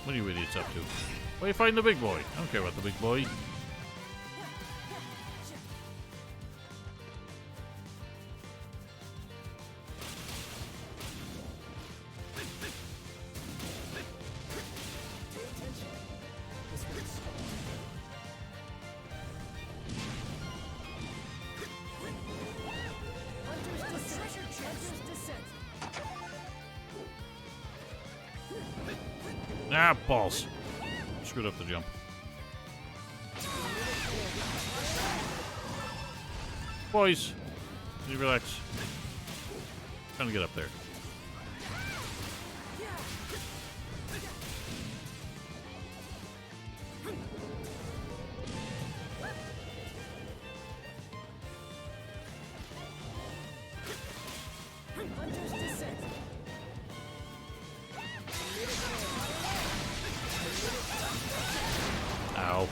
What are you idiots up to? Why are you fighting the big boy? I don't care about the big boy. Ah, balls. Screwed up the jump. Boys, you relax. Trying to get up there. Ow.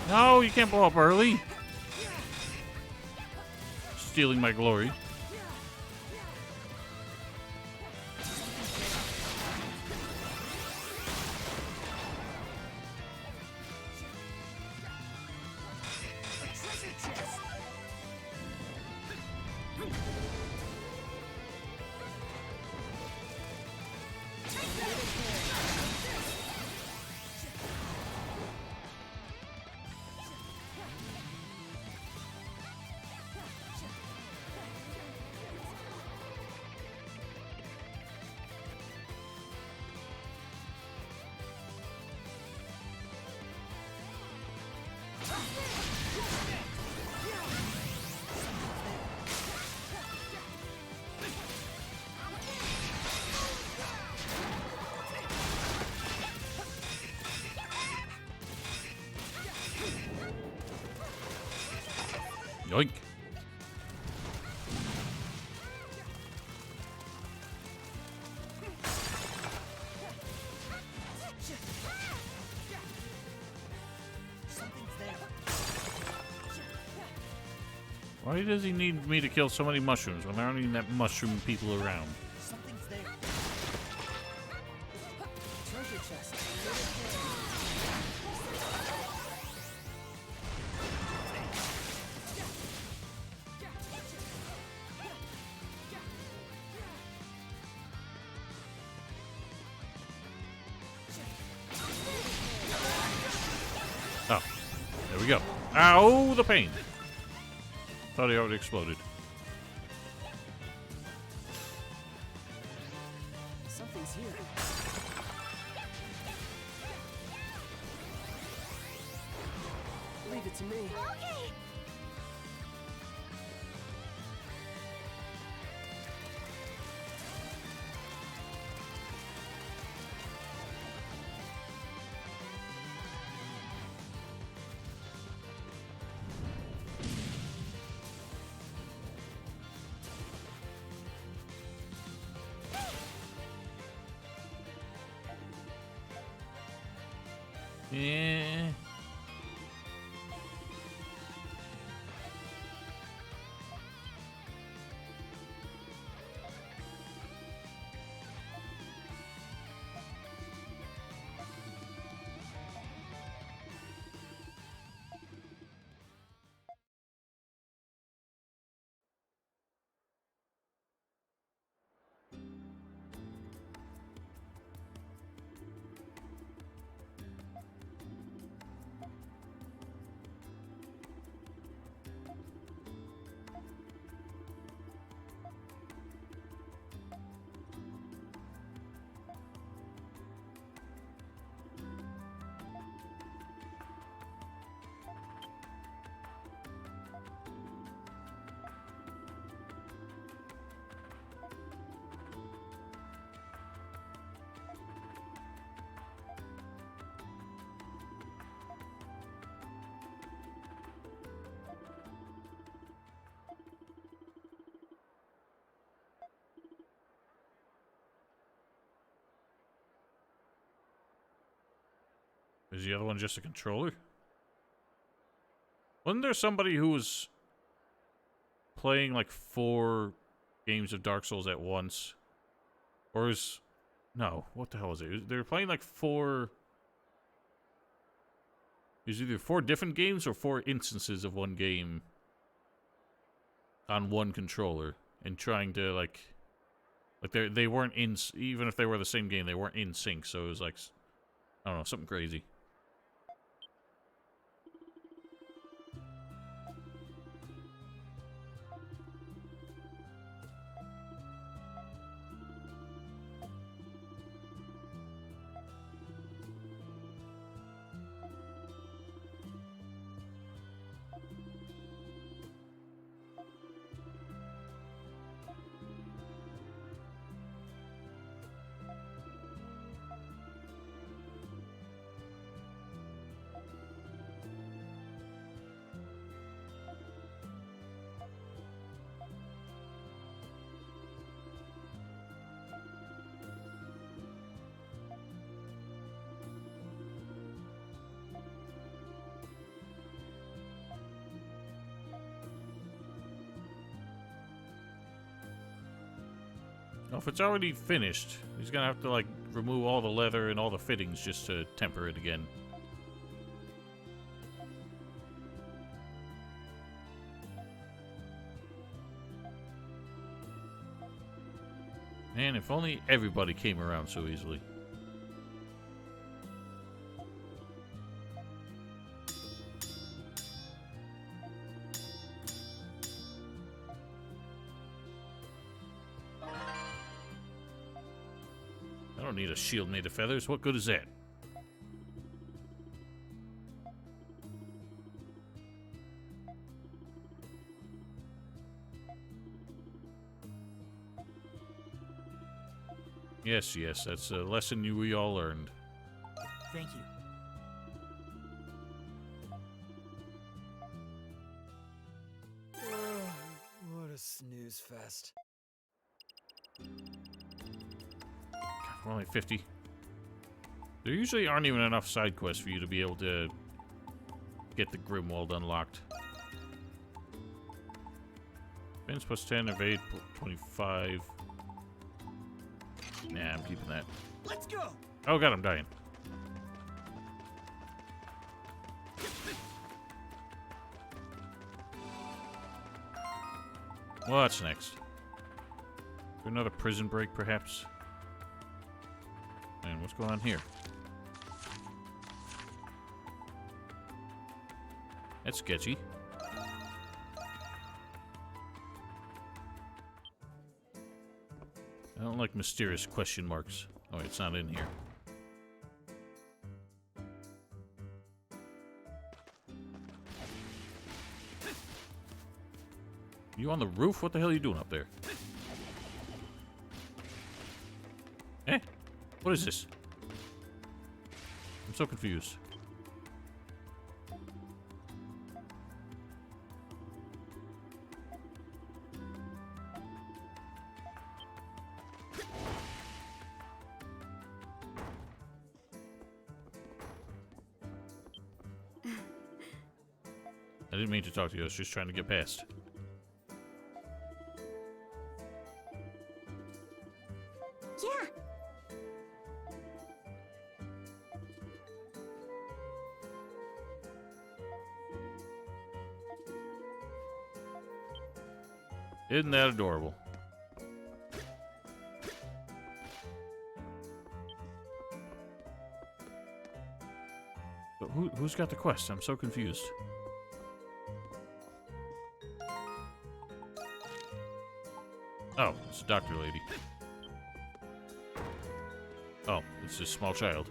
No, you can't blow up early. Stealing my glory. Yoink. Why does he need me to kill so many mushrooms when there aren't even that mushroom people around? Something's there. Treasure chest. Oh, there we go. Ow, the pain. Thought he already exploded. Something's here. Leave it to me. Okay. Yeah. Is the other one just a controller? Wasn't there somebody who was playing like 4 games of Dark Souls at once? Or is... No, what the hell is it? They were playing like 4... It was either 4 different games or 4 instances of one game on one controller, and trying to like they weren't in, even if they were the same game, they weren't in sync. So it was like, I don't know, something crazy. Well, if it's already finished, he's gonna have to, like, remove all the leather and all the fittings just to temper it again. Man, if only everybody came around so easily. I don't need a shield made of feathers. What good is that? Yes, yes, that's a lesson we all learned. Thank you. What a snooze fest. God, we're only 50. There usually aren't even enough side quests for you to be able to get the Grimwald unlocked. Defense plus 10, evade 25. Nah, I'm keeping that. Let's go. Oh god, I'm dying. What's next? Another prison break, perhaps? And what's going on here? That's sketchy. I don't like mysterious question marks. Oh, it's not in here. You on the roof? What the hell are you doing up there? Eh? What is this? I'm so confused. I didn't mean to talk to you. I was just trying to get past. Yeah. Isn't that adorable? But who's got the quest? I'm so confused. Oh, it's a doctor lady. Oh, it's a small child.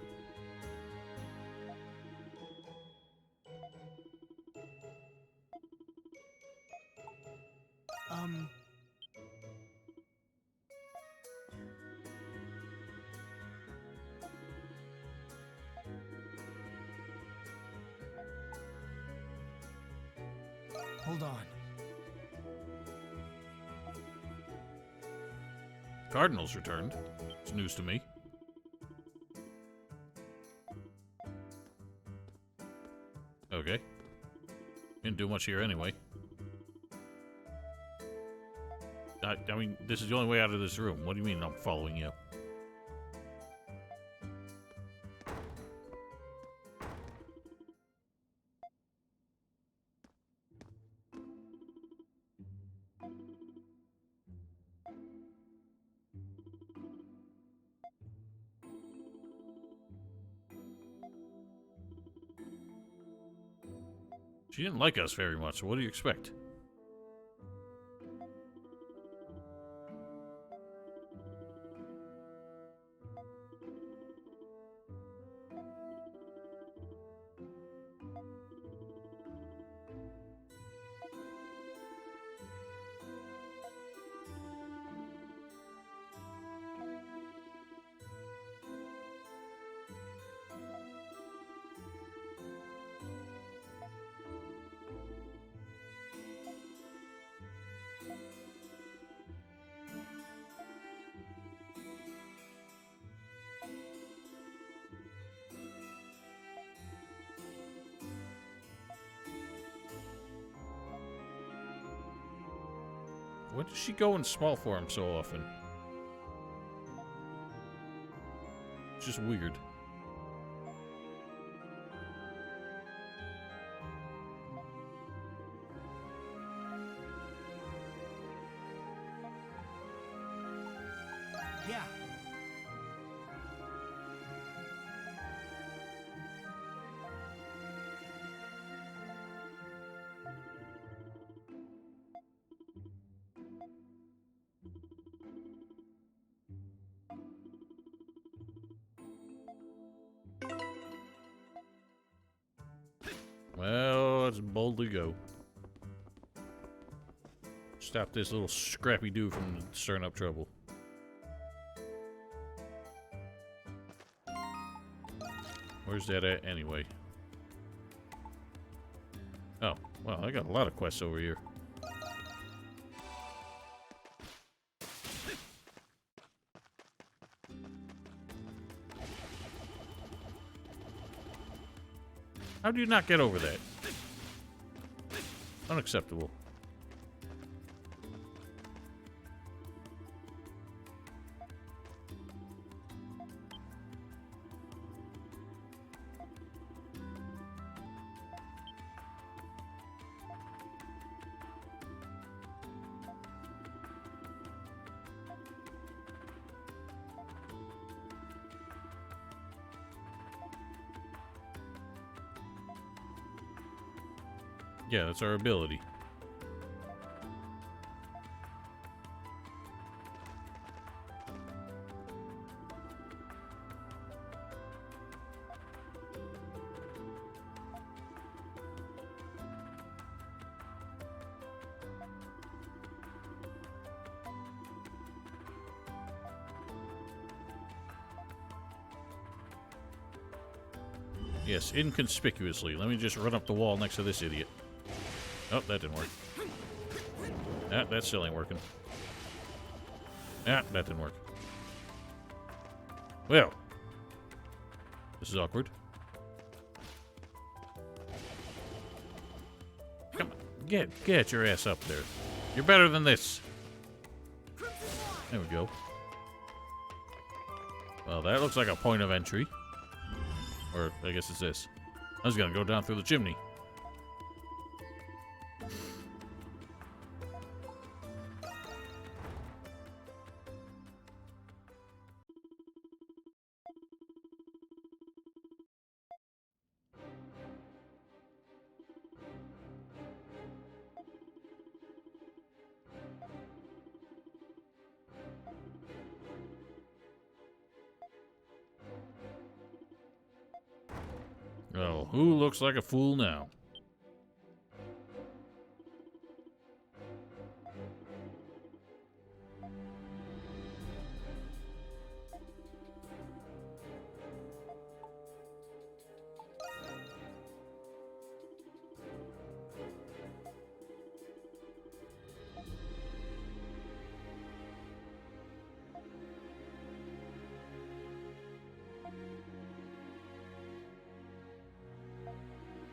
Hold on. Cardinal's returned. It's news to me. Didn't do much here anyway. I mean, this is the only way out of this room. What do you mean I'm following you? She didn't like us very much, so what do you expect? Why does she go in small form so often? It's just weird. Yeah. Well, let's boldly go. Stop this little scrappy dude from stirring up trouble. Where's that at anyway? Oh, well, I got a lot of quests over here. How do you not get over that? Unacceptable. Yeah, that's our ability. Yes, inconspicuously. Let me just run up the wall next to this idiot. Oh, that didn't work. Ah, that still ain't working. Ah, that didn't work. Well, this is awkward. Come on, get your ass up there. You're better than this. There we go. Well, that looks like a point of entry. Or, I guess it's this. I was gonna go down through the chimney. Oh, who looks like a fool now?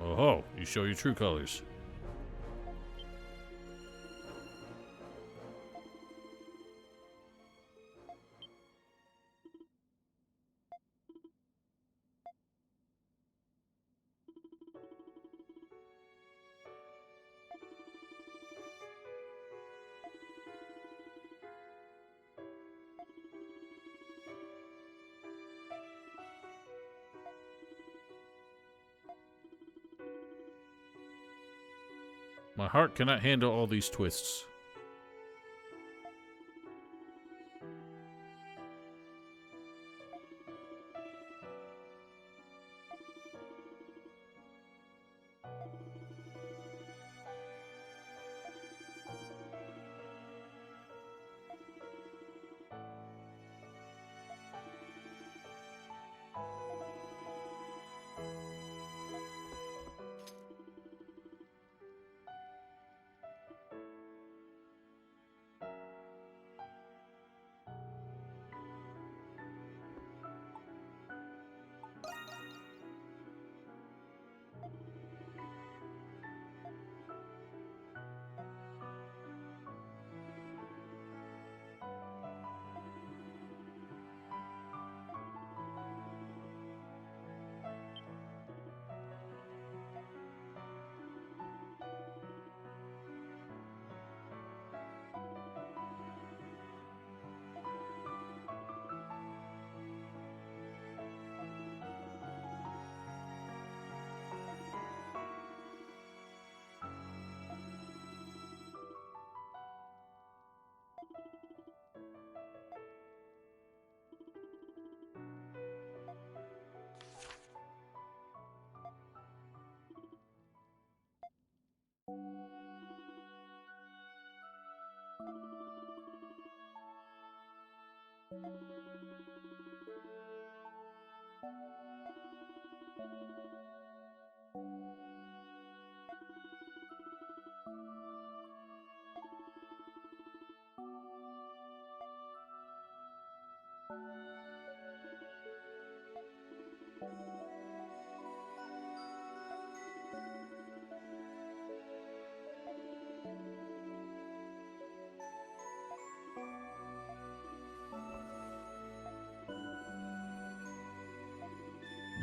Oh, you show your true colors. My heart cannot handle all these twists.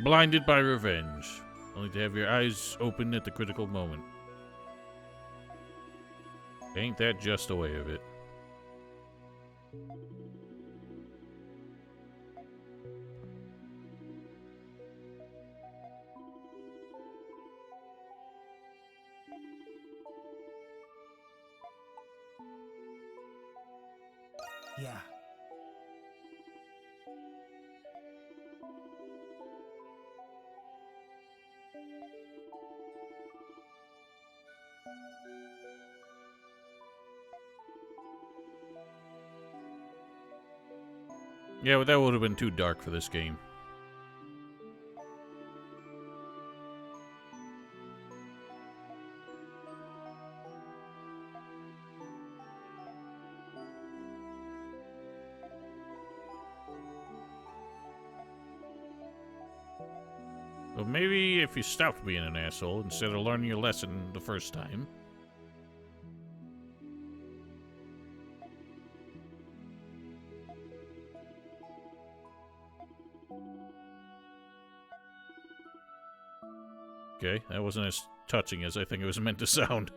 Blinded by revenge, only to have your eyes open at the critical moment. Ain't that just a way of it? Yeah. Yeah, but that would have been too dark for this game. Well, maybe if you stopped being an asshole instead of learning your lesson the first time. Okay, that wasn't as touching as I think it was meant to sound.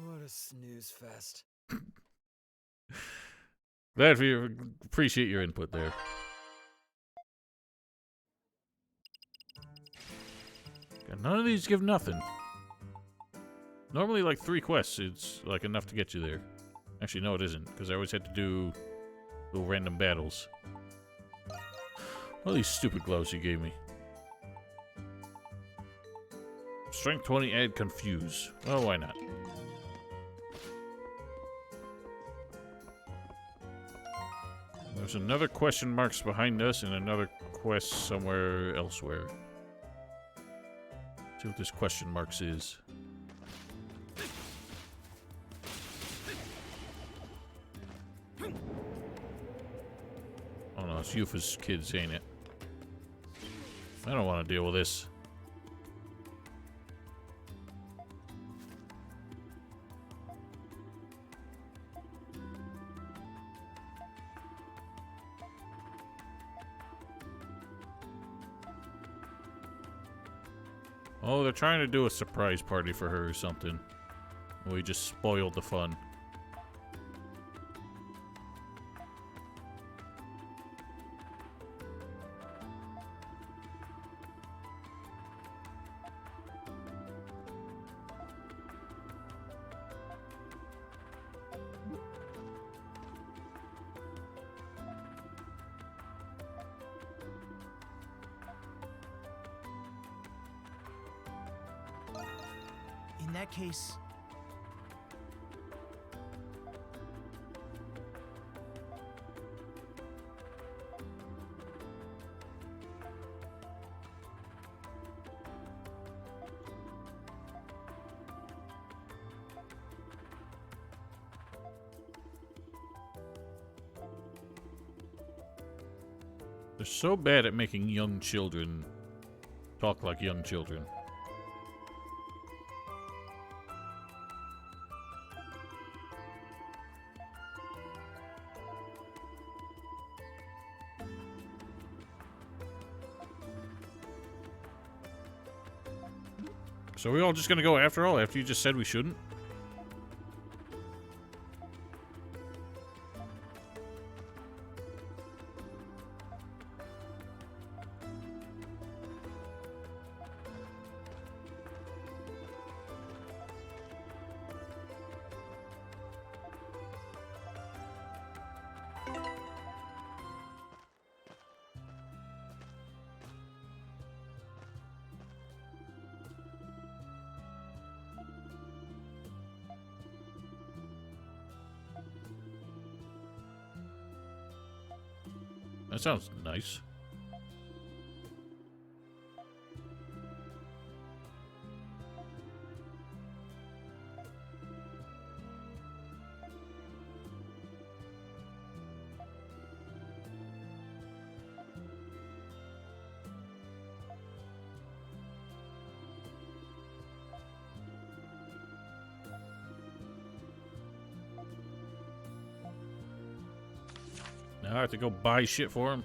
What a snooze fest. Glad you appreciate your input there. God, none of these give nothing. Normally, like 3 quests, it's like enough to get you there. Actually, no, it isn't, because I always had to do little random battles. All these stupid gloves you gave me. Strength 20, add confuse. Well, why not? There's another question marks behind us and another quest somewhere elsewhere. See what this question marks is. Oh no, it's Yufa's kids, ain't it? I don't want to deal with this. Oh, they're trying to do a surprise party for her or something. We just spoiled the fun. In that case... They're so bad at making young children talk like young children. So are we all just gonna go after all, after you just said we shouldn't? That sounds nice. Now I have to go buy shit for him.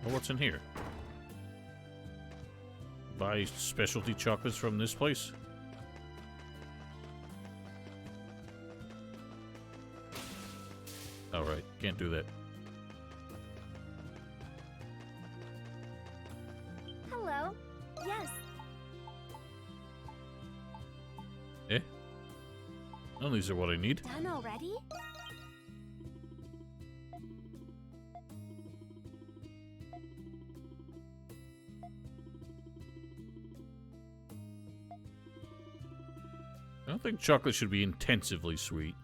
Well, what's in here? Buy specialty chocolates from this place? Alright, can't do that. Hello. Yes. Eh? None of these are what I need. Done already? I don't think chocolate should be intensively sweet.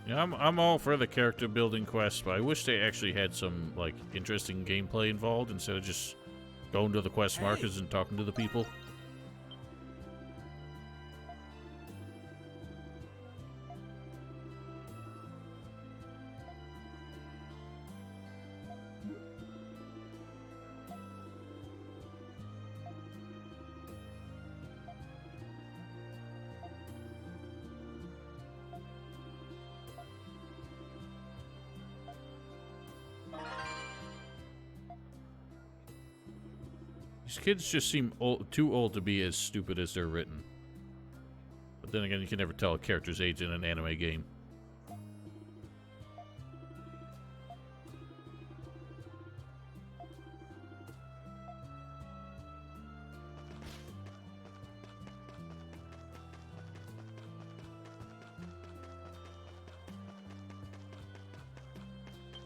Yeah, I'm all for the character building quest, but I wish they actually had some, like, interesting gameplay involved instead of just going to the quest markers and talking to the people. These kids just seem too old to be as stupid as they're written. But then again, you can never tell a character's age in an anime game.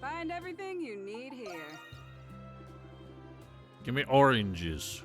Find everything you need here. Give me oranges.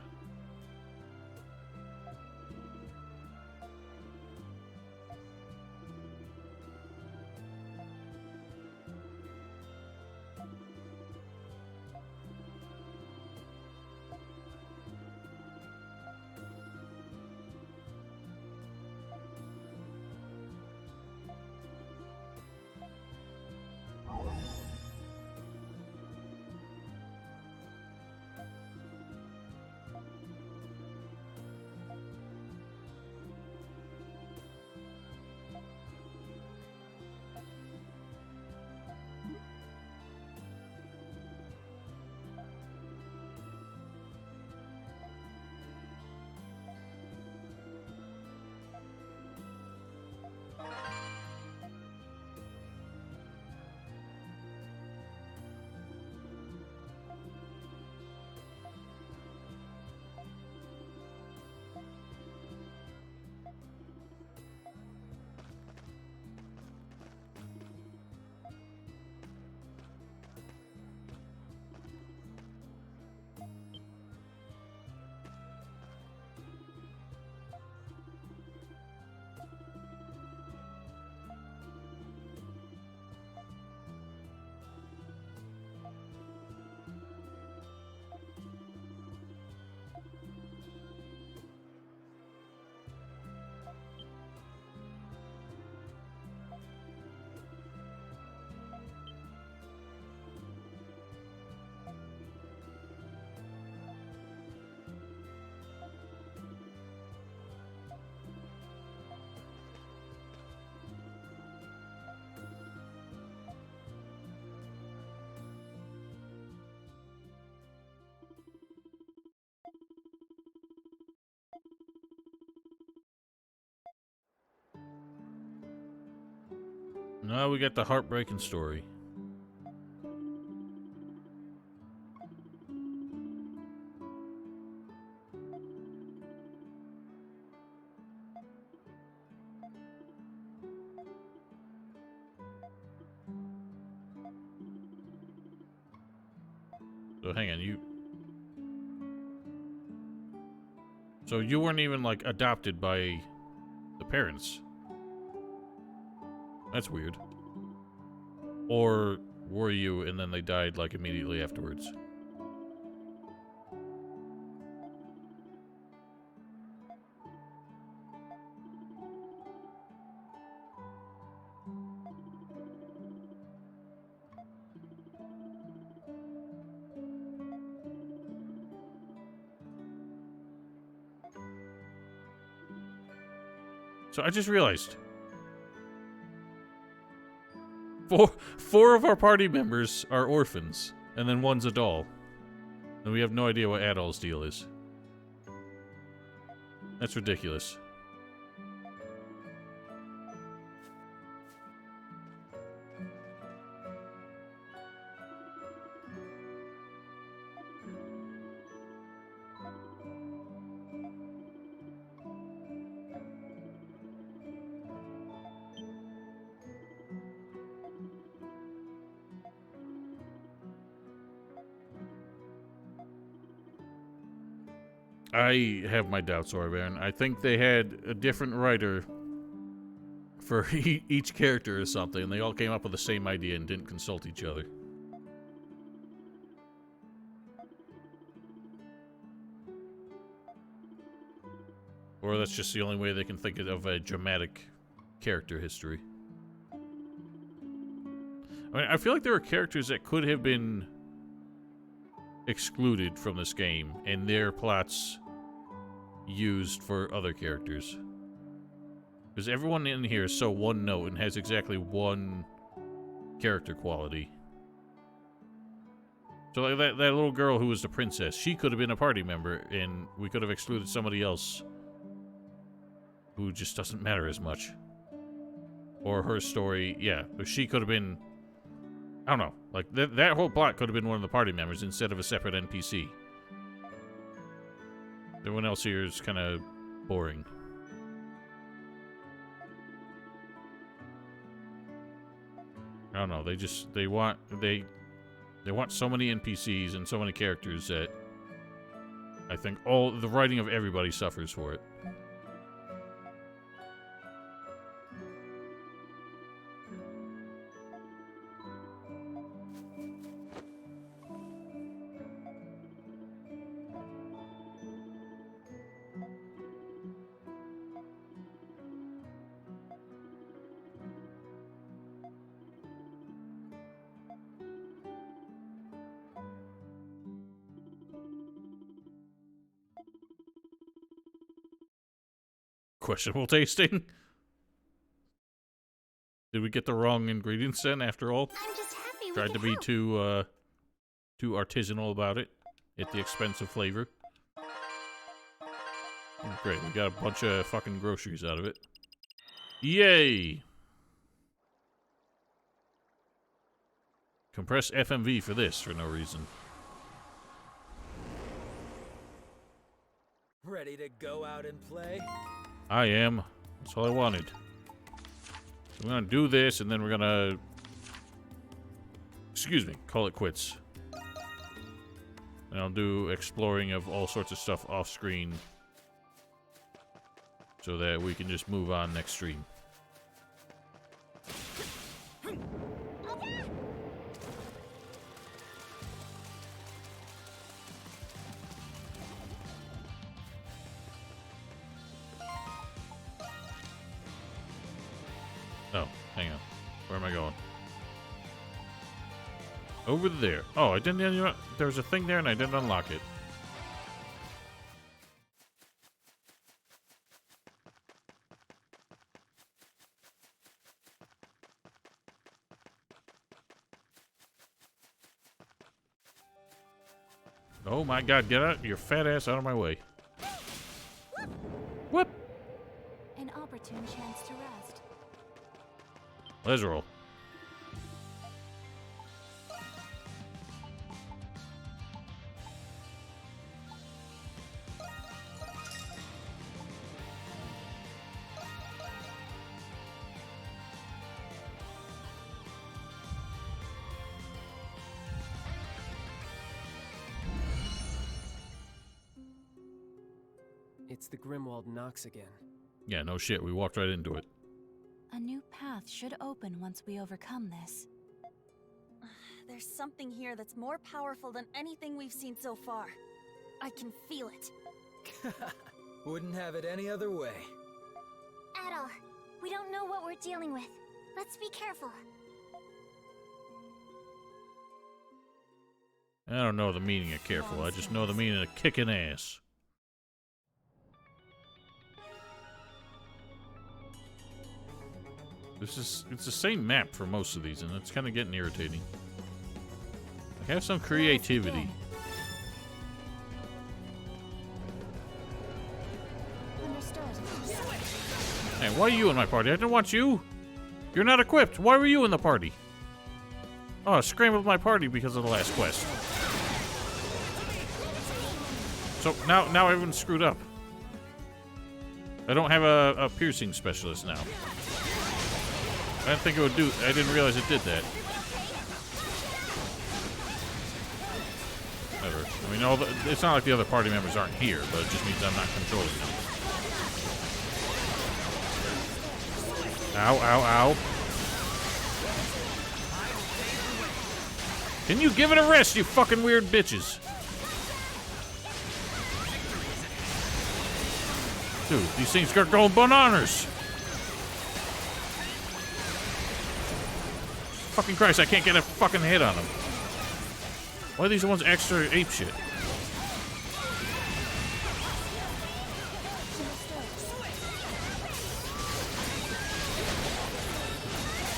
Now we get the heartbreaking story. So hang on, So you weren't even, like, adopted by the parents? That's weird. Or were you, and then they died, like, immediately afterwards? So I just realized. Four of our party members are orphans, and then one's a doll. And we have no idea what Adol's deal is. That's ridiculous. I have my doubts, Orban. I think they had a different writer for each character or something, and they all came up with the same idea and didn't consult each other. Or that's just the only way they can think of a dramatic character history. I mean, I feel like there were characters that could have been excluded from this game, and their plots used for other characters. Because everyone in here is so one note and has exactly one character quality. So like that little girl who was the princess, she could have been a party member, and we could have excluded somebody else who just doesn't matter as much. Or her story, yeah, but she could have been, I don't know, like that whole plot could have been one of the party members instead of a separate NPC. Everyone else here is kind of boring. I don't know. They want so many NPCs and so many characters that I think all the writing of everybody suffers for it. Questionable tasting. Did we get the wrong ingredients then after all? I'm just happy we Tried to could be help. too artisanal about it at the expense of flavor. Oh, great, we got a bunch of fucking groceries out of it. Yay! Compress FMV for this for no reason. Ready to go out and play? I am. That's all I wanted. So we're gonna do this, and then we're gonna... Excuse me, call it quits. And I'll do exploring of all sorts of stuff off-screen, so that we can just move on next stream. Oh, hang on. Where am I going? Over there. Oh, I didn't... There was a thing there and I didn't unlock it. Oh my god, get out your fat ass out of my way. Whoop! An opportune chance to rest. Let's roll. It's the Grimwald Nox again. Yeah, no shit, we walked right into it. A new path should open once we overcome this. There's something here that's more powerful than anything we've seen so far. I can feel it. Wouldn't have it any other way. At all. We don't know what we're dealing with. Let's be careful. I don't know the meaning of careful, I just know the meaning of kicking ass. It's the same map for most of these, and it's kind of getting irritating. I have some creativity. Understood. Hey, why are you in my party? I didn't want you. You're not equipped. Why were you in the party? Oh, I scrambled my party because of the last quest. So now everyone's screwed up. I don't have a piercing specialist now. I didn't think it would do. I didn't realize it did that. Whatever. I mean, it's not like the other party members aren't here, but it just means I'm not controlling them. Ow, ow, ow. Can you give it a rest, you fucking weird bitches? Dude, these things are going bananas. Fucking Christ, I can't get a fucking hit on them. Why are these the ones extra ape shit?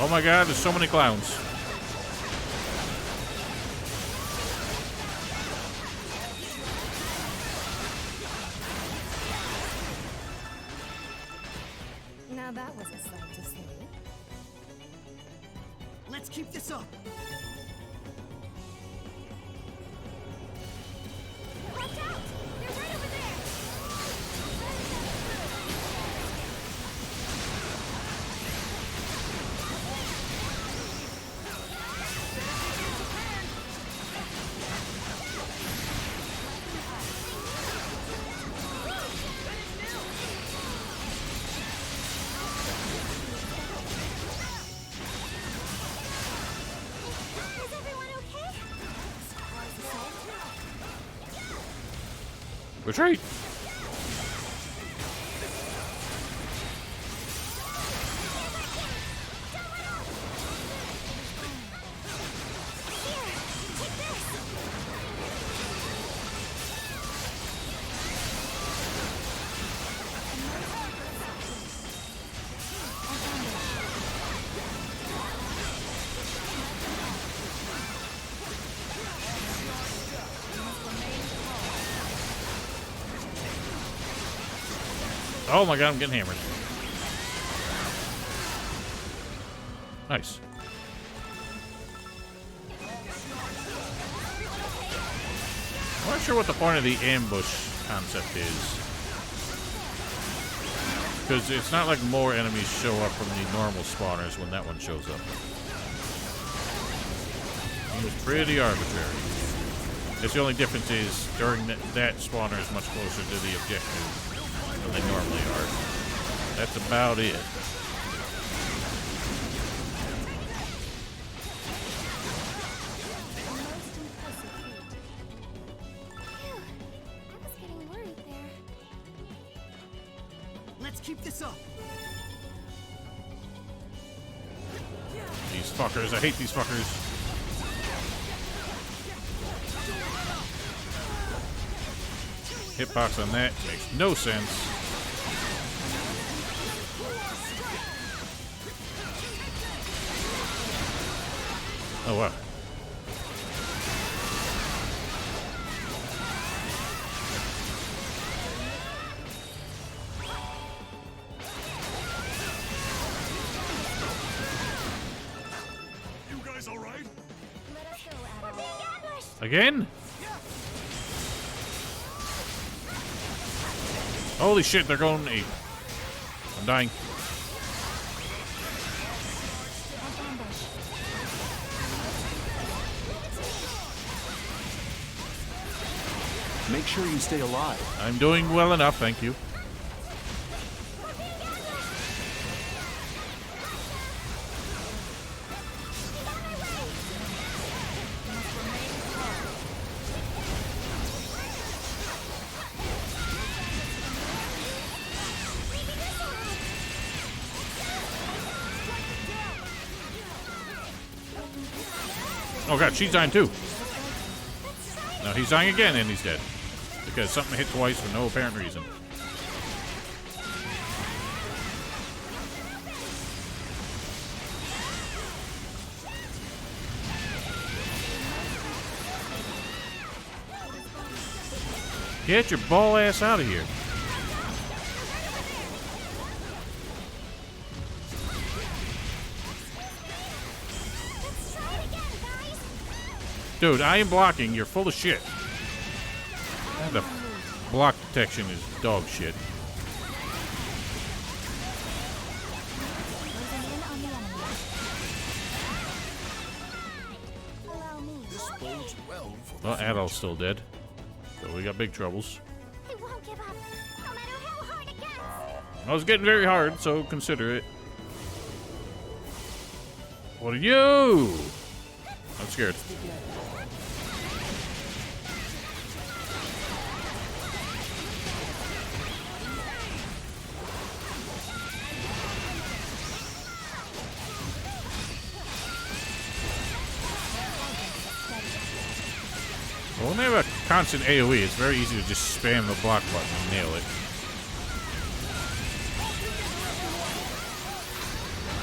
Oh my god, there's so many clowns. Now that was a sight to see. Let's keep this up. Watch out! They're right over there! Retreat! Oh my god, I'm getting hammered. Nice. I'm not sure what the point of the ambush concept is. Because it's not like more enemies show up from the normal spawners when that one shows up. It was pretty arbitrary. Guess the only difference is during that spawner is much closer to the objective than they normally are. That's about it. Let's keep this up. These fuckers, I hate these fuckers. Hitbox on that makes no sense. Oh wow. You guys all right? Again? Holy shit, they're going ape. I'm dying. Make sure you stay alive. I'm doing well enough, thank you. Oh god, she's dying too. No, he's dying again and he's dead. Because something hit twice for no apparent reason. Get your ball ass out of here. Dude, I am blocking. You're full of shit. The block detection is dog shit. This bodes well for Well, Adolf's still dead. So we got big troubles. I won't give up, no matter how hard it gets. I was getting very hard, so consider it. What are you? I'm scared. Well, when they have a constant AoE, it's very easy to just spam the block button and nail it.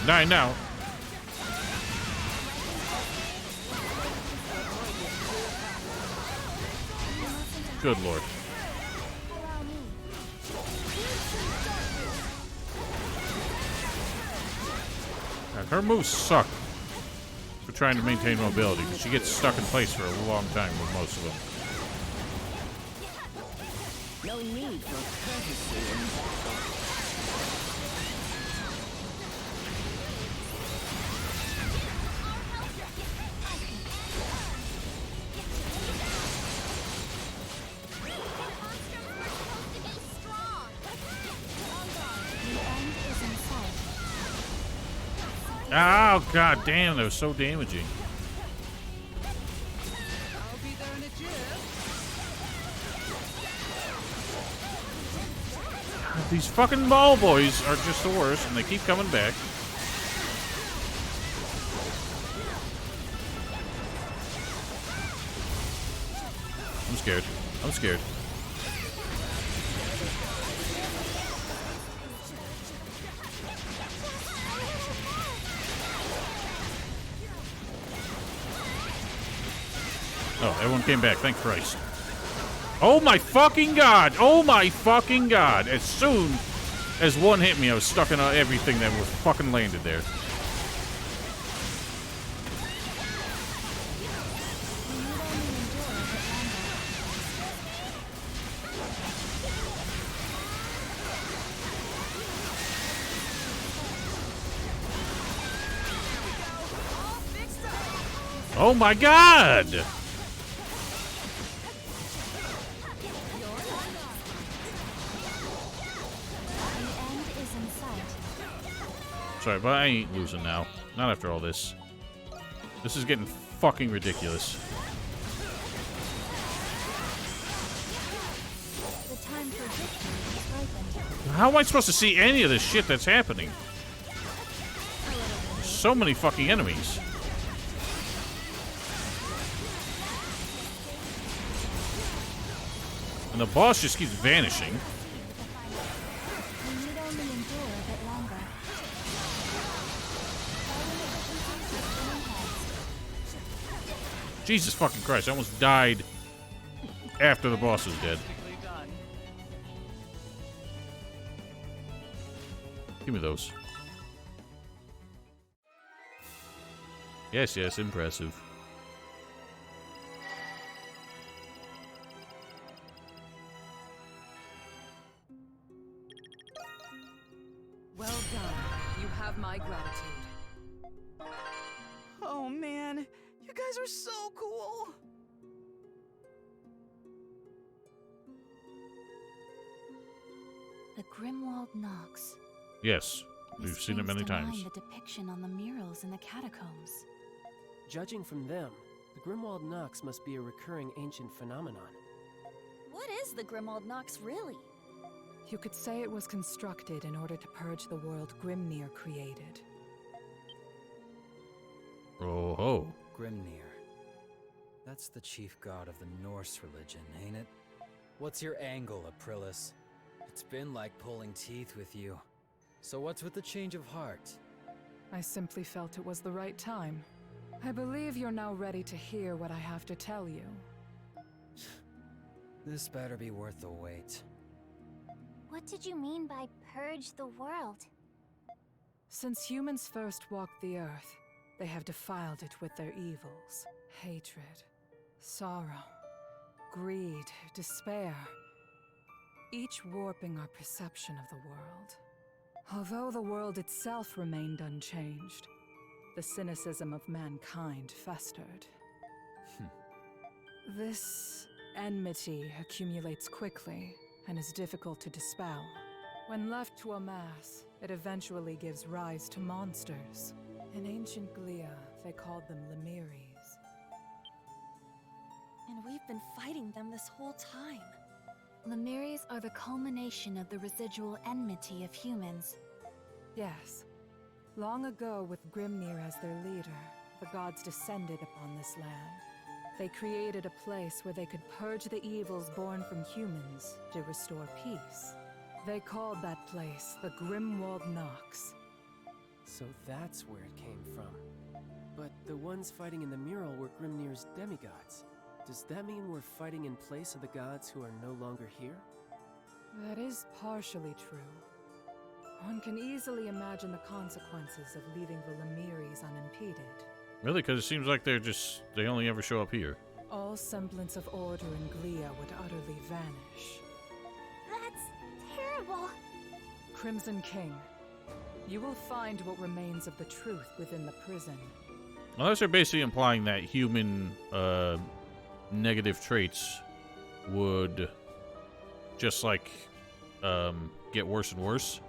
9 now. Good lord. God, her moves suck for trying to maintain mobility, because she gets stuck in place for a long time with most of them. No need for courtesy in battle. Oh, god damn, that was so damaging. I'll be there in a jiff. These fucking ball boys are just the worst, and they keep coming back. I'm scared. I'm scared. Oh, everyone came back. Thank Christ. Oh my fucking god! Oh my fucking god! As soon as one hit me, I was stuck in everything that was fucking landed there. Oh my god! Sorry, but I ain't losing now. Not after all this. This is getting fucking ridiculous. How am I supposed to see any of this shit that's happening? There's so many fucking enemies. And the boss just keeps vanishing. Jesus fucking Christ, I almost died after the boss was dead. Give me those. Yes, yes, impressive. Well done. You have my gratitude. Oh man, you guys are so cool. The Grimwald Knox. Yes, we've This seen it many brings to mind times. the depiction on the murals in the catacombs. Judging from them, the Grimwald Knox must be a recurring ancient phenomenon. What is the Grimwald Knox really? You could say it was constructed in order to purge the world Grimnir created. Oh ho. Grimnir. That's the chief god of the Norse religion, ain't it? What's your angle, Aprilis? It's been like pulling teeth with you. So what's with the change of heart? I simply felt it was the right time. I believe you're now ready to hear what I have to tell you. This better be worth the wait. What did you mean by purge the world? Since humans first walked the earth, they have defiled it with their evils. Hatred, sorrow, greed, despair. Each warping our perception of the world. Although the world itself remained unchanged, the cynicism of mankind festered. This enmity accumulates quickly and is difficult to dispel. When left to amass, it eventually gives rise to monsters. In ancient Glia, they called them Lemiries. And we've been fighting them this whole time. Lemiries are the culmination of the residual enmity of humans. Yes. Long ago, with Grimnir as their leader, the gods descended upon this land. They created a place where they could purge the evils born from humans to restore peace. They called that place the Grimwald Knox. So that's where it came from. But the ones fighting in the mural were Grimnir's demigods. Does that mean we're fighting in place of the gods who are no longer here? That is partially true. One can easily imagine the consequences of leaving the Lemiries unimpeded. Really? Because it seems like they only ever show up here. All semblance of order in Glia would utterly vanish. That's terrible. Crimson King, you will find what remains of the truth within the prison. Unless they're basically implying that human negative traits would just like get worse and worse,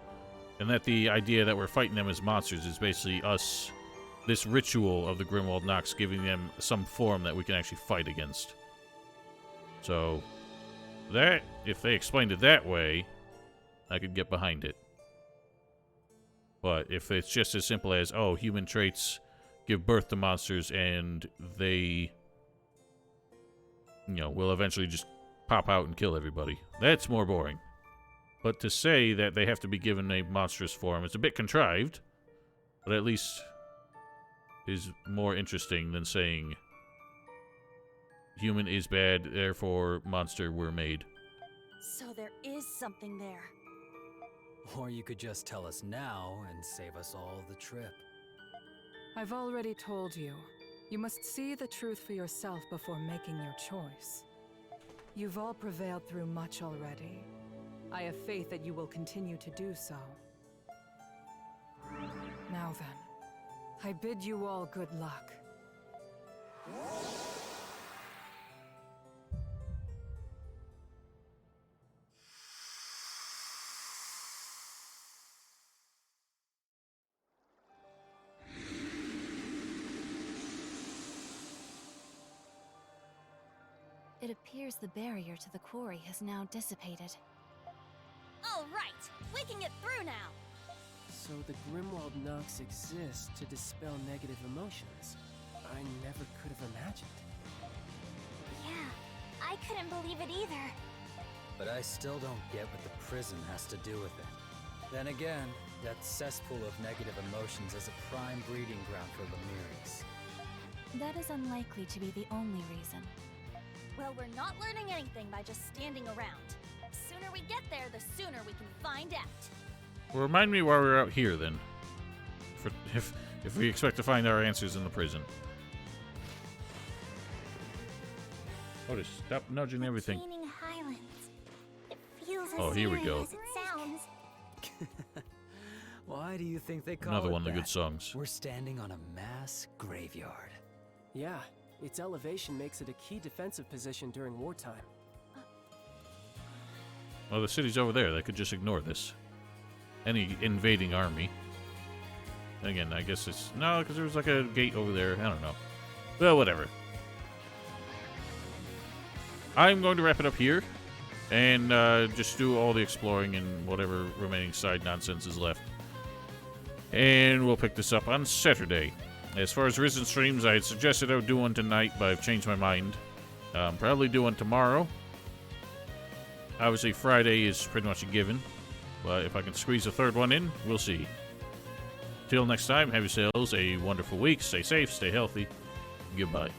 and that the idea that we're fighting them as monsters is basically us, this ritual of the Grimwald Knox giving them some form that we can actually fight against. So that, if they explained it that way, I could get behind it. But if it's just as simple as, oh, human traits give birth to monsters and they, you know, will eventually just pop out and kill everybody, that's more boring. But to say that they have to be given a monstrous form, it's a bit contrived, but at least is more interesting than saying human is bad, therefore monster were made. So there is something there. Or you could just tell us now and save us all the trip. I've already told you. You must see the truth for yourself before making your choice. You've all prevailed through much already. I have faith that you will continue to do so. Now then, I bid you all good luck. It appears the barrier to the quarry has now dissipated. All right, we can get through now. So the Grimwald Nox exists to dispel negative emotions. I never could have imagined. Yeah, I couldn't believe it either. But I still don't get what the prison has to do with it. Then again, that cesspool of negative emotions is a prime breeding ground for Lemiris. That is unlikely to be the only reason. Well, we're not learning anything by just standing around. The sooner we get there, the sooner we can find out. Well, remind me why we're out here, then. If we expect to find our answers in the prison. Otis, stop nudging everything. Gaining Highlands. It feels Oh, as here we eerie go. as it sounds. Why do you think they call Another it one of the that? good songs. We're standing on a mass graveyard. Yeah, its elevation makes it a key defensive position during wartime. Well, the city's over there. They could just ignore this. Any invading army. Again, I guess it's... No, because there was like a gate over there. I don't know. Well, whatever. I'm going to wrap it up here. And just do all the exploring and whatever remaining side nonsense is left. And we'll pick this up on Saturday. As far as Risen streams, I had suggested I would do one tonight, but I've changed my mind. Probably do one tomorrow. Obviously, Friday is pretty much a given. But if I can squeeze a third one in, we'll see. Till next time, have yourselves a wonderful week. Stay safe, stay healthy. Goodbye.